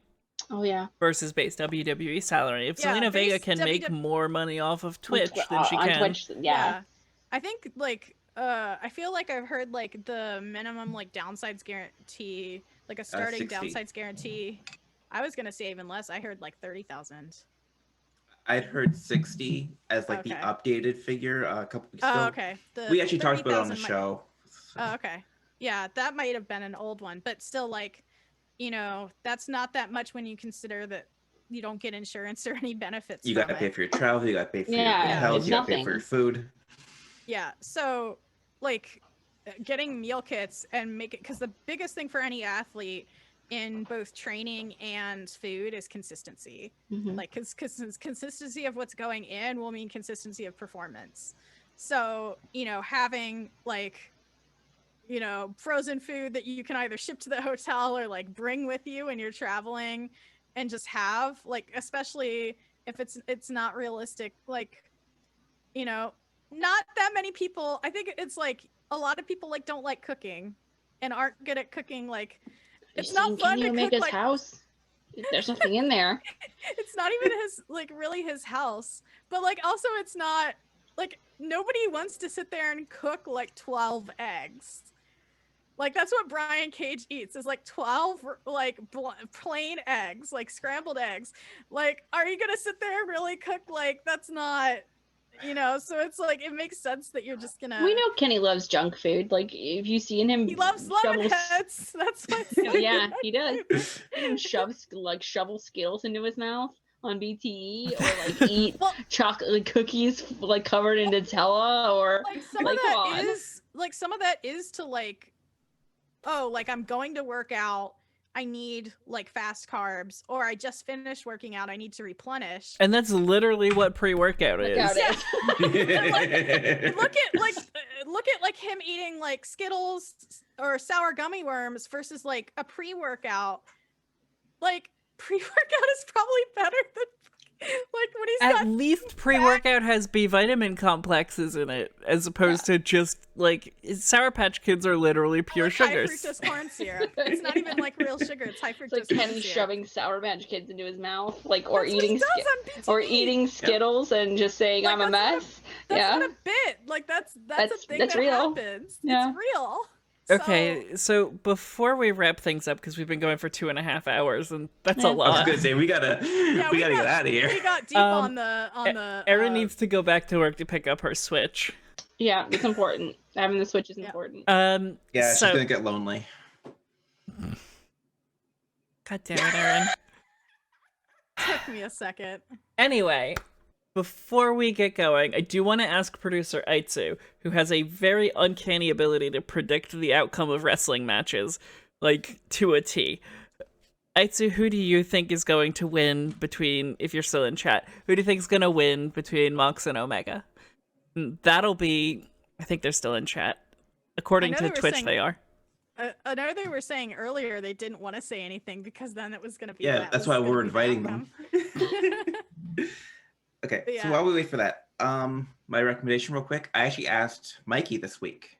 Oh yeah. versus base WWE salary. If Yeah, Zelina Vega base can make WW more money off of Twitch than she on can. Twitch, yeah. I think like I feel like I've heard like the minimum like downsides guarantee, like a starting 60. downsides guarantee. I was gonna say even less. I heard like 30,000. I'd heard 60 as like the Okay. updated figure a couple weeks ago. Oh, okay. We actually talked about it on the 30,000 show. Oh, okay. Yeah, that might have been an old one, but still, like, you know, that's not that much when you consider that you don't get insurance or any benefits. You from got to pay it. for your travel, you got to pay for your Yeah, hotels, it's you got to pay for nothing. your food. Yeah, so like getting meal kits and make it, because the biggest thing for any athlete in both training and food is consistency. Like, because consistency of what's going in will mean consistency of performance. So, you know, having like, you know, frozen food that you can either ship to the hotel or like bring with you when you're traveling, and just have, like, especially if it's not realistic, like, you know, not that many people, I think it's like a lot of people like don't like cooking and aren't good at cooking. Like, it's not fun to cook Omega's like house. There's nothing in there. it's not even his, like, really his house, but like also it's not like, nobody wants to sit there and cook like 12 eggs. Like, that's what Brian Cage eats, is like 12 like plain eggs, like scrambled eggs. Like, are you gonna sit there and really cook? Like, that's not, You know, so it's like it makes sense that you're just gonna. We know Kenny loves junk food. Like, if you seen him, He loves lemon heads. That's what's. Yeah, he does. He shovel Skittles into his mouth on BTE, or like eat chocolate cookies like covered in Nutella, or like some of that is to like, oh, like I'm going to work out. I need like fast carbs, or I just finished working out. I need to replenish. And that's literally what pre-workout is. Yeah. look at like him eating like Skittles or sour gummy worms versus like a pre-workout. Like pre-workout is probably better than like when he's at least pre-workout has B vitamin complexes in it, as opposed to just like Sour Patch Kids are literally pure like sugars. High fructose corn syrup. It's not even like real sugar. It's high fructose. It's like Kenny shoving Sour Patch Kids into his mouth, like or eating Skittles and just saying like, I'm a mess. That's not a bit. Like that's a thing that real. Happens. Yeah. It's real. Okay, so before we wrap things up, because we've been going for 2.5 hours, and that's a lot. I was gonna say we gotta get out of here. We got deep on the. Erin needs to go back to work to pick up her Switch. Yeah, it's important. Having the Switch is important. Yeah, she's gonna get lonely. God damn it, Erin. Took me a second. Anyway, before we get going, I do want to ask producer Aitsu, who has a very uncanny ability to predict the outcome of wrestling matches, like, to a T. Aitsu, who do you think is going to win between, if you're still in chat, who do you think is going to win between Mox and Omega? That'll be, I think they're still in chat. According to Twitch, they are. I know they were saying earlier they didn't want to say anything because then it was going to be... Yeah, that's why we're inviting them. Okay, so while we wait for that, my recommendation real quick, I actually asked Mikey this week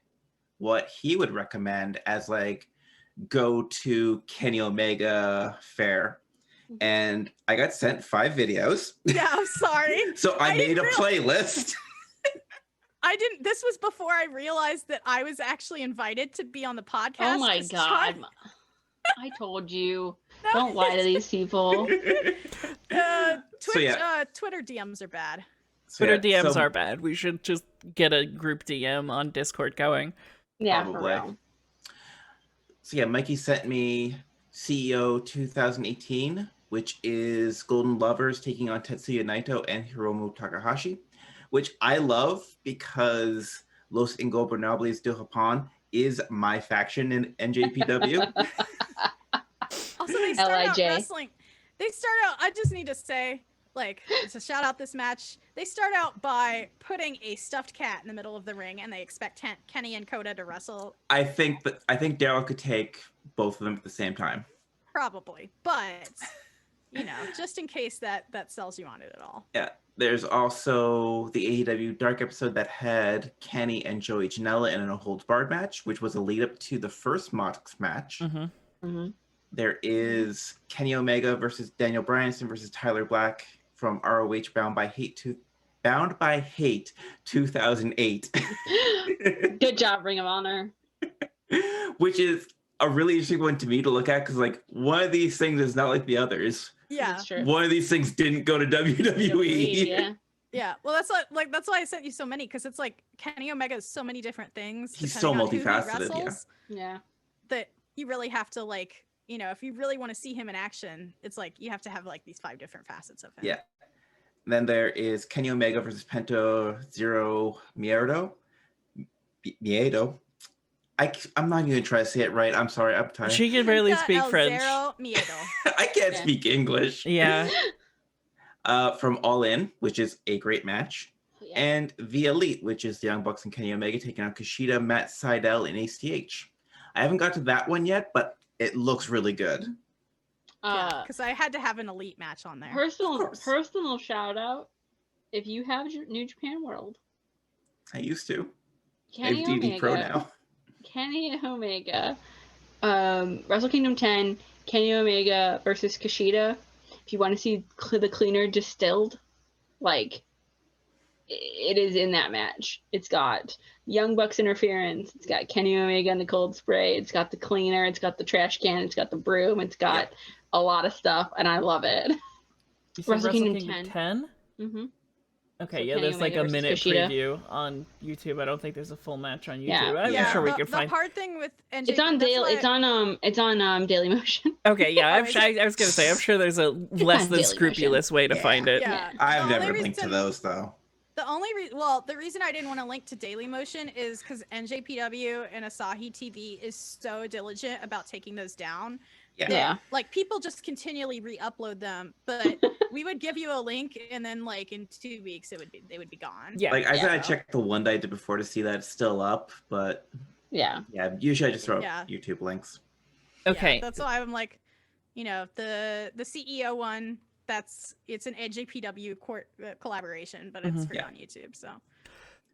what he would recommend as like go-to Kenny Omega fare. And I got sent 5 videos. Yeah, I'm sorry. So I made a playlist. This was before I realized that I was actually invited to be on the podcast. Oh my God. I told you. Don't lie to these people. Twitter DMs are bad. Twitter DMs are bad. We should just get a group DM on Discord going. Yeah, probably. For real. So yeah, Mikey sent me CEO 2018, which is Golden Lovers taking on Tetsuya Naito and Hiromu Takahashi, which I love because Los Ingobernables de Japón is my faction in NJPW. Also, they start out wrestling. I just need to say, like, to shout out this match, they start out by putting a stuffed cat in the middle of the ring, and they expect Kenny and Kota to wrestle. I think Daryl could take both of them at the same time. Probably, but you know, just in case that sells you on it at all. Yeah, there's also the AEW Dark episode that had Kenny and Joey Janela in a holds barred match, which was a lead up to the first Mox match. Mm-hmm. Mm-hmm. There is Kenny Omega versus Daniel Bryanson versus Tyler Black from ROH Bound by Hate 2008. Good job, Ring of Honor. Which is a really interesting one to me to look at because, like, one of these things is not like the others. Yeah, that's true. One of these things didn't go to WWE. Yeah. Yeah, well, that's why I sent you so many, because it's like Kenny Omega is so many different things. He's so multifaceted. Yeah. That you really have to, like, you know, if you really want to see him in action, it's like you have to have like these 5 different facets of him. Yeah. Then there is Kenny Omega versus Pento Zero Miedo. I'm not even trying to say it right. I'm sorry. I'm tired. She can barely speak French. I can't speak English. Yeah. From All In, which is a great match. Yeah. And The Elite, which is the Young Bucks and Kenny Omega taking on Kushida, Matt Sydal, and ACH. I haven't got to that one yet, but it looks really good. Because I had to have an Elite match on there. Personal shout out. If you have New Japan World, I used to. Kenny I have DD Omega, Pro now. Kenny Omega, Wrestle Kingdom 10, Kenny Omega versus Kushida. If you want to see the cleaner distilled, like, it is in that match. It's got Young Bucks interference. It's got Kenny Omega and the cold spray. It's got the cleaner. It's got the trash can. It's got the broom. It's got a lot of stuff, and I love it. Wrestle Kingdom 10? Mm-hmm. Okay, So yeah, Kenny there's like Omega a versus minute Kushida. preview on YouTube. I don't think there's a full match on YouTube. Yeah. I'm Yeah, sure we the, can the find. hard thing with NJ, It's on that's Daily. why- It's on Daily Motion. Okay, yeah, Oh, is it? I was gonna say, I'm sure there's a less on than Daily scrupulous way to Yeah. find it. Yeah. I've the never only linked to reason- those though. The reason I didn't want to link to Daily Motion is because NJPW and Asahi TV is so diligent about taking those down. Yeah. Yeah. Like people just continually re-upload them, but we would give you a link and then like in 2 weeks they would be gone. Yeah. Like I said, I Yeah. checked the one that I did before to see that it's still up, but Yeah. yeah, usually I just throw Yeah. up YouTube links. Okay. Yeah, that's why I'm like, the CEO one, it's an NJPW collaboration, but it's free Yeah. on YouTube.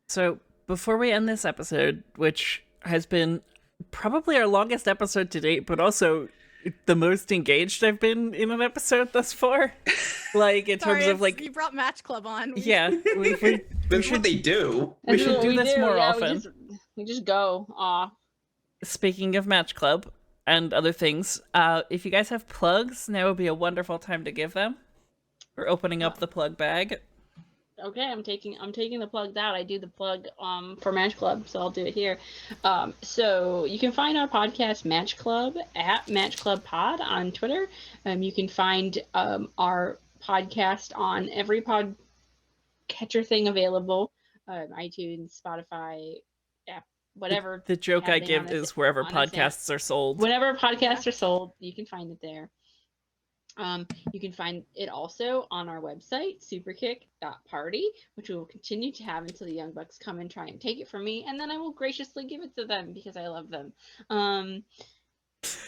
So before we end this episode, which has been probably our longest episode to date, but also the most engaged I've been in an episode thus far, like in terms of like, you brought Match Club on. yeah, we That's should what they do. We should That's do what this more yeah, often. We just go off. Speaking of Match Club and other things, if you guys have plugs, now would be a wonderful time to give them. We're opening up the plug bag. Okay, I'm taking the plugs out. I do the plug for Match Club, so I'll do it here. So you can find our podcast Match Club at Match Club Pod on Twitter. You can find our podcast on every podcatcher thing available, iTunes, Spotify, app, whatever. The joke I happening give on this- is wherever on this app. podcasts are sold. Whenever podcasts are sold, you can find it there. You can find it also on our website, superkick.party, which we will continue to have until the Young Bucks come and try and take it from me, and then I will graciously give it to them because I love them. You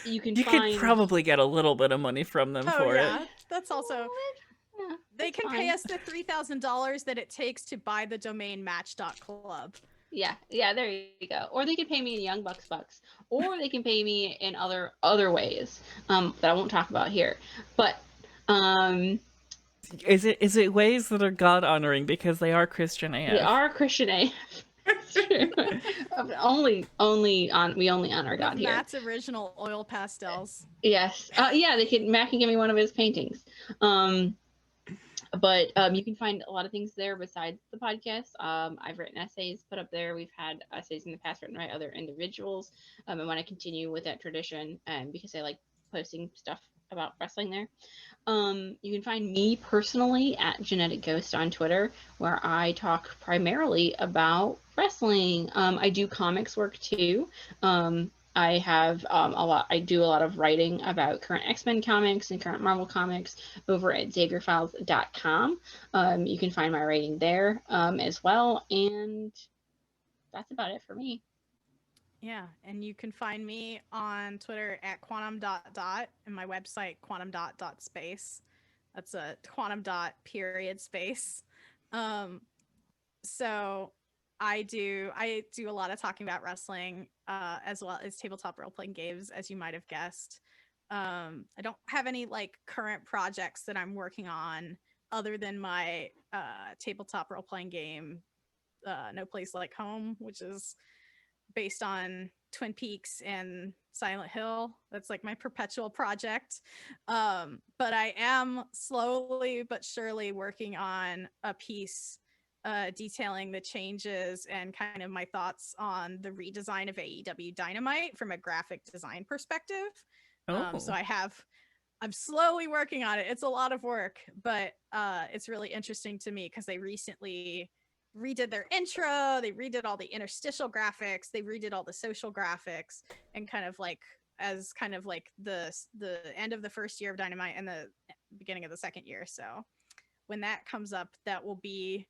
You could probably get a little bit of money from them Oh for yeah, it. that's also. Yeah, They that's can pay fine. us the $3,000 that it takes to buy the domain match.club. Yeah, there you go. Or they could pay me in Young Bucks bucks, or they can pay me in other ways that I won't talk about here. But Is it ways that are God honoring because they are Christian AF? we are Christian AF. we only honor God With here. Matt's original oil pastels. Yes. Yeah, Matt can give me one of his paintings. But you can find a lot of things there besides the podcast. I've written essays put up there. We've had essays in the past written by other individuals. I want to continue with that tradition because I like posting stuff about wrestling there. You can find me personally at Genetic Ghost on Twitter, where I talk primarily about wrestling. I do comics work too. I have I do a lot of writing about current X-Men comics and current Marvel comics over at XavierFiles.com. You can find my writing there as well, and that's about it for me. Yeah, and you can find me on Twitter at quantum.dot and my website quantum.space. That's a quantum.space. So I do a lot of talking about wrestling as well as tabletop role-playing games, as you might have guessed. I don't have any like current projects that I'm working on other than my tabletop role-playing game, No Place Like Home, which is based on Twin Peaks and Silent Hill. That's like my perpetual project. But I am slowly but surely working on a piece detailing the changes and kind of my thoughts on the redesign of AEW Dynamite from a graphic design perspective. So I'm slowly working on it. It's a lot of work, but it's really interesting to me because they recently redid their intro, they redid all the interstitial graphics, they redid all the social graphics, and kind of like the end of the first year of Dynamite and the beginning of the second year. So when that comes up, that will be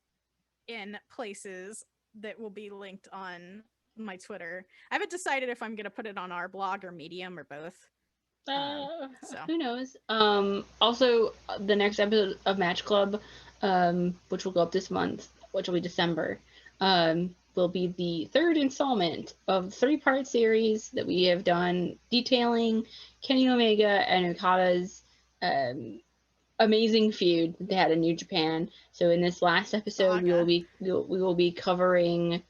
in places that will be linked on my Twitter. I haven't decided if I'm going to put it on our blog or Medium or both. Who knows? Also, the next episode of Match Club, which will go up this month, which will be December, will be the third installment of the 3-part series that we have done detailing Kenny Omega and Okada's amazing feud that they had in New Japan. So in this last episode, we will be covering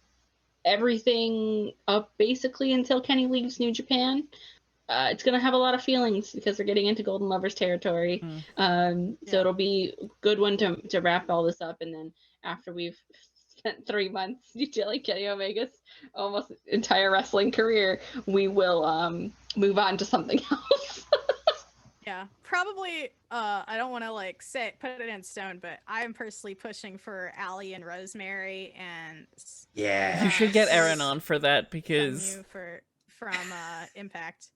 everything up basically until Kenny leaves New Japan. It's going to have a lot of feelings because we're getting into Golden Lovers territory. So it'll be a good one to wrap all this up. And then after we've spent 3 months detailing Kenny Omega's almost entire wrestling career, we will move on to something else. Yeah, probably. I don't want to like put it in stone, but I am personally pushing for Allie and Rosemary, and Yeah. You should get Erin Chris on for that because from Impact.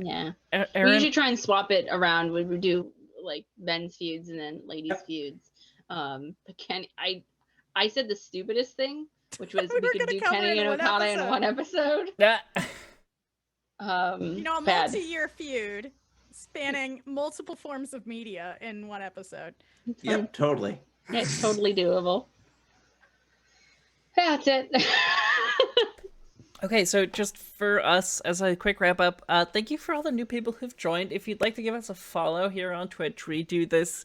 Yeah, we Erin. usually try and swap it around when we do like men's feuds and then ladies feuds. But Kenny, I said the stupidest thing, which was we could do Kenny and Okada in one episode. Yeah. A bad. multi-year feud spanning multiple forms of media in one episode. Yep, totally. Yeah, it's totally doable. That's it. Okay, so just for us, as a quick wrap up, thank you for all the new people who've joined. If you'd like to give us a follow here on Twitch, we do this.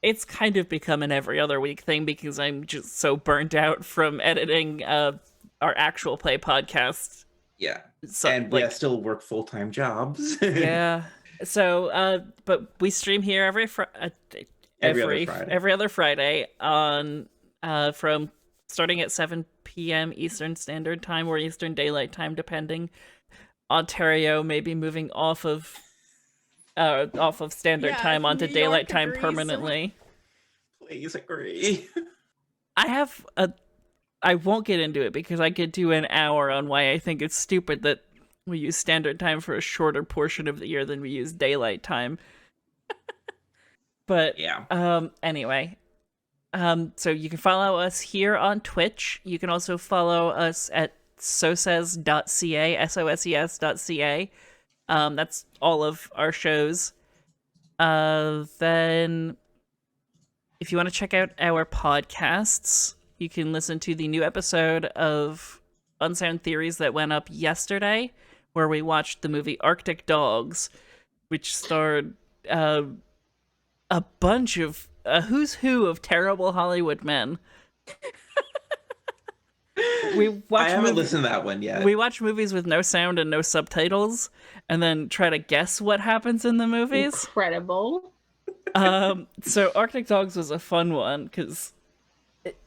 It's kind of become an every other week thing because I'm just so burnt out from editing our actual play podcast. Yeah. So, and we still work full-time jobs. Yeah. So, but we stream here every other Friday on from starting at 7 p.m. Eastern Standard Time or Eastern Daylight Time, depending. Ontario may be moving off of Standard Time onto Daylight Time permanently. Please agree. I won't get into it because I could do an hour on why I think it's stupid that we use Standard Time for a shorter portion of the year than we use Daylight Time. But yeah. Anyway. So you can follow us here on Twitch. You can also follow us at soses.ca, SOSES.ca. That's all of our shows. Then if you want to check out our podcasts, you can listen to the new episode of Unsound Theories that went up yesterday, where we watched the movie Arctic Dogs, which starred a bunch of a who's who of terrible Hollywood men. I haven't listened to that one yet. We watch movies with no sound and no subtitles, and then try to guess what happens in the movies. Incredible. So Arctic Dogs was a fun one because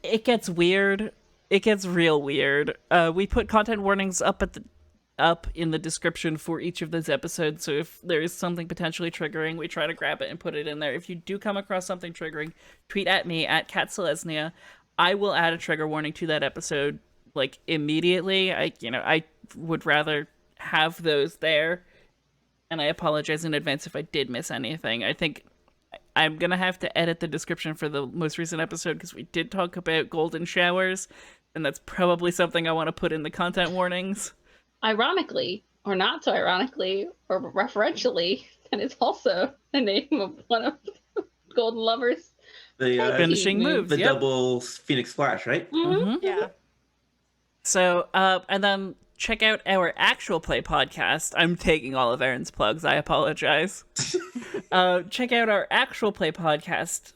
it gets weird. It gets real weird. We put content warnings up in the description for each of those episodes, so if there is something potentially triggering, we try to grab it and put it in there. If you do come across something triggering, tweet at me at @Selesnia. I will add a trigger warning to that episode like immediately. I would rather have those there, and I apologize in advance if I did miss anything. I think I'm gonna have to edit the description for the most recent episode because we did talk about golden showers, and that's probably something I want to put in the content warnings. Ironically, or not so ironically, or referentially, that is also the name of one of Golden Lovers' the finishing moves. The double Phoenix Splash, right? Mm-hmm. Yeah. So, and then check out our actual play podcast. I'm taking all of Erin's plugs. I apologize. Check out our actual play podcast,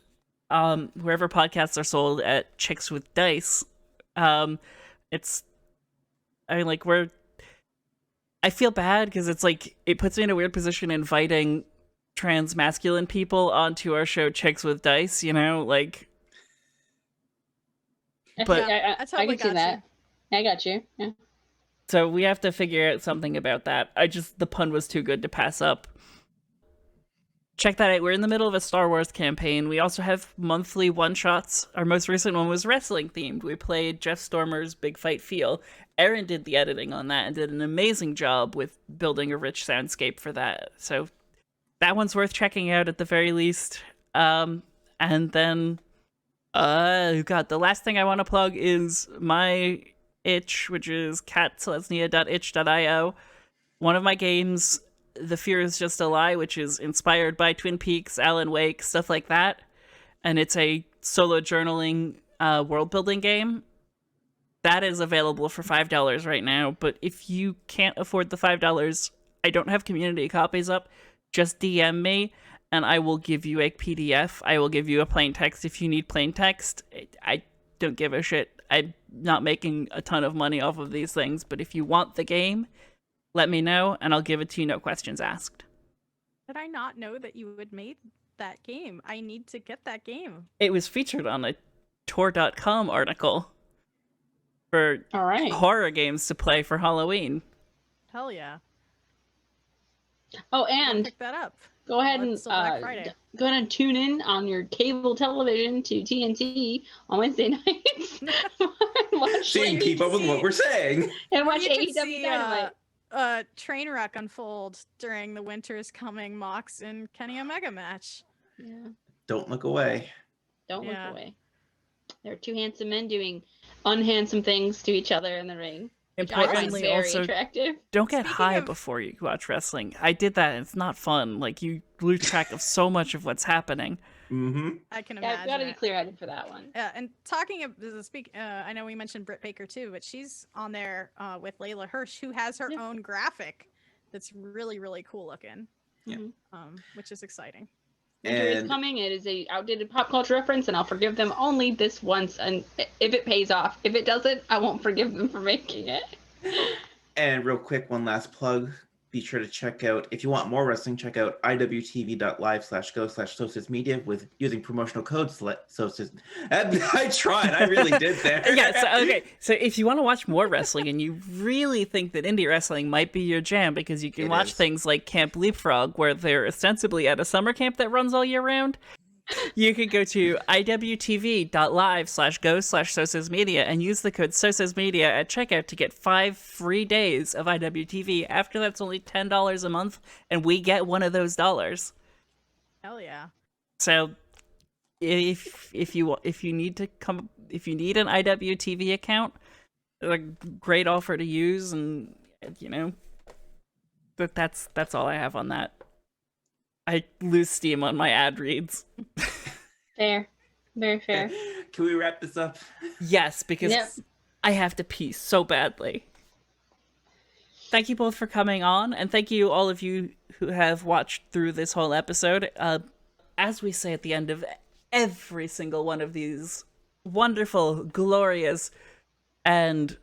wherever podcasts are sold at Chicks with Dice. I feel bad because it's like it puts me in a weird position inviting trans masculine people onto our show Chicks with Dice, like but I can see that. I got you. Yeah. So we have to figure out something about that. The pun was too good to pass up. Check that out. We're in the middle of a Star Wars campaign. We also have monthly one-shots. Our most recent one was wrestling themed. We played Jeff Stormer's Big Fight Feel. Erin did the editing on that and did an amazing job with building a rich soundscape for that. So that one's worth checking out at the very least. And then, the last thing I want to plug is my itch, which is catselesnia.itch.io. One of my games, The Fear Is Just a Lie, which is inspired by Twin Peaks, Alan Wake, stuff like that. And it's a solo journaling world-building game. That is available for $5 right now, but if you can't afford the $5, I don't have community copies up. Just DM me, and I will give you a PDF. I will give you a plain text if you need plain text. I don't give a shit. I'm not making a ton of money off of these things, but if you want the game, let me know, and I'll give it to you, no questions asked. Did I not know that you had made that game? I need to get that game. It was featured on a tor.com article for All right. horror games to play for Halloween. Hell yeah. Oh, I'll and pick that up. go ahead Well, and it's still Black Friday. go ahead and tune in on your cable television to TNT on Wednesday nights. Watch So you can keep up with what we're saying. and watch You can AEW see, Dynamite. train wreck unfold during the Winter's Coming Mox and Kenny Omega match. Yeah. Don't look away. Don't Yeah. look away. There are two handsome men doing unhandsome things to each other in the ring. Which I find Importantly, very also, attractive. don't get Speaking high of- before you watch wrestling. I did that, and it's not fun. Like, you lose track of so much of what's happening. Mm-hmm. I can Yeah, imagine. I've got to be it. clear-headed for that one. And talking of I know we mentioned Britt Baker too, but she's on there with Layla Hirsch, who has her Yeah. own graphic that's really, really cool looking. Yeah. Which is exciting. Winter is And coming. It is a outdated pop culture reference, and I'll forgive them only this once. And if it pays off, if it doesn't, I won't forgive them for making it. And real quick, one last plug. Be sure to check out, if you want more wrestling, check out iwtv.live/go/Soses Media with using promotional code Soses. I tried. I really did there. So if you want to watch more wrestling and you really think that indie wrestling might be your jam because you can It watch is. things like Camp Leapfrog, where they're ostensibly at a summer camp that runs all year round, you can go to iwtv.live/go/Soses Media and use the code Soses Media at checkout to get 5 free days of IWTV. After that's only $10 a month, and we get one of those dollars. Hell yeah. So if you need an IWTV account, a great offer to use, and that's all I have on that. I lose steam on my ad reads. Fair. Very fair. Can we wrap this up? Yes, because Yep. I have to pee so badly. Thank you both for coming on, and thank you all of you who have watched through this whole episode. As we say at the end of every single one of these wonderful, glorious, and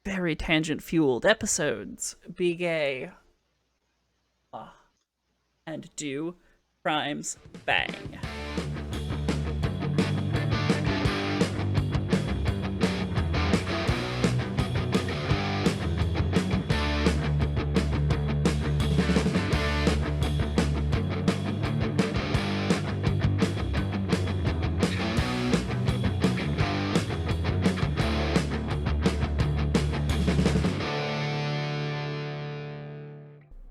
very tangent-fueled episodes, be gay and do crimes bang.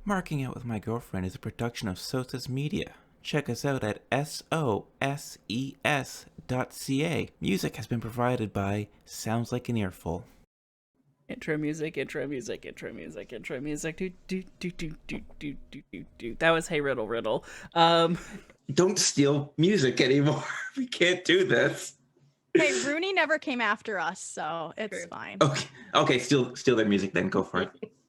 Marking Out with My Girlfriend is a production of Soses Media. Check us out at SOSES.ca. Music has been provided by Sounds Like an Earful. Intro music, intro music, intro music, intro music. Do do do do do do do do do. That was Hey Riddle Riddle. Don't steal music anymore. We can't do this. Hey, Rooney never came after us, so it's True. fine. Okay, steal their music then. Go for it.